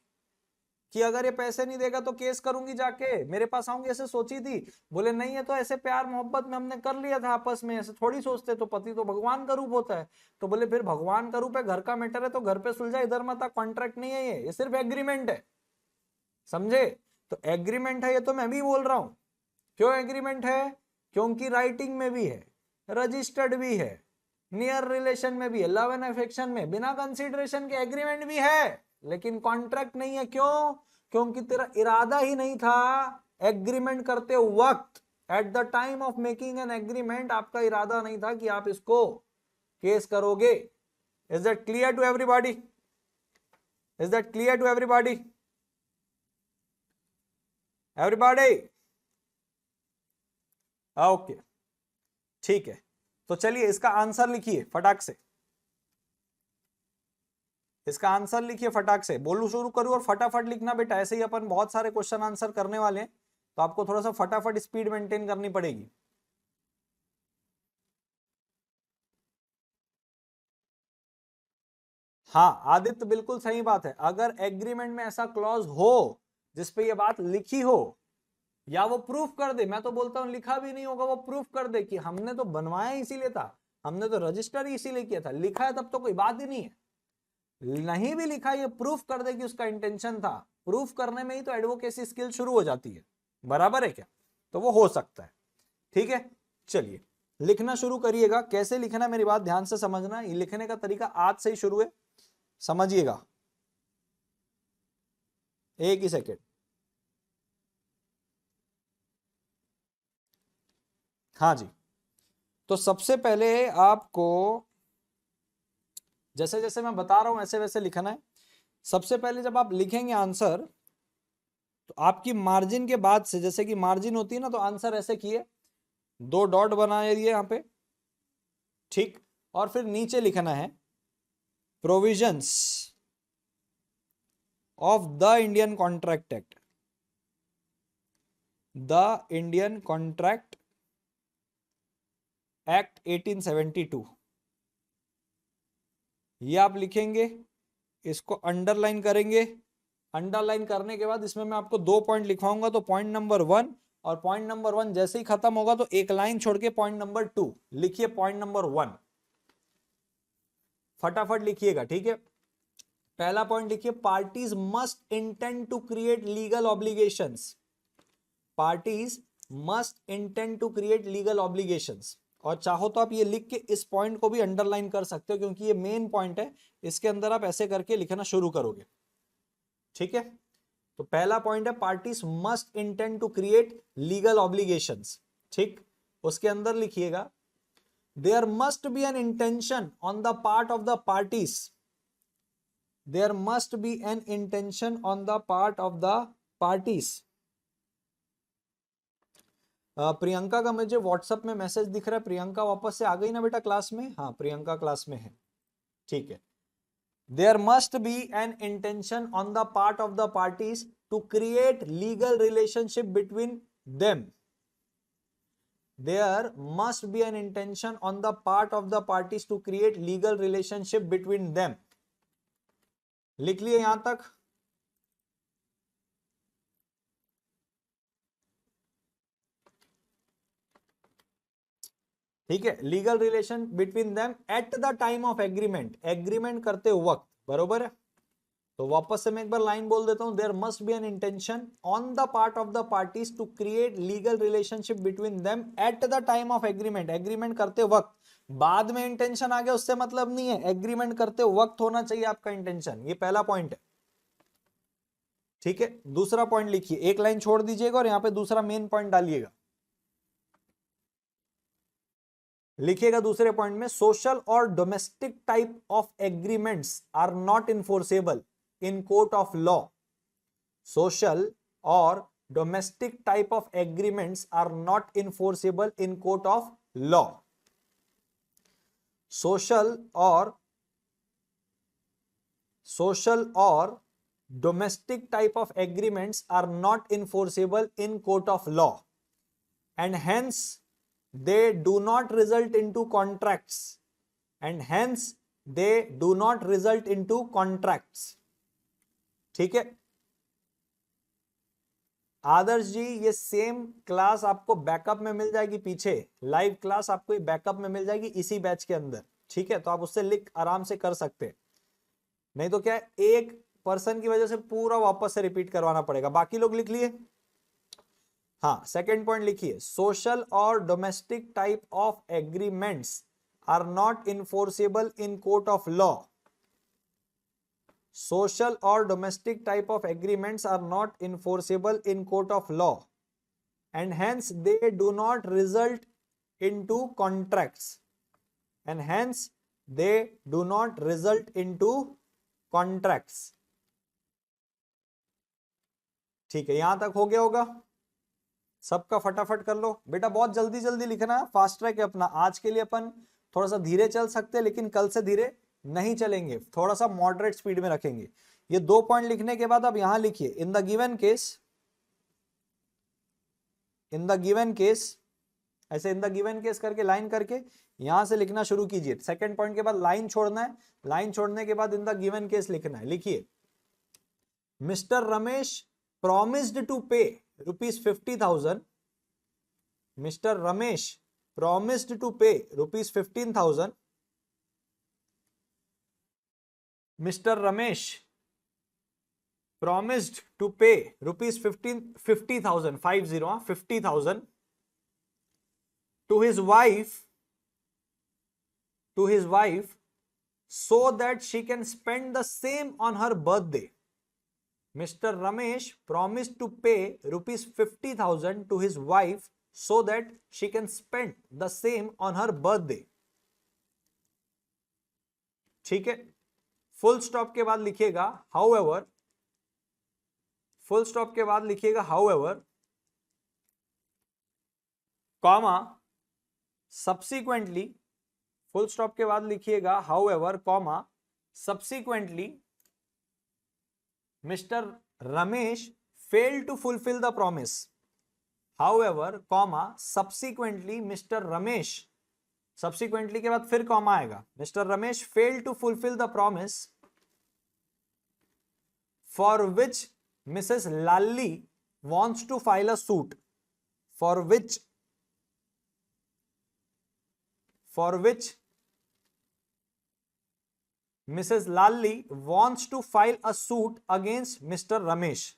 कि अगर ये पैसे नहीं देगा तो केस करूंगी जाके, मेरे पास आऊंगी, ऐसे सोची थी? बोले नहीं है, तो ऐसे प्यार मोहब्बत में हमने कर लिया था आपस में, ऐसे थोड़ी सोचते, तो पति तो भगवान का रूप होता है। तो बोले फिर भगवान का रूप है, घर का मैटर है तो घर पे सुलझा, इधर मत आ, कॉन्ट्रैक्ट नहीं है ये सिर्फ एग्रीमेंट है। समझे? तो एग्रीमेंट है, ये तो मैं भी बोल रहा हूं। क्यों एग्रीमेंट है? क्योंकि राइटिंग में भी है, रजिस्टर्ड भी है, नियर रिलेशन में भी है, लव एंड अफेक्शन में बिना कंसीडरेशन के एग्रीमेंट भी है, लेकिन कॉन्ट्रैक्ट नहीं है। क्यों? क्योंकि तेरा इरादा ही नहीं था एग्रीमेंट करते वक्त, at the time of making an agreement आपका इरादा नहीं था कि आप इसको केस करोगे। Is that clear to everybody? Is that clear to everybody? Everybody? Okay, ठीक है। तो चलिए इसका आंसर लिखिए फटाक से, इसका आंसर लिखिए फटाक से। बोलू शुरू करूं और फटाफट लिखना बेटा, ऐसे ही अपन बहुत सारे क्वेश्चन आंसर करने वाले हैं तो आपको थोड़ा सा फटाफट स्पीड मेंटेन करनी पड़ेगी। हाँ आदित्य बिल्कुल सही बात है, अगर एग्रीमेंट में ऐसा क्लॉज हो जिसपे ये बात लिखी हो या वो प्रूफ कर दे, मैं तो बोलता हूं लिखा भी नहीं होगा, वो प्रूफ कर दे कि हमने तो बनवाया इसीलिए था, हमने तो रजिस्टर ही इसीलिए किया था, लिखा है तब तो कोई बात ही नहीं है। नहीं भी लिखा, ये प्रूफ कर दे कि उसका इंटेंशन था, प्रूफ करने में ही तो एडवोकेसी स्किल शुरू हो जाती है। बराबर है क्या? तो वो हो सकता है। ठीक है, चलिए लिखना शुरू करिएगा। कैसे लिखना मेरी बात ध्यान से समझना, ये लिखने का तरीका आज से ही शुरू है, समझिएगा। एक ही सेकेंड। हाँ जी, तो सबसे पहले आपको जैसे जैसे मैं बता रहा हूं वैसे वैसे लिखना है। सबसे पहले जब आप लिखेंगे आंसर तो आपकी मार्जिन के बाद से, जैसे कि मार्जिन होती है ना, तो आंसर ऐसे किए, 2 डॉट बनाए दिए यहां पे, ठीक, और फिर नीचे लिखना है provisions of the Indian contract act, the Indian contract act 1872, ये आप लिखेंगे, इसको अंडरलाइन करेंगे। अंडरलाइन करने के बाद इसमें मैं आपको 2 पॉइंट लिखवाऊंगा, तो पॉइंट नंबर 1 और पॉइंट नंबर 1 जैसे ही खत्म होगा तो एक लाइन छोड़ के पॉइंट नंबर 2 लिखिए। पॉइंट नंबर 1 फटाफट लिखिएगा, ठीक है। पहला पॉइंट लिखिए, parties must intend to create legal obligations, parties must intend to create legal obligations. और चाहो तो आप ये लिख के इस पॉइंट को भी अंडरलाइन कर सकते हो क्योंकि ये मेन पॉइंट है, इसके अंदर आप ऐसे करके लिखना शुरू करोगे। ठीक है, तो पहला पॉइंट है parties must intend to create legal obligations, ठीक। उसके अंदर लिखिएगा there must be an intention on the part of the parties. There must be an intention on the part of the parties. Priyanka का मुझे व्हाट्सएप में message दिख रहा है। प्रियंका वापस से आ गई ना बेटा क्लास में? हाँ, प्रियंका क्लास में है, ठीक है। There must be an intention on the part of the parties to create legal relationship between them. There must be an intention on the part of the parties to create legal relationship between them. लिख लिए यहां तक? ठीक है, legal relation between them at the time of agreement, agreement करते वक्त, बरोबर है। तो वापस से मैं एक बार लाइन बोल देता हूं, there must be an intention on the part of the parties to create legal relationship between them at the time of agreement, agreement करते वक्त। बाद में इंटेंशन आ गया उससे मतलब नहीं है, एग्रीमेंट करते वक्त होना चाहिए आपका इंटेंशन। ये पहला पॉइंट है, ठीक है। दूसरा पॉइंट लिखिए, एक लाइन छोड़ दीजिएगा और यहां पे दूसरा मेन पॉइंट डालिएगा। लिखिएगा दूसरे पॉइंट में, सोशल और domestic type of agreements are not enforceable in court of law. Social और domestic type of agreements are not enforceable in court of law. Social और domestic type of agreements are not enforceable in court of law and hence they do not result into contracts, and hence they do not result into contracts। ठीक है आदर्श जी, ये same class आपको backup में मिल जाएगी, पीछे live class आपको backup में मिल जाएगी इसी बैच के अंदर, ठीक है। तो आप उससे लिख आराम से कर सकते हैं, नहीं तो क्या है, एक पर्सन की वजह से पूरा वापस से रिपीट करवाना पड़ेगा। बाकी लोग लिख लिए? हाँ, सेकेंड पॉइंट लिखिए, सोशल और domestic type of agreements are not enforceable in court of law. Social और domestic type of agreements are not enforceable in court of law and hence they do not result into contracts, and hence they do not result into contracts. ठीक है, यहां तक हो गया होगा सबका? फटाफट कर लो बेटा, बहुत जल्दी जल्दी लिखना है, फास्ट ट्रैक है अपना। आज के लिए अपन थोड़ा सा धीरे चल सकते हैं, लेकिन कल से धीरे नहीं चलेंगे, थोड़ा सा मॉडरेट स्पीड में रखेंगे। ये 2 पॉइंट लिखने के बाद अब यहां लिखिए, in the given case, in the given case, ऐसे इन द गिवन केस करके लाइन करके यहां से लिखना शुरू कीजिए। सेकंड पॉइंट के बाद लाइन छोड़ना है, लाइन छोड़ने के बाद इन द गिवन केस लिखना है। लिखिए, mister Ramesh promised to pay rupees 50,000. Mr. Ramesh promised to pay rupees 15,000. Mr. Ramesh promised to pay rupees 50,000 50,000 to his wife so that she can spend the same on her birthday. Mr. Ramesh promised to pay rupees 50,000 to his wife so that she can spend the same on her birthday. ठीक है, full stop के बाद लिखिएगा however, full stop के बाद लिखिएगा however, comma subsequently, full stop के बाद लिखिएगा however, comma subsequently Mr. Ramesh failed to fulfill the promise. However, comma, subsequently Mr. Ramesh, subsequently के बाद फिर कॉमा आएगा, Mr. Ramesh failed to fulfill the promise for which Mrs. Lalli wants to file a suit. For which Mrs. Lalli wants to file a suit against Mr. Ramesh.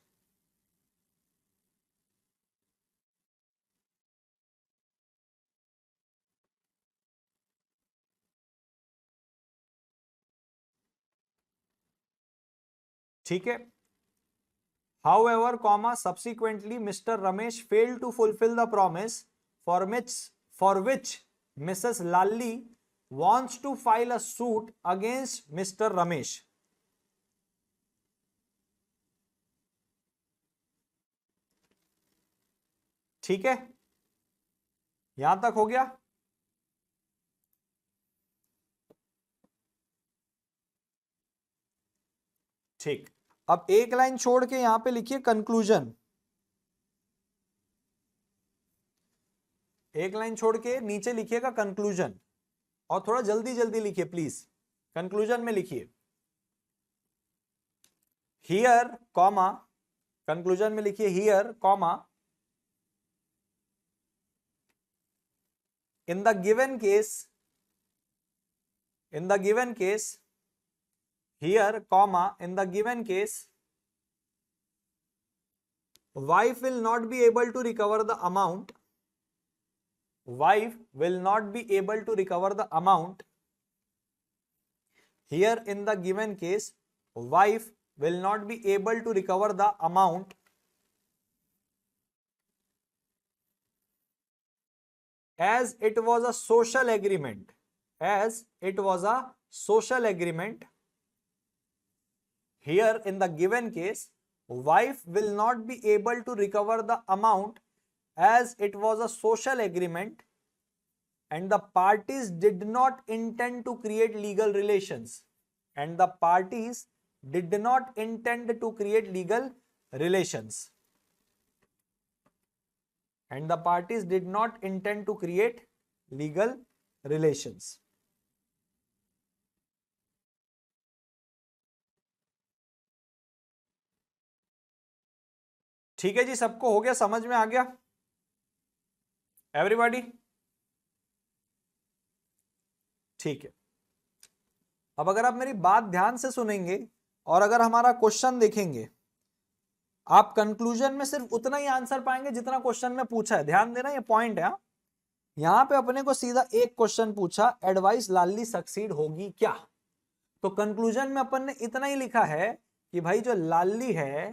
ठीक है, however, comma, subsequently Mr. Ramesh failed to fulfill the promise for which Mrs. Lalli wants to file a suit against Mr. Ramesh. ठीक है, यहां तक हो गया। ठीक, अब एक लाइन छोड़ के यहां पे लिखिए कंक्लूजन। एक लाइन छोड़ के नीचे लिखिएगा कंक्लूजन, और थोड़ा जल्दी जल्दी लिखिए प्लीज। कंक्लूजन में लिखिए हियर कॉमा, कंक्लूजन में लिखिए here comma, in the given case, in the given case, here comma, in the given case, wife will not be able to recover the amount, wife will not be able to recover the amount, here in the given case, wife will not be able to recover the amount as it was a social agreement, as it was a social agreement. Here in the given case, wife will not be able to recover the amount as it was a social agreement and the parties did not intend to create legal relations, and the parties did not intend to create legal relations, and the parties did not intend to create legal relations. ठीक है जी, सबको हो गया, समझ में आ गया everybody? ठीक है, अब अगर आप मेरी बात ध्यान से सुनेंगे और अगर हमारा क्वेश्चन देखेंगे, आप कंक्लूजन में सिर्फ उतना ही आंसर पाएंगे जितना क्वेश्चन में पूछा है। ध्यान देना, ये पॉइंट है। यहां पे अपने को सीधा एक क्वेश्चन पूछा, एडवाइस लाली सक्सीड होगी क्या? तो कंक्लूजन में अपन ने इतना ही लिखा है कि भाई जो लाली है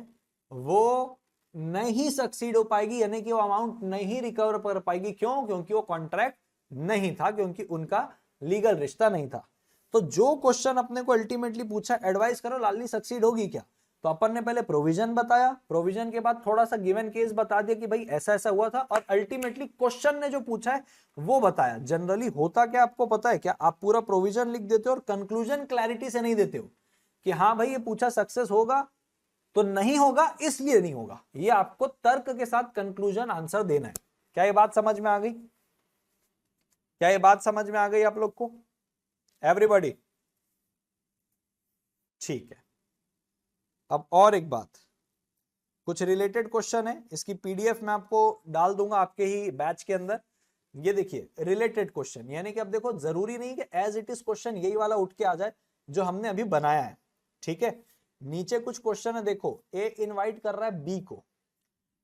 वो नहीं सक्सीड हो पाएगी, यानी कि वो अमाउंट नहीं रिकवर कर पाएगी। क्यों? क्योंकि वो कॉन्ट्रैक्ट नहीं था, क्योंकि उनका लीगल रिश्ता नहीं था। तो जो क्वेश्चन अपने को अल्टीमेटली पूछा, एडवाइस करो लाली सक्सीड होगी क्या, तो अपन ने पहले प्रोविजन बताया, प्रोविजन के बाद थोड़ा सा गिवन केस बता दिया कि भाई ऐसा ऐसा हुआ था, और अल्टीमेटली क्वेश्चन ने जो पूछा है वो बताया। जनरली होता क्या आपको पता है क्या? आप पूरा प्रोविजन लिख देते हो और कंक्लूजन क्लैरिटी से नहीं देते हो कि हाँ भाई ये पूछा सक्सेस होगा तो नहीं होगा इसलिए नहीं होगा। ये आपको तर्क के साथ कंक्लूजन आंसर देना है। क्या ये बात समझ में आ गई? क्या ये बात समझ में आ गई आप लोग को एवरीबॉडी? ठीक है, अब और एक बात, कुछ रिलेटेड क्वेश्चन है, इसकी पीडीएफ मैं आपको डाल दूंगा आपके ही बैच के अंदर। ये देखिए रिलेटेड क्वेश्चन, यानी कि अब देखो जरूरी नहीं कि एज इट इज क्वेश्चन यही वाला उठ के आ जाए जो हमने अभी बनाया है। ठीक है, नीचे कुछ क्वेश्चन है, देखो ए इनवाइट कर रहा है बी को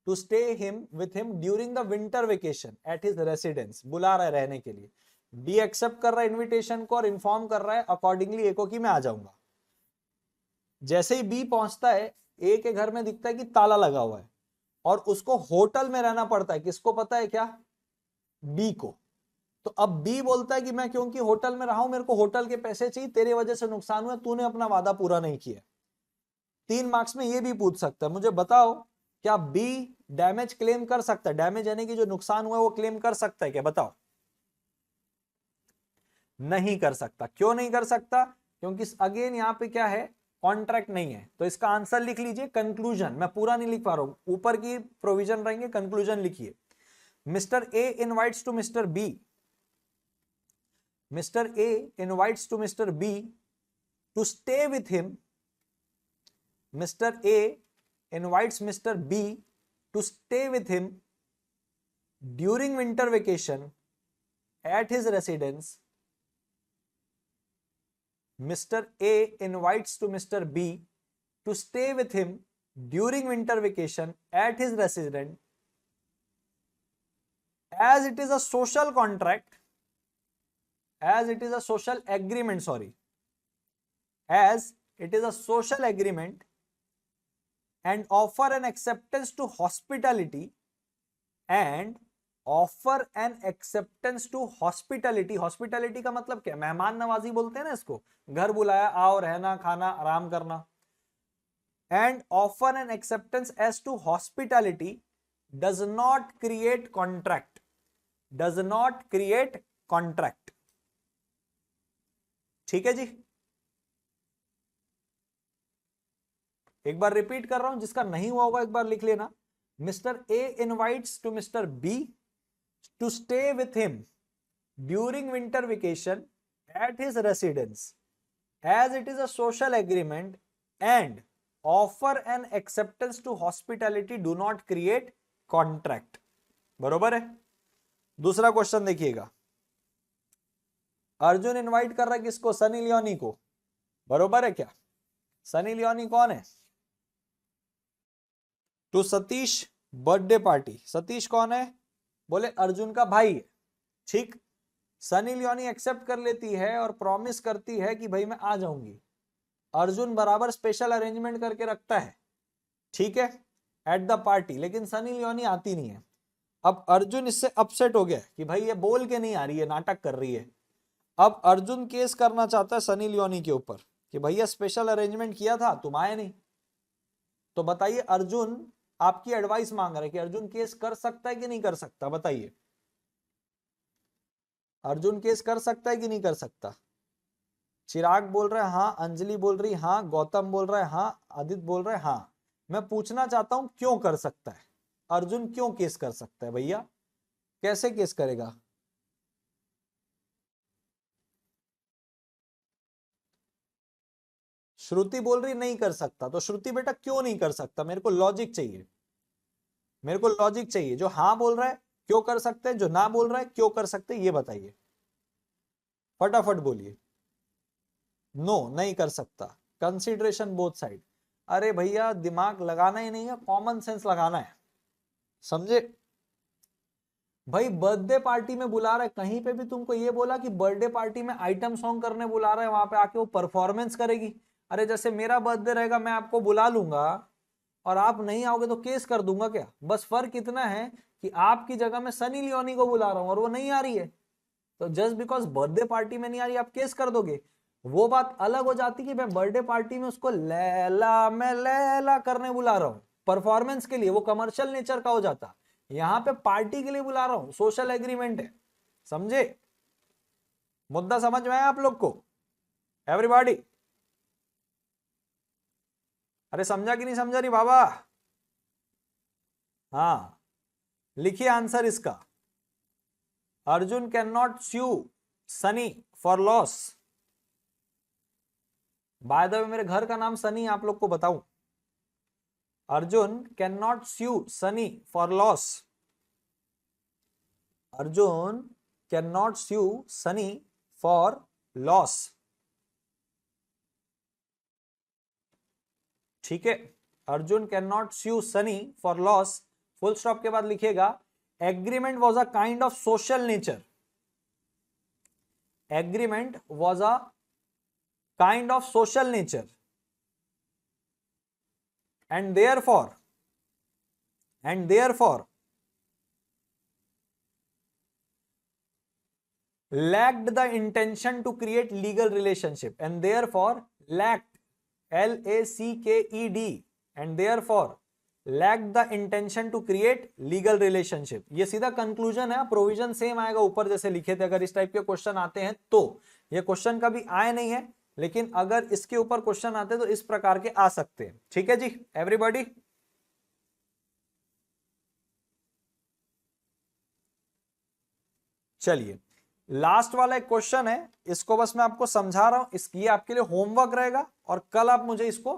to stay him with him during the winter vacation at his residence, बुला रहा है रहने के लिए। बी एक्सेप्ट कर रहा है इन्विटेशन को और इन्फॉर्म कर रहा है अकॉर्डिंगली ए को कि मैं आ जाऊंगा। जैसे ही बी पहुंचता है, ए के घर में दिखता है कि ताला लगा हुआ है और उसको होटल में रहना पड़ता है। किसको पता है क्या? बी को। तो अब बी बोलता है कि मैं क्योंकि होटल में रहा हूं, मेरे को होटल के पैसे चाहिए, तेरे वजह से नुकसान हुआ, तूने अपना वादा पूरा नहीं किया। 3 मार्क्स में ये भी पूछ सकता है, मुझे बताओ क्या बी डैमेज क्लेम कर सकता है? डैमेज यानी कि जो नुकसान हुआ है वो क्लेम कर सकता है क्या? बताओ। नहीं कर सकता। क्यों नहीं कर सकता? क्योंकि अगेन यहां पे क्या है, कॉन्ट्रैक्ट नहीं है। तो इसका आंसर लिख लीजिए कंक्लूजन। मैं पूरा नहीं लिख पा रहा हूं, ऊपर की प्रोविजन रहेंगे, कंक्लूजन लिखिए। Mister A invites to mister B, mister A invites to mister B to stay with him, mister A invites mister B to stay with him during winter vacation at his residence. Mr. A invites to Mr. B to stay with him during winter vacation at his residence. As it is a social contract, as it is a social agreement, sorry, as it is a social agreement and offer an acceptance to hospitality and offer an acceptance to hospitality. Hospitality का मतलब क्या? मेहमान नवाजी बोलते हैं ना इसको, घर बुलाया, आओ, रहना, खाना, आराम करना। And offer an acceptance as to hospitality does not create contract, does not create contract. ठीक है जी, एक बार रिपीट कर रहा हूं, जिसका नहीं हुआ होगा एक बार लिख लेना। Mister A invites to mister B to stay with him during winter vacation at his residence, as it is a social agreement and offer an acceptance to hospitality do not create contract। बरोबर है। दूसरा question देखिएगा, Arjun invite कर रहा है किसको? Sunny Leone को। बरोबर है क्या? सनी लियोनी कौन है? To Satish birthday party. Satish कौन है? बोले अर्जुन का भाई है। ठीक, सनी लियोनी एक्सेप्ट कर लेती है और प्रॉमिस करती है कि भाई मैं आ जाऊंगी। अर्जुन बराबर स्पेशल अरेंजमेंट करके रखता है, ठीक है, एट द पार्टी, लेकिन सनी लियोनी आती नहीं है। अब अर्जुन इससे अपसेट हो गया कि भाई ये बोल के नहीं आ रही है, नाटक कर रही है। अब अर्जुन केस करना चाहता है सनी लियोनी के ऊपर कि भैया स्पेशल अरेंजमेंट किया था, तुम आए नहीं। तो बताइए, अर्जुन आपकी एडवाइस मांग रहा है कि अर्जुन केस कर सकता है कि नहीं कर सकता? बताइए, अर्जुन केस कर सकता है कि नहीं कर सकता? चिराग बोल रहा है हाँ, अंजलि बोल रही हाँ, गौतम बोल रहा है हाँ, आदित्य बोल रहा है हाँ। मैं पूछना चाहता हूं क्यों कर सकता है अर्जुन? क्यों केस कर सकता है भैया? कैसे केस करेगा? श्रुति बोल रही नहीं कर सकता। तो श्रुति बेटा क्यों नहीं कर सकता? मेरे को लॉजिक चाहिए, मेरे को लॉजिक चाहिए। जो हाँ बोल रहा है क्यों कर सकते हैं, जो ना बोल रहा है क्यों कर सकते हैं, ये बताइए, फटाफट बोलिए। नो, नहीं कर सकता। Consideration both side. अरे भैया दिमाग लगाना ही नहीं है, कॉमन सेंस लगाना है, समझे? भाई बर्थडे पार्टी में बुला रहा है, कहीं पे भी तुमको ये बोला कि बर्थडे पार्टी में आइटम सॉन्ग करने बुला रहा है, वहां पे आके वो परफॉर्मेंस करेगी। अरे जैसे मेरा बर्थडे रहेगा, मैं आपको बुला लूंगा और आप नहीं आओगे तो केस कर दूंगा क्या? बस फर्क इतना है कि आपकी जगह मैं सनी लियोनी को बुला रहा हूं और वो नहीं आ रही है, तो जस्ट बिकॉज बर्थडे पार्टी में नहीं आ रही आप केस कर दोगे। वो बात अलग हो जाती कि मैं बर्थडे पार्टी में उसको लैला मैं लैला करने बुला रहा हूं परफॉर्मेंस के लिए, वो कमर्शियल नेचर का हो जाता। यहां पे पार्टी के लिए बुला रहा हूं, सोशल एग्रीमेंट है, समझे? मुद्दा समझ में आया आप लोग को? एवरीबॉडी, अरे समझा कि नहीं समझा रही बाबा? हाँ, लिखिए आंसर इसका। Arjun can not sue Sunny for loss. By the way मेरे घर का नाम सनी, आप लोग को बताऊं, Arjun can not sue Sunny for loss. Arjun can not sue Sunny for loss. ठीक है, Arjun can not sue Sunny for loss. Full stop के बाद लिखिएगा agreement was a kind of social nature. Agreement was a kind of social nature and therefore lacked the intention to create legal relationship and therefore lacked LACKED and therefore lacked the intention to create legal relationship। ये सीधा conclusion है, provision same आएगा ऊपर जैसे लिखे थे। अगर इस टाइप के क्वेश्चन आते हैं तो, ये क्वेश्चन कभी आए नहीं है, लेकिन अगर इसके ऊपर क्वेश्चन आते हैं तो इस प्रकार के आ सकते हैं। ठीक है जी एवरीबॉडी? चलिए लास्ट वाला एक क्वेश्चन है, इसको बस मैं आपको समझा रहा हूं, इसकी आपके लिए होमवर्क रहेगा और कल आप मुझे इसको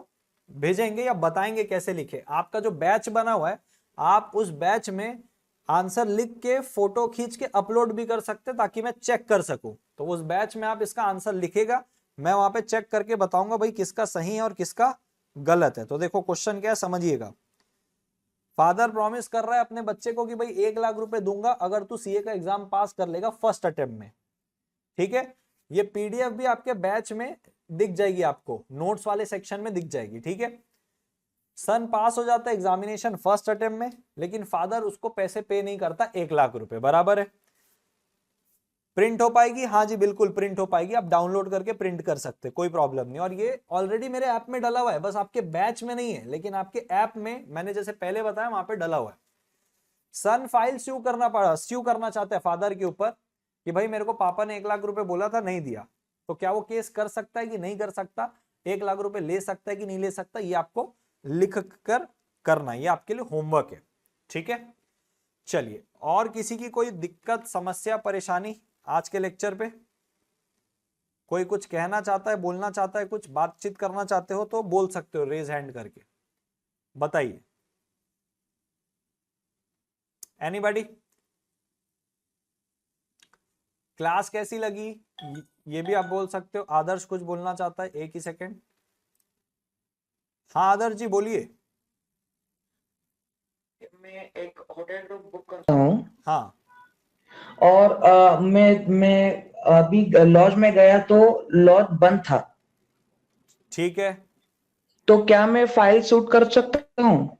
भेजेंगे या बताएंगे कैसे लिखे। आपका जो बैच बना हुआ है, आप उस बैच में आंसर लिख के फोटो खींच के अपलोड भी कर सकते हैं ताकि मैं चेक कर सकूं। तो उस बैच में आप इसका आंसर लिखेगा, मैं वहां पे चेक करके बताऊंगा भाई किसका सही है और किसका गलत है। तो देखो क्वेश्चन क्या है, समझिएगा। फादर प्रॉमिस कर रहा है अपने बच्चे को कि भाई 1 लाख रुपए दूंगा अगर तू सीए का एग्जाम पास कर लेगा फर्स्ट अटेम्प्ट में। ठीक है, ये पीडीएफ भी आपके बैच में दिख जाएगी, आपको नोट्स वाले सेक्शन में दिख जाएगी। ठीक है, सन पास हो जाता है एग्जामिनेशन फर्स्ट अटेम्प्ट में, लेकिन फादर उसको पैसे पे नहीं करता 1 लाख रुपए, बराबर है। प्रिंट हो पाएगी? हाँ जी बिल्कुल प्रिंट हो पाएगी, आप डाउनलोड करके प्रिंट कर सकते, कोई प्रॉब्लम नहीं। और ये ऑलरेडी मेरे ऐप में डला हुआ है, बस आपके बैच में नहीं है, लेकिन आपके ऐप में मैंने जैसे पहले बताया वहां पे डला हुआ है। सन फाइल स्यू करना चाहता है फादर के ऊपर कि भाई मेरे को पापा ने 1 लाख रुपए बोला था, नहीं दिया, तो क्या वो केस कर सकता है कि नहीं कर सकता, 1 लाख रुपए ले सकता है कि नहीं ले सकता, ये आपको लिख कर करना, ये आपके लिए होमवर्क है, ठीक है। चलिए, और किसी की कोई दिक्कत, समस्या, परेशानी आज के लेक्चर पे? कोई कुछ कहना चाहता है, बोलना चाहता है, कुछ बातचीत करना चाहते हो तो बोल सकते हो रेज हैंड करके, बताइए। एनीबॉडी? क्लास कैसी लगी ये भी आप बोल सकते हो। आदर्श कुछ बोलना चाहता है, एक ही सेकंड। हाँ आदर्श जी बोलिए। मैं एक होटल रूम बुक करता हूँ हाँ और मैं अभी लॉज में गया तो लॉज बंद था, ठीक है। तो क्या मैं फाइल शूट कर सकता हूँ?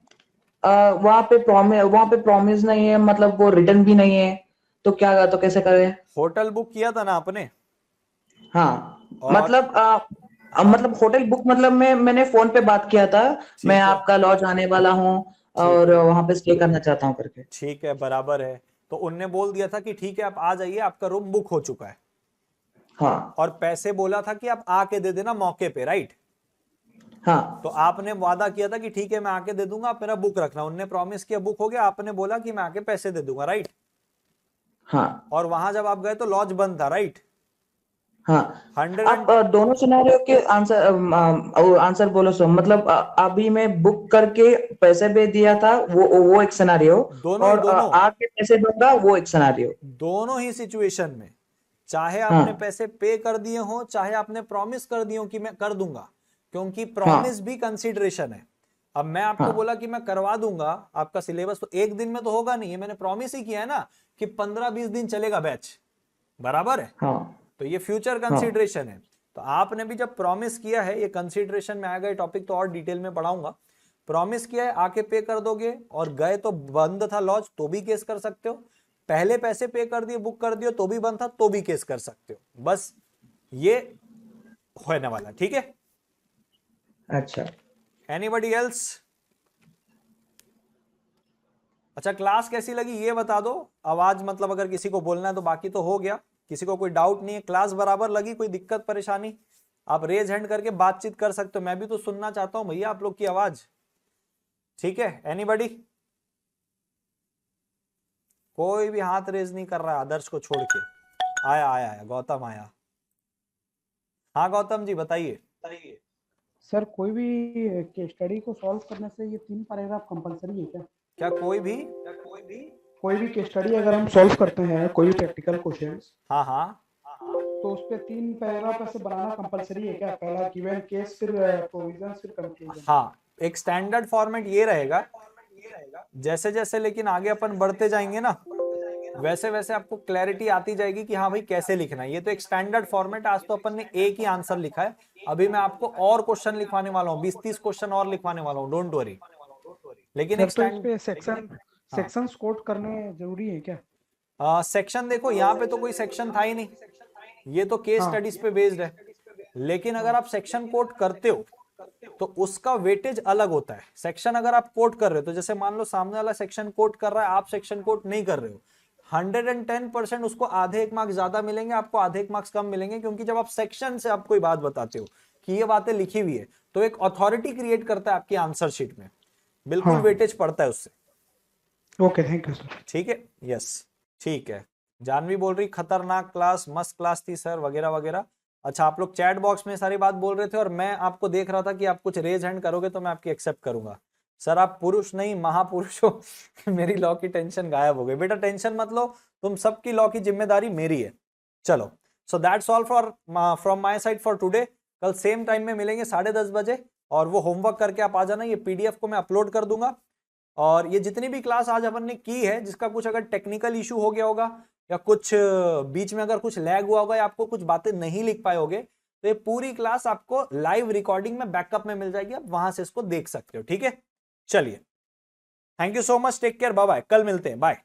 वहां पे प्रॉमिस नहीं है, मतलब वो रिटर्न भी नहीं है, तो क्या, तो कैसे करें? होटल बुक किया था ना आपने? हाँ, और मतलब हाँ मतलब होटल बुक, मतलब मैंने फोन पे बात किया था, मैं ठीक है, आपका लॉज आने वाला हूँ ठीक और है, वहां पे स्टे करना चाहता हूँ करके। ठीक है, बराबर है। तो उनने बोल दिया था कि ठीक है आप आ जाइए, आपका रूम बुक हो चुका है, हाँ और पैसे बोला था कि आप आके दे देना मौके पे, राइट? हाँ तो आपने वादा किया था कि ठीक है मैं आके दे दूंगा, आप मेरा बुक रखना, उनने प्रॉमिस किया बुक हो गया, आपने बोला कि मैं आके पैसे दे दूंगा, राइट? हाँ और वहां जब आप गए तो लॉज बंद था, राइट? हाँ। 100 आप दोनों सिनेरियो के आंसर बोलो। सो मतलब अभी मैं बुक करके पैसे भी दिया था, वो एक सिनेरियो, दोनों ही और दोनों आके पैसे दूंगा वो एक सिनेरियो। दोनों ही सिचुएशन में, चाहे आपने हाँ पैसे पे कर दिए हो, चाहे आपने प्रॉमिस कर दिए हो कि मैं कर दूंगा, क्योंकि प्रॉमिस हाँ भी कंसीडरेशन है। अब मैं आपको हाँ बोला कि मैं करवा दूंगा आपका सिलेबस, तो एक दिन में तो होगा नहीं, मैंने प्रॉमिस ही किया है ना कि 15-20 दिन चलेगा बैच, बराबर है? हाँ तो ये फ्यूचर हाँ कंसीडरेशन है। तो आपने भी जब प्रॉमिस किया है, ये कंसीडरेशन में आएगा, ये टॉपिक तो और डिटेल में पढ़ाऊंगा। प्रॉमिस किया है आके पे कर दोगे, और गए तो बंद था लॉज, तो भी केस कर सकते हो। पहले पैसे पे कर दिए, बुक कर दिए, तो भी बंद था, तो भी केस कर सकते हो। बस ये होने वाला, ठीक है। अच्छा। Anybody else? अच्छा, क्लास कैसी लगी ये बता दो। आवाज मतलब अगर किसी को बोलना है तो, बाकी तो हो गया। किसी को कोई डाउट नहीं है, क्लास बराबर लगी, कोई दिक्कत परेशानी? आप रेज हैंड करके बातचीत कर सकते हो, मैं भी तो सुनना चाहता हूं भैया आप लोग की आवाज, ठीक है। एनीबडी? कोई भी हाथ रेज नहीं कर रहा है आदर्श को छोड़ के। आया आया आया, गौतम आया। हाँ गौतम जी बताइए। सर कोई भी केस स्टडी को सॉल्व करने से ये 3 पैराग्राफ कंपलसरी है क्या? क्या कोई भी? कोई भी केस स्टडी अगर हम सॉल्व करते हैं, कोई भी प्रैक्टिकल क्वेश्चंस, हाँ हाँ तो उस पे 3 पैराग्राफ ऐसे बनाना कंपलसरी है क्या? पहला गिवन केस, फिर प्रोविजंस, फिर कंक्लूजन। हाँ, एक स्टैंडर्ड फॉर्मेट ये रहेगा। जैसे जैसे लेकिन आगे अपन बढ़ते जाएंगे ना, वैसे वैसे आपको क्लैरिटी आती जाएगी कि हाँ भाई कैसे लिखना है। ये तो एक स्टैंडर्ड फॉर्मेट, आज तो अपन ने एक ही आंसर लिखा है, अभी मैं आपको और क्वेश्चन लिखवाने वाला हूँ, 20-30 क्वेश्चन और लिखवाने वाला हूँ, डोंट वरी। लेकिन सर एक तो इस स्टैंड पे सेक्शंस कोड करने जरूरी है क्या? सेक्शन देखो, यहाँ पे तो कोई सेक्शन था ही नहीं, ये तो केस हाँ स्टडीज पे बेस्ड है। लेकिन अगर आप सेक्शन कोट करते हो तो उसका वेटेज अलग होता है। सेक्शन अगर आप कोट कर रहे हो, तो जैसे मान लो सामने वाला सेक्शन कोट कर रहा है, आप सेक्शन कोट नहीं कर रहे हो, 110% उसको आधे 1 मार्क्स ज्यादा मिलेंगे, आपको आधे 1 मार्क्स कम मिलेंगे। क्योंकि जब आप सेक्शन से आप कोई बात बताते हो कि ये बातें लिखी हुई है, तो एक अथॉरिटी क्रिएट करता है आपकी आंसर शीट में, बिल्कुल हाँ वेटेज पड़ता है उससे, ओके, थैंक यू सर। ठीक है। यस ठीक है। जानवी बोल रही खतरनाक क्लास, मस्त क्लास थी सर, वगैरह वगैरह। अच्छा, आप लोग चैट बॉक्स में सारी बात बोल रहे थे और मैं आपको देख रहा था कि आप कुछ रेज हैंड करोगे तो मैं आपकी एक्सेप्ट करूंगा। सर आप पुरुष नहीं महापुरुष हो। मेरी लॉ की टेंशन गायब हो गई। बेटा टेंशन मत लो, तुम सबकी लॉ की जिम्मेदारी मेरी है। चलो, so that's all for from my side for today. कल सेम टाइम में मिलेंगे 10:30 बजे, और वो होमवर्क करके आप आ जाना। ये पीडीएफ को मैं अपलोड कर दूंगा, और ये जितनी भी क्लास आज अपन ने की है, जिसका कुछ अगर टेक्निकल इशू हो गया होगा, या कुछ बीच में अगर कुछ लैग हुआ होगा, या आपको कुछ बातें नहीं लिख पाए होगे, तो ये पूरी क्लास आपको लाइव रिकॉर्डिंग में बैकअप में मिल जाएगी, आप वहां से इसको देख सकते हो। ठीक है, चलिए, thank you so much, take care, bye bye, कल मिलते हैं, बाय।